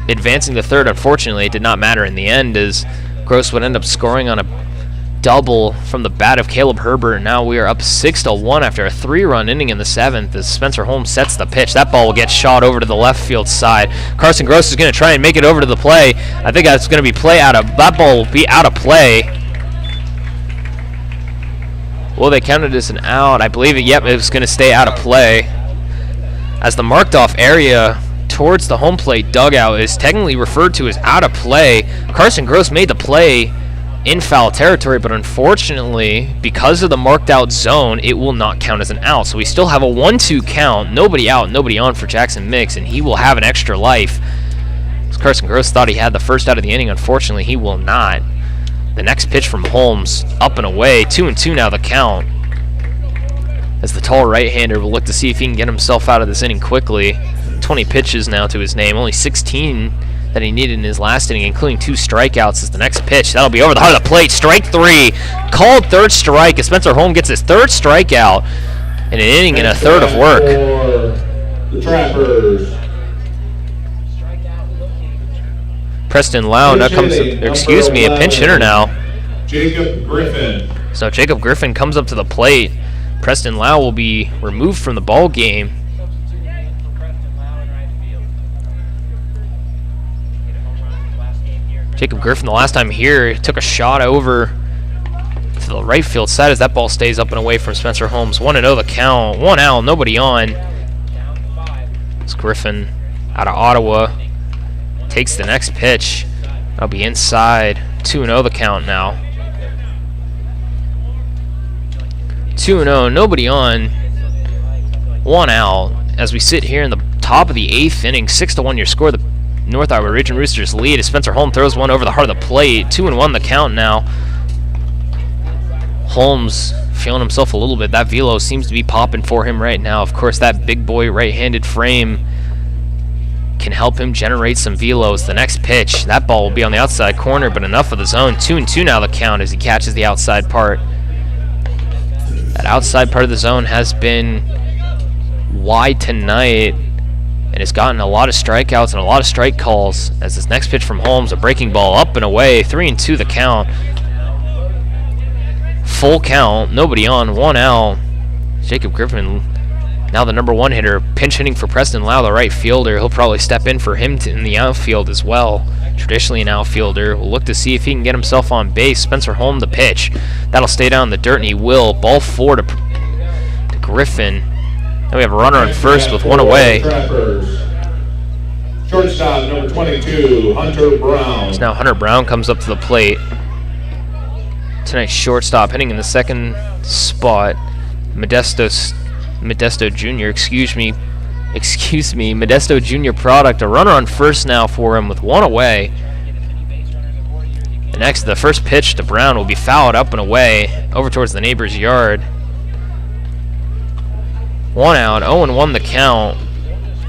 advancing to third. Unfortunately, it did not matter in the end as Gross would end up scoring on a double from the bat of Caleb Herbert. Now we are up 6-1 after a 3-run inning in the 7th as Spencer Holmes sets the pitch. That ball will get shot over to the left field side. Carson Gross is going to try and make it over to the play. I think that's going to be that ball will be out of play. Well, they counted as an out. I believe it. Yep, it was going to stay out of play as the marked off area towards the home plate dugout is technically referred to as out of play. Carson Gross made the play in foul territory, but unfortunately, because of the marked out zone, it will not count as an out. So we still have a 1-2 count, nobody out, nobody on for Jackson Mix, and he will have an extra life. As Carson Gross thought he had the first out of the inning, unfortunately, he will not. The next pitch from Holmes, up and away, 2-2 now the count. As the tall right-hander will look to see if he can get himself out of this inning quickly. 20 pitches now to his name, only 16 that he needed in his last inning, including 2 strikeouts as the next pitch. That'll be over the heart of the plate. Strike 3. Called third strike as Spencer Holm gets his 3rd strikeout in an inning and a 3rd of work. For the Trappers. Preston Lau now comes, a pinch hitter now. Jacob Griffin. So Jacob Griffin comes up to the plate. Preston Lau will be removed from the ball game. Jacob Griffin, the last time here, took a shot over to the right field side as that ball stays up and away from Spencer Holmes. 1-0 the count. 1 out, nobody on. It's Griffin out of Ottawa. Takes the next pitch. That'll be inside. 2-0 the count now. 2-0, nobody on. 1 out. As we sit here in the top of the 8th inning, 6-1 your score. The North Iowa Ragin Roosters lead as Spencer Holmes throws one over the heart of the plate. 2-1 the count now. Holmes feeling himself a little bit. That velo seems to be popping for him right now. Of course, that big boy right-handed frame can help him generate some velos. The next pitch, that ball will be on the outside corner, but enough of the zone. 2-2 now the count as he catches the outside part. That outside part of the zone has been wide tonight and has gotten a lot of strikeouts and a lot of strike calls as this next pitch from Holmes, a breaking ball up and away, 3-2 the count. Full count, nobody on, 1 out. Jacob Griffin, now the number 1 hitter, pinch hitting for Preston Lau, the right fielder. He'll probably step in for him in the outfield as well. Traditionally an outfielder. We'll look to see if he can get himself on base. Spencer Holm the pitch. That'll stay down in the dirt, and he will. Ball 4 to Griffin. Now we have a runner on first with 1 away. Shortstop number 22, Hunter Brown. So now Hunter Brown comes up to the plate. Tonight's shortstop hitting in the 2nd spot. Modesto Jr., Modesto Jr. product. A runner on first now for him with 1 away. The first pitch to Brown will be fouled up and away over towards the neighbor's yard. 1 out, 0-1 the count.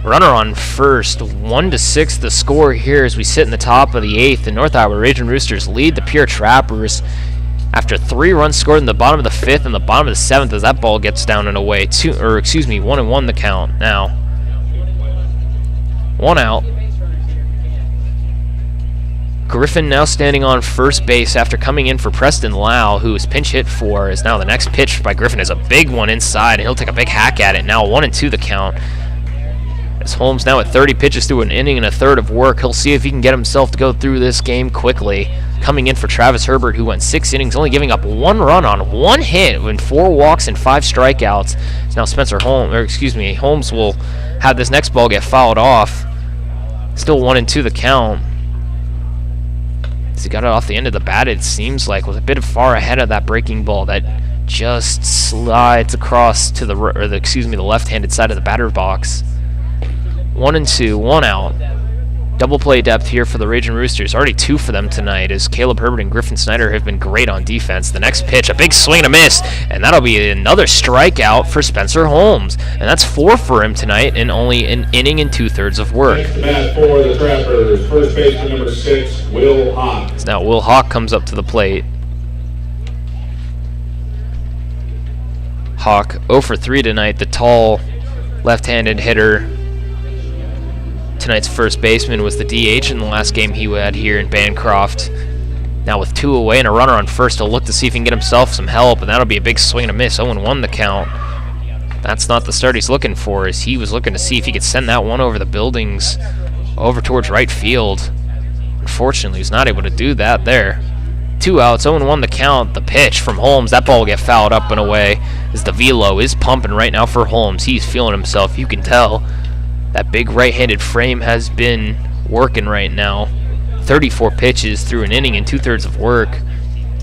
Runner on first, 1-6 the score here as we sit in the top of the 8th. The North Iowa Ragin Roosters lead the Pierre Trappers after 3 runs scored in the bottom of the 5th and the bottom of the 7th as that ball gets down and away. 1-1 the count now. 1 out. Griffin now standing on first base after coming in for Preston Lau, who is pinch hit for, as now the next pitch by Griffin is a big one inside, and he'll take a big hack at it. Now 1-2 the count. As Holmes now at 30 pitches through an inning and a 3rd of work, he'll see if he can get himself to go through this game quickly. coming in for Travis Herbert, who went 6 innings, only giving up 1 run on 1 hit with 4 walks and 5 strikeouts. So now Holmes will have this next ball get fouled off. Still 1-2 the count. He got it off the end of the bat, it seems like, was a bit far ahead of that breaking ball that just slides across to the left-handed side of the batter box. 1-2, 1 out. Double play depth here for the Ragin Roosters. Already 2 for them tonight, as Caleb Herbert and Griffin Snyder have been great on defense. The next pitch, a big swing and a miss, and that'll be another strikeout for Spencer Holmes. And that's 4 for him tonight in only an inning and 2/3 of work. Next bat for the Trappers, first baseman number 6, Will Hawk. So now Will Hawk comes up to the plate. Hawk 0 for 3 tonight, the tall left-handed hitter. Tonight's first baseman was the DH in the last game he had here in Bancroft. Now with 2 away and a runner on first, he'll look to see if he can get himself some help, and that'll be a big swing and a miss. 0-1 the count. That's not the start he's looking for, as he was looking to see if he could send that one over the buildings, over towards right field. Unfortunately, he's not able to do that there. 2 outs, 0-1 the count. The pitch from Holmes, that ball will get fouled up and away, as the velo is pumping right now for Holmes. He's feeling himself, you can tell. That big right-handed frame has been working right now. 34 pitches through an inning and 2/3 of work.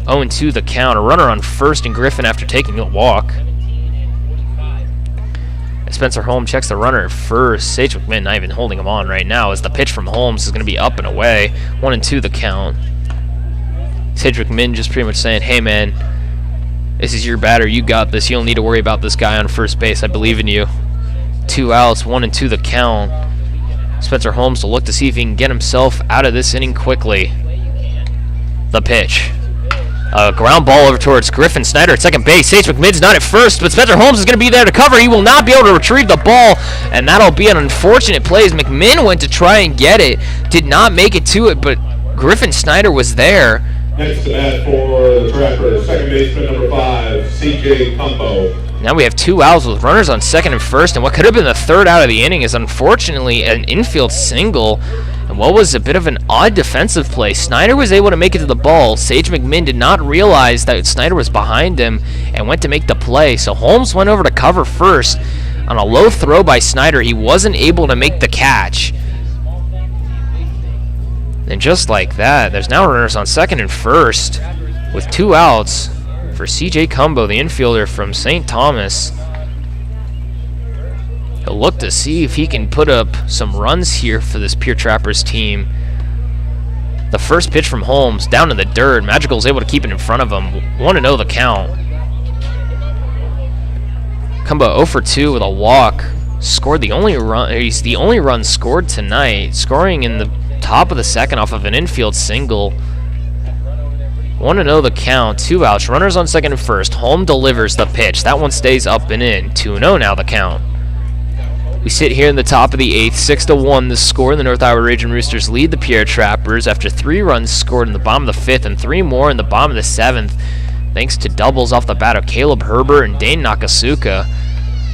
0-2 the count. A runner on first and Griffin after taking a walk. Spencer Holmes checks the runner at first. Sage McMinn not even holding him on right now, as the pitch from Holmes is going to be up and away. 1-2 the count. Sage McMinn just pretty much saying, hey man, this is your batter, you got this. You don't need to worry about this guy on first base. I believe in you. 2 outs, 1-2 the count. Spencer Holmes to look to see if he can get himself out of this inning quickly. The pitch. A ground ball over towards Griffin Snyder at second base. Sage McMinn's not at first, but Spencer Holmes is going to be there to cover. He will not be able to retrieve the ball, and that'll be an unfortunate play as McMinn went to try and get it. Did not make it to it, but Griffin Snyder was there. Next to bat for the Trappers, second baseman number 5, C.J. Cumbo. Now we have 2 outs with runners on second and first, and what could have been the 3rd out of the inning is unfortunately an infield single, and what was a bit of an odd defensive play. Snyder was able to make it to the ball. Sage McMinn did not realize that Snyder was behind him and went to make the play, so Holmes went over to cover first. On a low throw by Snyder, he wasn't able to make the catch. And just like that, there's now runners on second and first with 2 outs for C.J. Cumbo, the infielder from St. Thomas. He'll look to see if he can put up some runs here for this Pierre Trappers team. The first pitch from Holmes, down in the dirt. Magical's able to keep it in front of him. 1-0 the count. Cumbo 0 for 2 with a walk. Scored the only run. He's the only run scored tonight, scoring in the top of the second off of an infield single. 1-0 the count, 2 outs, runners on second and first. Holmes delivers the pitch. That one stays up and in. 2-0 now the count. We sit here in the top of the 8th, 6-1 the score. The North Iowa Ragin Roosters lead the Pierre Trappers after 3 runs scored in the bottom of the 5th and 3 more in the bottom of the 7th, thanks to doubles off the bat of Caleb Herbert and Dane Nakasuka,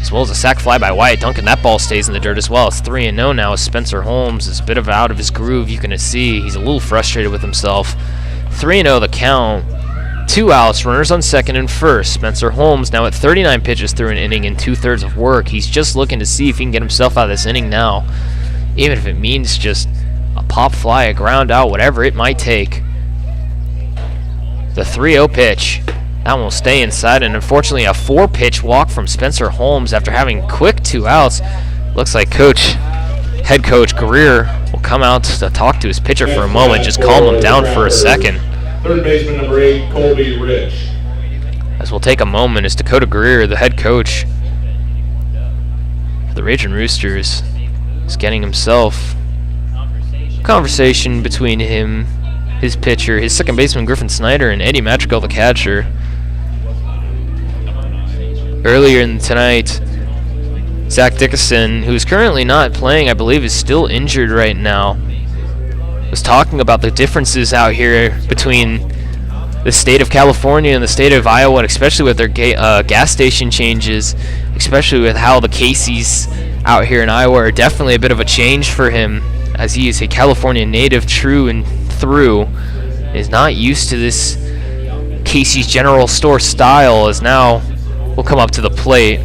as well as a sac fly by Wyatt Duncan. That ball stays in the dirt as well. It's 3-0 now as Spencer Holmes is a bit out of his groove. You can see he's a little frustrated with himself. 3-0 the count. 2 outs, runners on second and first. Spencer Holmes now at 39 pitches through an inning and 2/3 of work. He's just looking to see if he can get himself out of this inning now, even if it means just a pop fly, a ground out, whatever it might take. The 3-0 pitch. That one will stay inside, and unfortunately a 4-pitch walk from Spencer Holmes after having quick 2 outs. Looks like head coach Greer will come out to talk to his pitcher for a moment, just calm him down for a second. Third baseman number 8, Colby Rich. As we'll take a moment as Dakota Greer, the head coach for the Ragin Roosters, is getting himself a conversation between him, his pitcher, his second baseman Griffin Snyder, and Eddie Madrigal, the catcher. Earlier in tonight, Zach Dickinson, who's currently not playing, I believe is still injured right now, was talking about the differences out here between the state of California and the state of Iowa, and especially with their gas station changes, especially with how the Casey's out here in Iowa are definitely a bit of a change for him, as he is a California native true and through. is not used to this Casey's General Store style, as now will come up to the plate.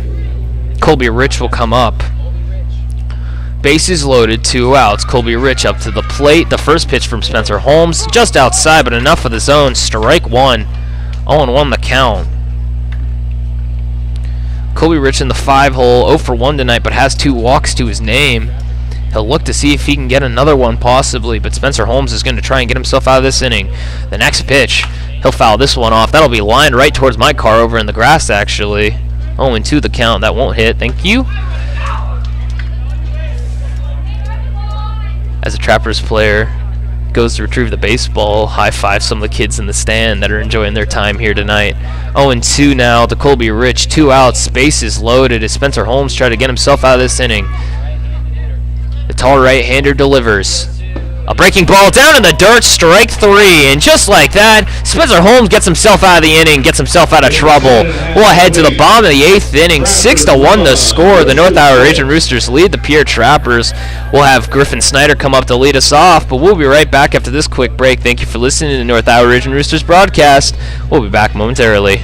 Colby Rich will come up. Bases loaded, 2 outs. Colby Rich up to the plate. The first pitch from Spencer Holmes, just outside, but enough of the zone. Strike 1. 0-1 the count. Colby Rich in the 5-hole, 0 for 1 tonight, but has 2 walks to his name. He'll look to see if he can get another one possibly, but Spencer Holmes is going to try and get himself out of this inning. The next pitch, he'll foul this one off. That'll be lined right towards my car over in the grass, actually. 0-2 the count. That won't hit. Thank you. As a Trappers player goes to retrieve the baseball, high-five some of the kids in the stand that are enjoying their time here tonight. 0-2 now to Colby Rich. 2 outs, bases loaded as Spencer Holmes tries to get himself out of this inning. The tall right-hander delivers. A breaking ball down in the dirt, strike 3, and just like that, Spencer Holmes gets himself out of the inning, gets himself out of trouble. We'll head to the bottom of the 8th inning, 6-1 the score. The North Iowa Ragin Roosters lead the Pierre Trappers. We'll have Griffin Snyder come up to lead us off, but we'll be right back after this quick break. Thank you for listening to the North Iowa Ragin Roosters broadcast. We'll be back momentarily.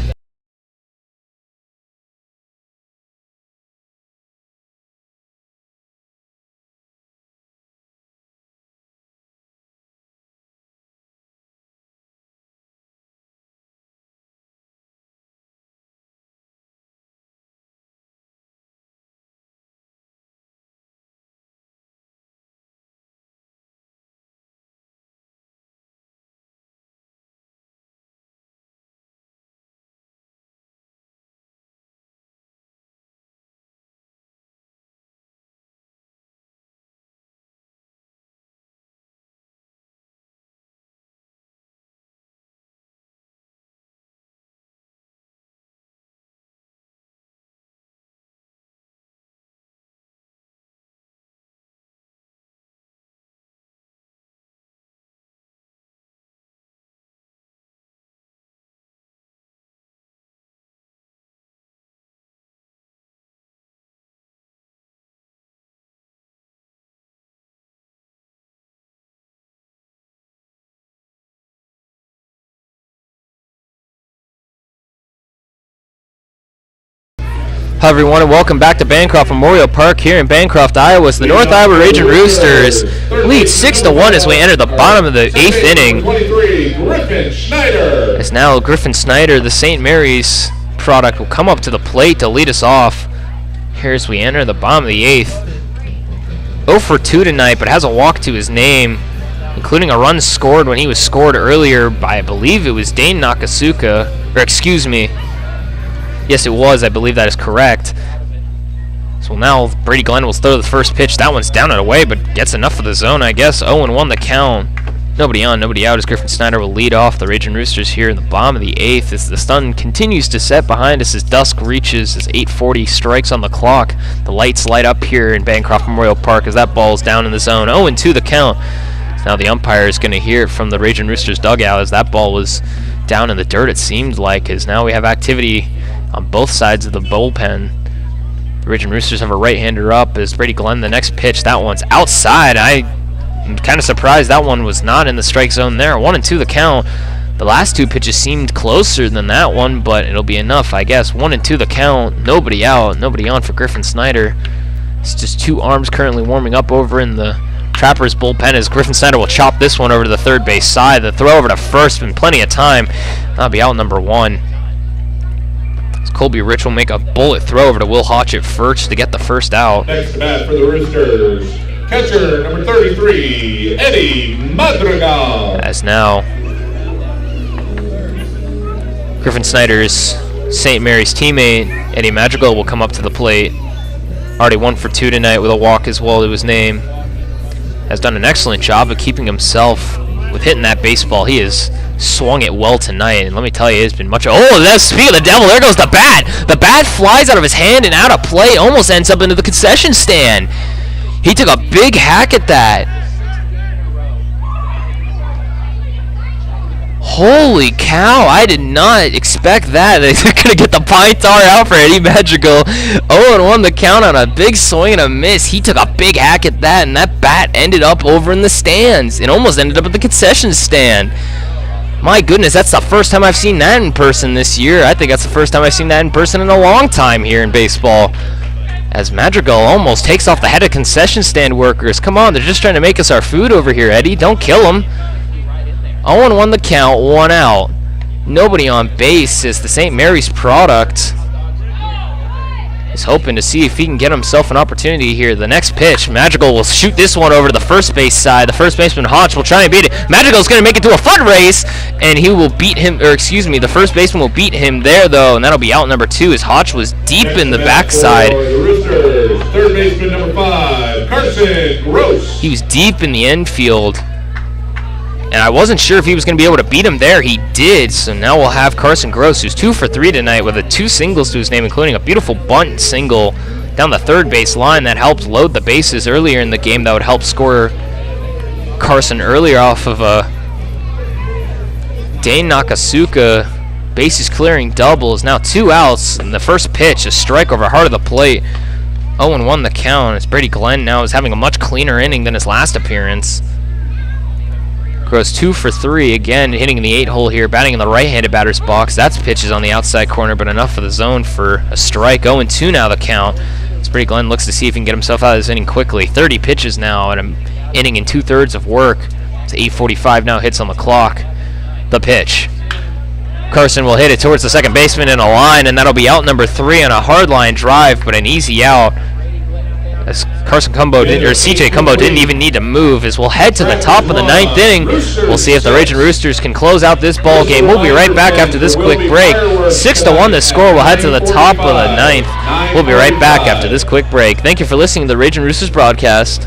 Hello everyone and welcome back to Bancroft Memorial Park here in Bancroft, Iowa. The North Iowa Ragin Roosters lead 6-1 as we enter the bottom of the 8th inning. As now Griffin Snyder, the St. Mary's product, will come up to the plate to lead us off here as we enter the bottom of the 8th. 0 for 2 tonight, but has a walk to his name, including a run scored when he was scored earlier by, I believe it was Dane Nakasuka, or excuse me, yes, it was. I believe that is correct. So now Brady Glenn will throw the first pitch. That one's down and away, but gets enough of the zone, I guess. 0-1 the count. Nobody on, nobody out as Griffin Snyder will lead off the Ragin Roosters here in the bottom of the 8th as the sun continues to set behind us as dusk reaches, as 8:40 strikes on the clock. The lights light up here in Bancroft Memorial Park as that ball is down in the zone. 0-2 the count. Now the umpire is going to hear it from the Ragin Roosters dugout as that ball was down in the dirt, it seemed like, as now we have activity on both sides of the bullpen. The Ragin Roosters have a right-hander up as Brady Glenn, the next pitch, that one's outside. I'm kind of surprised that one was not in the strike zone there. 1-2 the count. The last 2 pitches seemed closer than that one, but it'll be enough, I guess. 1-2 the count. Nobody out, nobody on for Griffin Snyder. It's just 2 arms currently warming up over in the Trappers bullpen as Griffin Snyder will chop this one over to the third base side. The throw over to first, been plenty of time. That'll be out number 1. Colby Rich will make a bullet throw over to Will Hotch at first to get the first out. Next to bat for the Roosters, catcher number 33, Eddie Madrigal. As now Griffin Snyder's St. Mary's teammate, Eddie Madrigal, will come up to the plate. Already 1 for 2 tonight with a walk as well to his name. Has done an excellent job of keeping himself with hitting that baseball. He has swung it well tonight, and let me tell you, it's been much. Oh, that's, speaking of the devil, there goes the bat. The bat flies out of his hand and out of play, almost ends up into the concession stand. He took a big hack at that. Holy cow, I did not expect that. They're going to get the pine tar out for Eddie Madrigal. 0-1 the count on a big swing and a miss. He took a big hack at that, and that bat ended up over in the stands. It almost ended up at the concession stand. My goodness, that's the first time I've seen that in person this year. I think that's the first time I've seen that in person in a long time here in baseball. As Madrigal almost takes off the head of concession stand workers. Come on, they're just trying to make us our food over here, Eddie. Don't kill them. 0-1 the count, 1 out. Nobody on base as the St. Mary's product is hoping to see if he can get himself an opportunity here. The next pitch, Madrigal will shoot this one over to the first base side. The first baseman, Hodge, will try and beat it. Madrigal's going to make it to a foot race, and he will beat him, or excuse me, the first baseman will beat him there, though, and that'll be out number 2 as Hodge was deep in the backside. The Roosters, third baseman number 5, Carson Gross. He was deep in the infield, and I wasn't sure if he was going to be able to beat him there. He did, so now we'll have Carson Gross, who's 2 for 3 tonight with 2 singles to his name, including a beautiful bunt single down the third base line that helped load the bases earlier in the game. That would help score Carson earlier off of a Dane Nakasuka bases clearing double. Is now 2 outs, and the first pitch, a strike over heart of the plate. 0-1 the count as Brady Glenn now is having a much cleaner inning than his last appearance. Gross 2 for 3, again hitting in the 8-hole here, batting in the right-handed batter's box. That's pitches on the outside corner, but enough for the zone for a strike. 0-2 now the count. As Brady Glenn looks to see if he can get himself out of this inning quickly. 30 pitches now, and an inning and 2/3 of work. It's 8:45 now, hits on the clock. The pitch. Carson will hit it towards the second baseman in a line, and that'll be out number 3 on a hard line drive, but an easy out. As CJ Cumbo didn't even need to move, as we'll head to the top of the 9th inning. We'll see if the Ragin Roosters can close out this ball game. We'll be right back after this quick break. 6-1 the score. We'll head to the top of the 9th. We'll be right back after this quick break. Thank you for listening to the Ragin Roosters broadcast.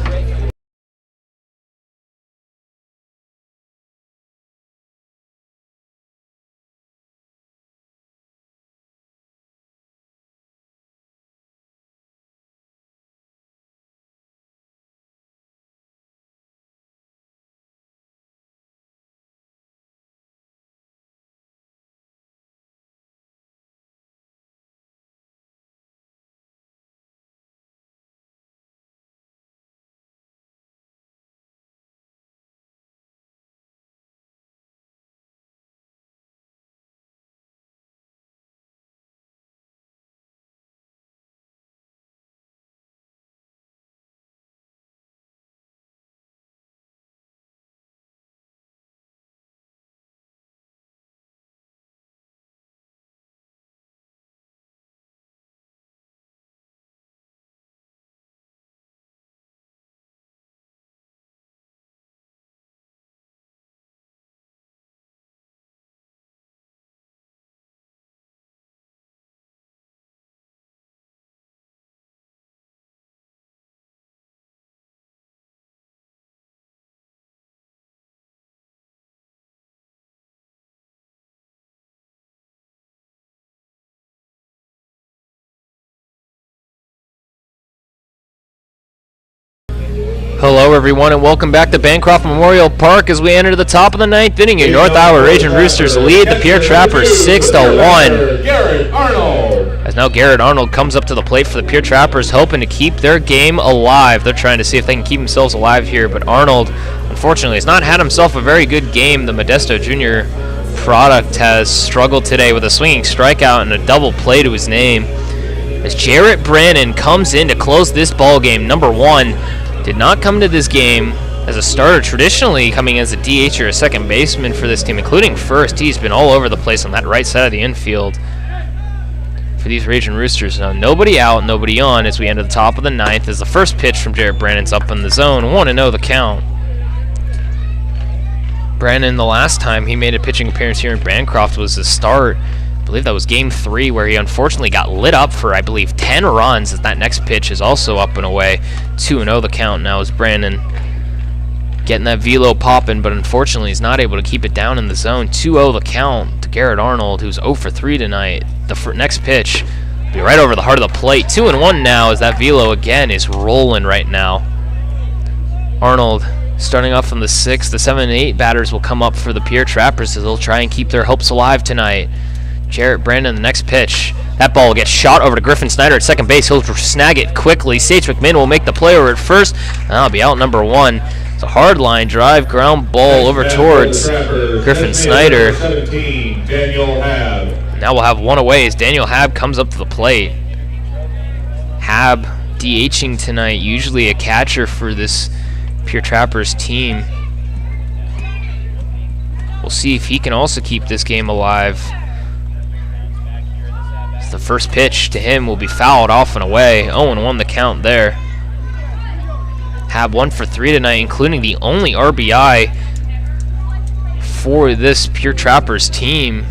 Hello everyone, and welcome back to Bancroft Memorial Park as we enter the top of the 9th inning. Your North Iowa Ragin Roosters lead the Pierre Trappers 6-1. As now Garrett Arnold comes up to the plate for the Pierre Trappers, hoping to keep their game alive. They're trying to see if they can keep themselves alive here, but Arnold, unfortunately, has not had himself a very good game. The Modesto Jr. product has struggled today with a swinging strikeout and a double play to his name. As Jarrett Brannon comes in to close this ball game, number 1, did not come to this game as a starter, traditionally coming as a DH or a second baseman for this team, including first. He's been all over the place on that right side of the infield for these Ragin Roosters. Now nobody out, nobody on as we enter the top of the 9th as the first pitch from Jarrett Brannon's up in the zone. 1-0 the count. Brannon, the last time he made a pitching appearance here in Bancroft was the start. I believe that was game 3 where he unfortunately got lit up for, I believe, 10 runs as that next pitch is also up and away. 2-0 the count now as Brannon getting that velo popping, but unfortunately he's not able to keep it down in the zone. 2-0 the count to Garrett Arnold, who's 0 for 3 tonight. The next pitch will be right over the heart of the plate. 2-1 now as that velo again is rolling right now. Arnold starting off from the 6th. The 7 and 8 batters will come up for the Pierre Trappers as they'll try and keep their hopes alive tonight. Jarrett Brandon, the next pitch. That ball will get shot over to Griffin Snyder at second base. He'll snag it quickly. Sage McMinn will make the play over at first. And that'll be out number 1. It's a hard line drive, ground ball over towards Griffin Snyder. 17, Daniel Hab. Now we'll have one away as Daniel Hab comes up to the plate. Hab DHing tonight, usually a catcher for this Pierre Trappers team. We'll see if he can also keep this game alive. The first pitch to him will be fouled off and away. 0-1 the count there. Hab 1 for 3 tonight, including the only RBI for this Pierre Trappers team.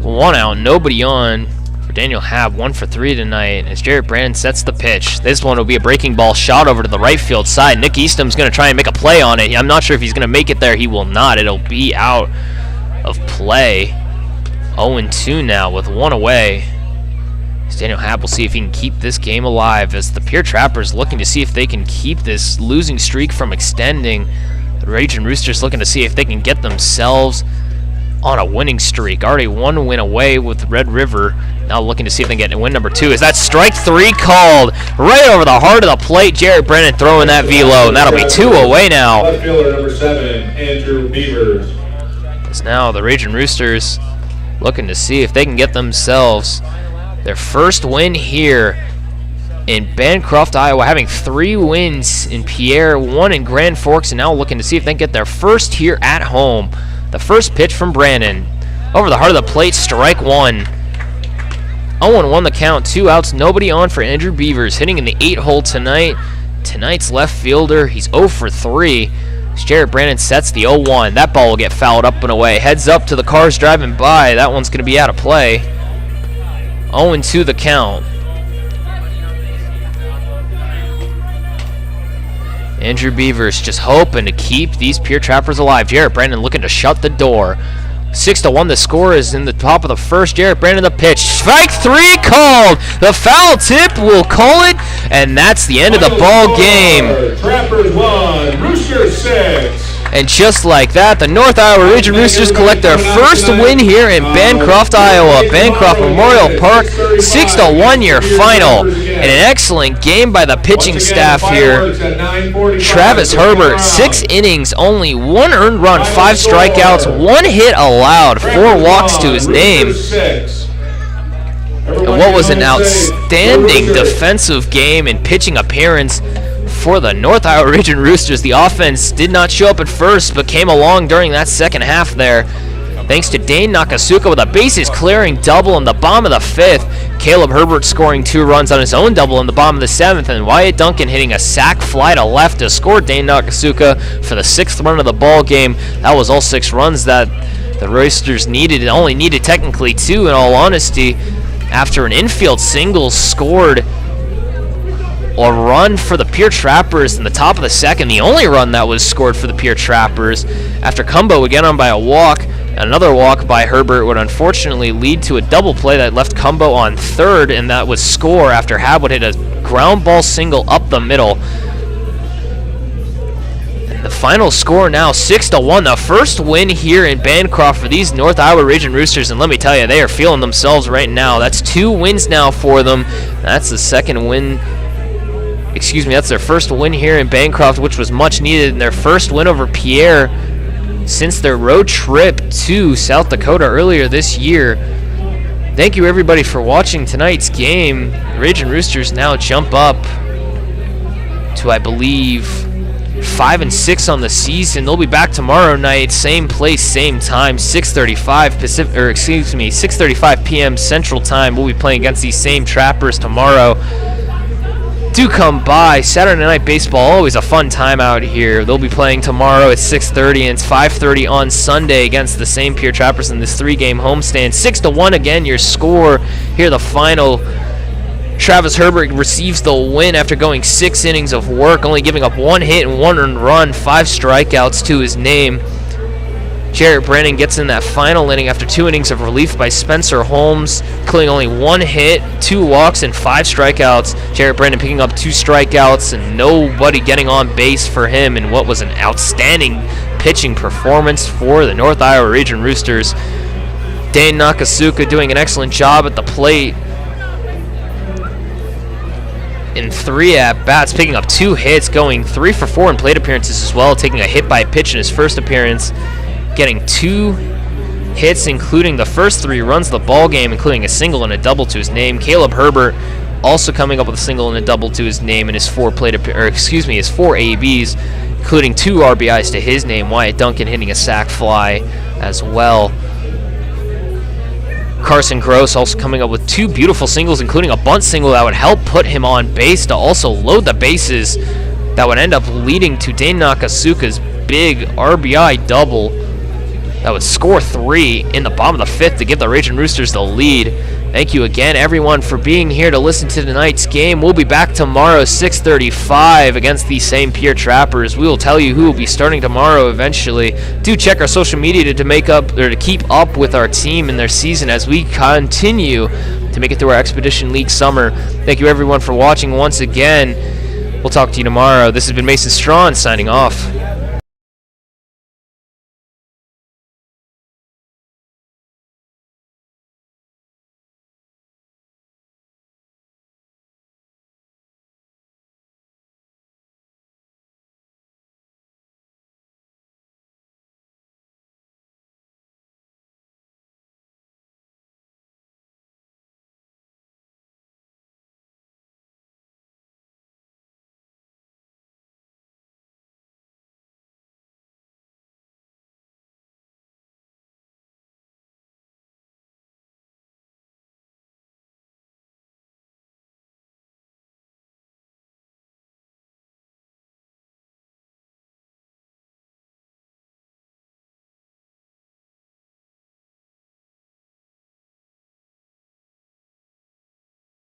1 out, nobody on for Daniel Hab. 1 for 3 tonight as Jarrett Brandon sets the pitch. This one will be a breaking ball shot over to the right field side. Nick Easton's going to try and make a play on it. I'm not sure if he's going to make it there. He will not. It'll be out of play. 0-2 now with 1 away. Daniel Hab will see if he can keep this game alive as the Pierre Trappers looking to see if they can keep this losing streak from extending. The Ragin Roosters looking to see if they can get themselves on a winning streak. Already 1 win away with Red River. Now looking to see if they can get win number 2. Is that strike 3 called right over the heart of the plate? Jarrett Brennan throwing that velo, and that'll be 2 away now. Left fielder number 7, Andrew Beavers. As now the Ragin Roosters looking to see if they can get themselves their first win here in Bancroft, Iowa, having 3 wins in Pierre, 1 in Grand Forks, and now looking to see if they can get their first here at home. The first pitch from Brandon. Over the heart of the plate, strike 1. 0-1 the count, 2 outs, nobody on for Andrew Beavers, hitting in the 8-hole tonight. Tonight's left fielder, he's 0 for 3. Jarrett Brandon sets the 0-1. That ball will get fouled up and away. Heads up to the cars driving by. That one's going to be out of play. 0-2 the count. Andrew Beavers just hoping to keep these Pierre Trappers alive. Jarrett Brandon looking to shut the door. 6-1 the score is in the top of the first. Jarrett Brandon the pitch. Strike 3 called. The foul tip will call it, and that's the end of the ball game. Trappers 1, Roosters 6. And just like that, the North Iowa Ragin Roosters collect their first win here in Bancroft, Iowa. Bancroft Memorial Park, 6-1 your final. And an excellent game by the pitching staff here. Travis Herbert, 6 innings, only 1 earned run, 5 strikeouts, 1 hit allowed, 4 walks to his name. And what was an outstanding defensive game and pitching appearance for the North Iowa Ragin Roosters. The offense did not show up at first, but came along during that second half there. Thanks to Dane Nakasuka with a bases-clearing double in the bottom of the 5th. Caleb Herbert scoring 2 runs on his own double in the bottom of the 7th. And Wyatt Duncan hitting a sac fly to left to score Dane Nakasuka for the 6th run of the ball game. That was all 6 runs that the Roosters needed. It only needed technically 2 in all honesty, after an infield single scored a run for the Pierre Trappers in the top of the 2nd, the only run that was scored for the Pierre Trappers, after Cumbo would get on by a walk. Another walk by Herbert would unfortunately lead to a double play that left Cumbo on 3rd, and that would score after Hab would hit a ground ball single up the middle. And the final score now 6-1, the first win here in Bancroft for these North Iowa Ragin Roosters, and let me tell you, they are feeling themselves right now. That's 2 wins now for them. That's the second win. That's their first win here in Bancroft, which was much needed, and their first win over Pierre since their road trip to South Dakota earlier this year. Thank you everybody for watching tonight's game. The Ragin Roosters now jump up to, I believe, 5-6 on the season. They'll be back tomorrow night, same place, same time, 6:35 p.m. Central Time. We'll be playing against these same Trappers tomorrow. Do come by. Saturday Night Baseball, always a fun time out here. They'll be playing tomorrow at 6:30, and it's 5:30 on Sunday against the same Pierre Trappers in this 3-game homestand. 6-1 again, your score. Here the final. Travis Herbert receives the win after going 6 innings of work, only giving up 1 hit and 1 earned run, 5 strikeouts to his name. Jarrett Brennan gets in that final inning after 2 innings of relief by Spencer Holmes, including only 1 hit, 2 walks, and 5 strikeouts. Jarrett Brennan picking up 2 strikeouts and nobody getting on base for him in what was an outstanding pitching performance for the North Iowa Ragin Roosters. Dane Nakasuka doing an excellent job at the plate in 3 at-bats, picking up 2 hits, going 3 for 4 in plate appearances as well, taking a hit by pitch in his first appearance, getting 2 hits, including the first 3 runs of the ball game, including a single and a double to his name. Caleb Herbert also coming up with a single and a double to his name in his 4 ABs, including 2 RBIs to his name. Wyatt Duncan hitting a sac fly as well. Carson Gross also coming up with 2 beautiful singles, including a bunt single that would help put him on base to also load the bases that would end up leading to Dane Nakasuka's big RBI double that would score 3 in the bottom of the 5th to give the Ragin Roosters the lead. Thank you again, everyone, for being here to listen to tonight's game. We'll be back tomorrow, 6:35, against the same Pierre Trappers. We will tell you who will be starting tomorrow eventually. Do check our social media to keep up with our team and their season as we continue to make it through our Expedition League summer. Thank you, everyone, for watching once again. We'll talk to you tomorrow. This has been Mason Strawn signing off.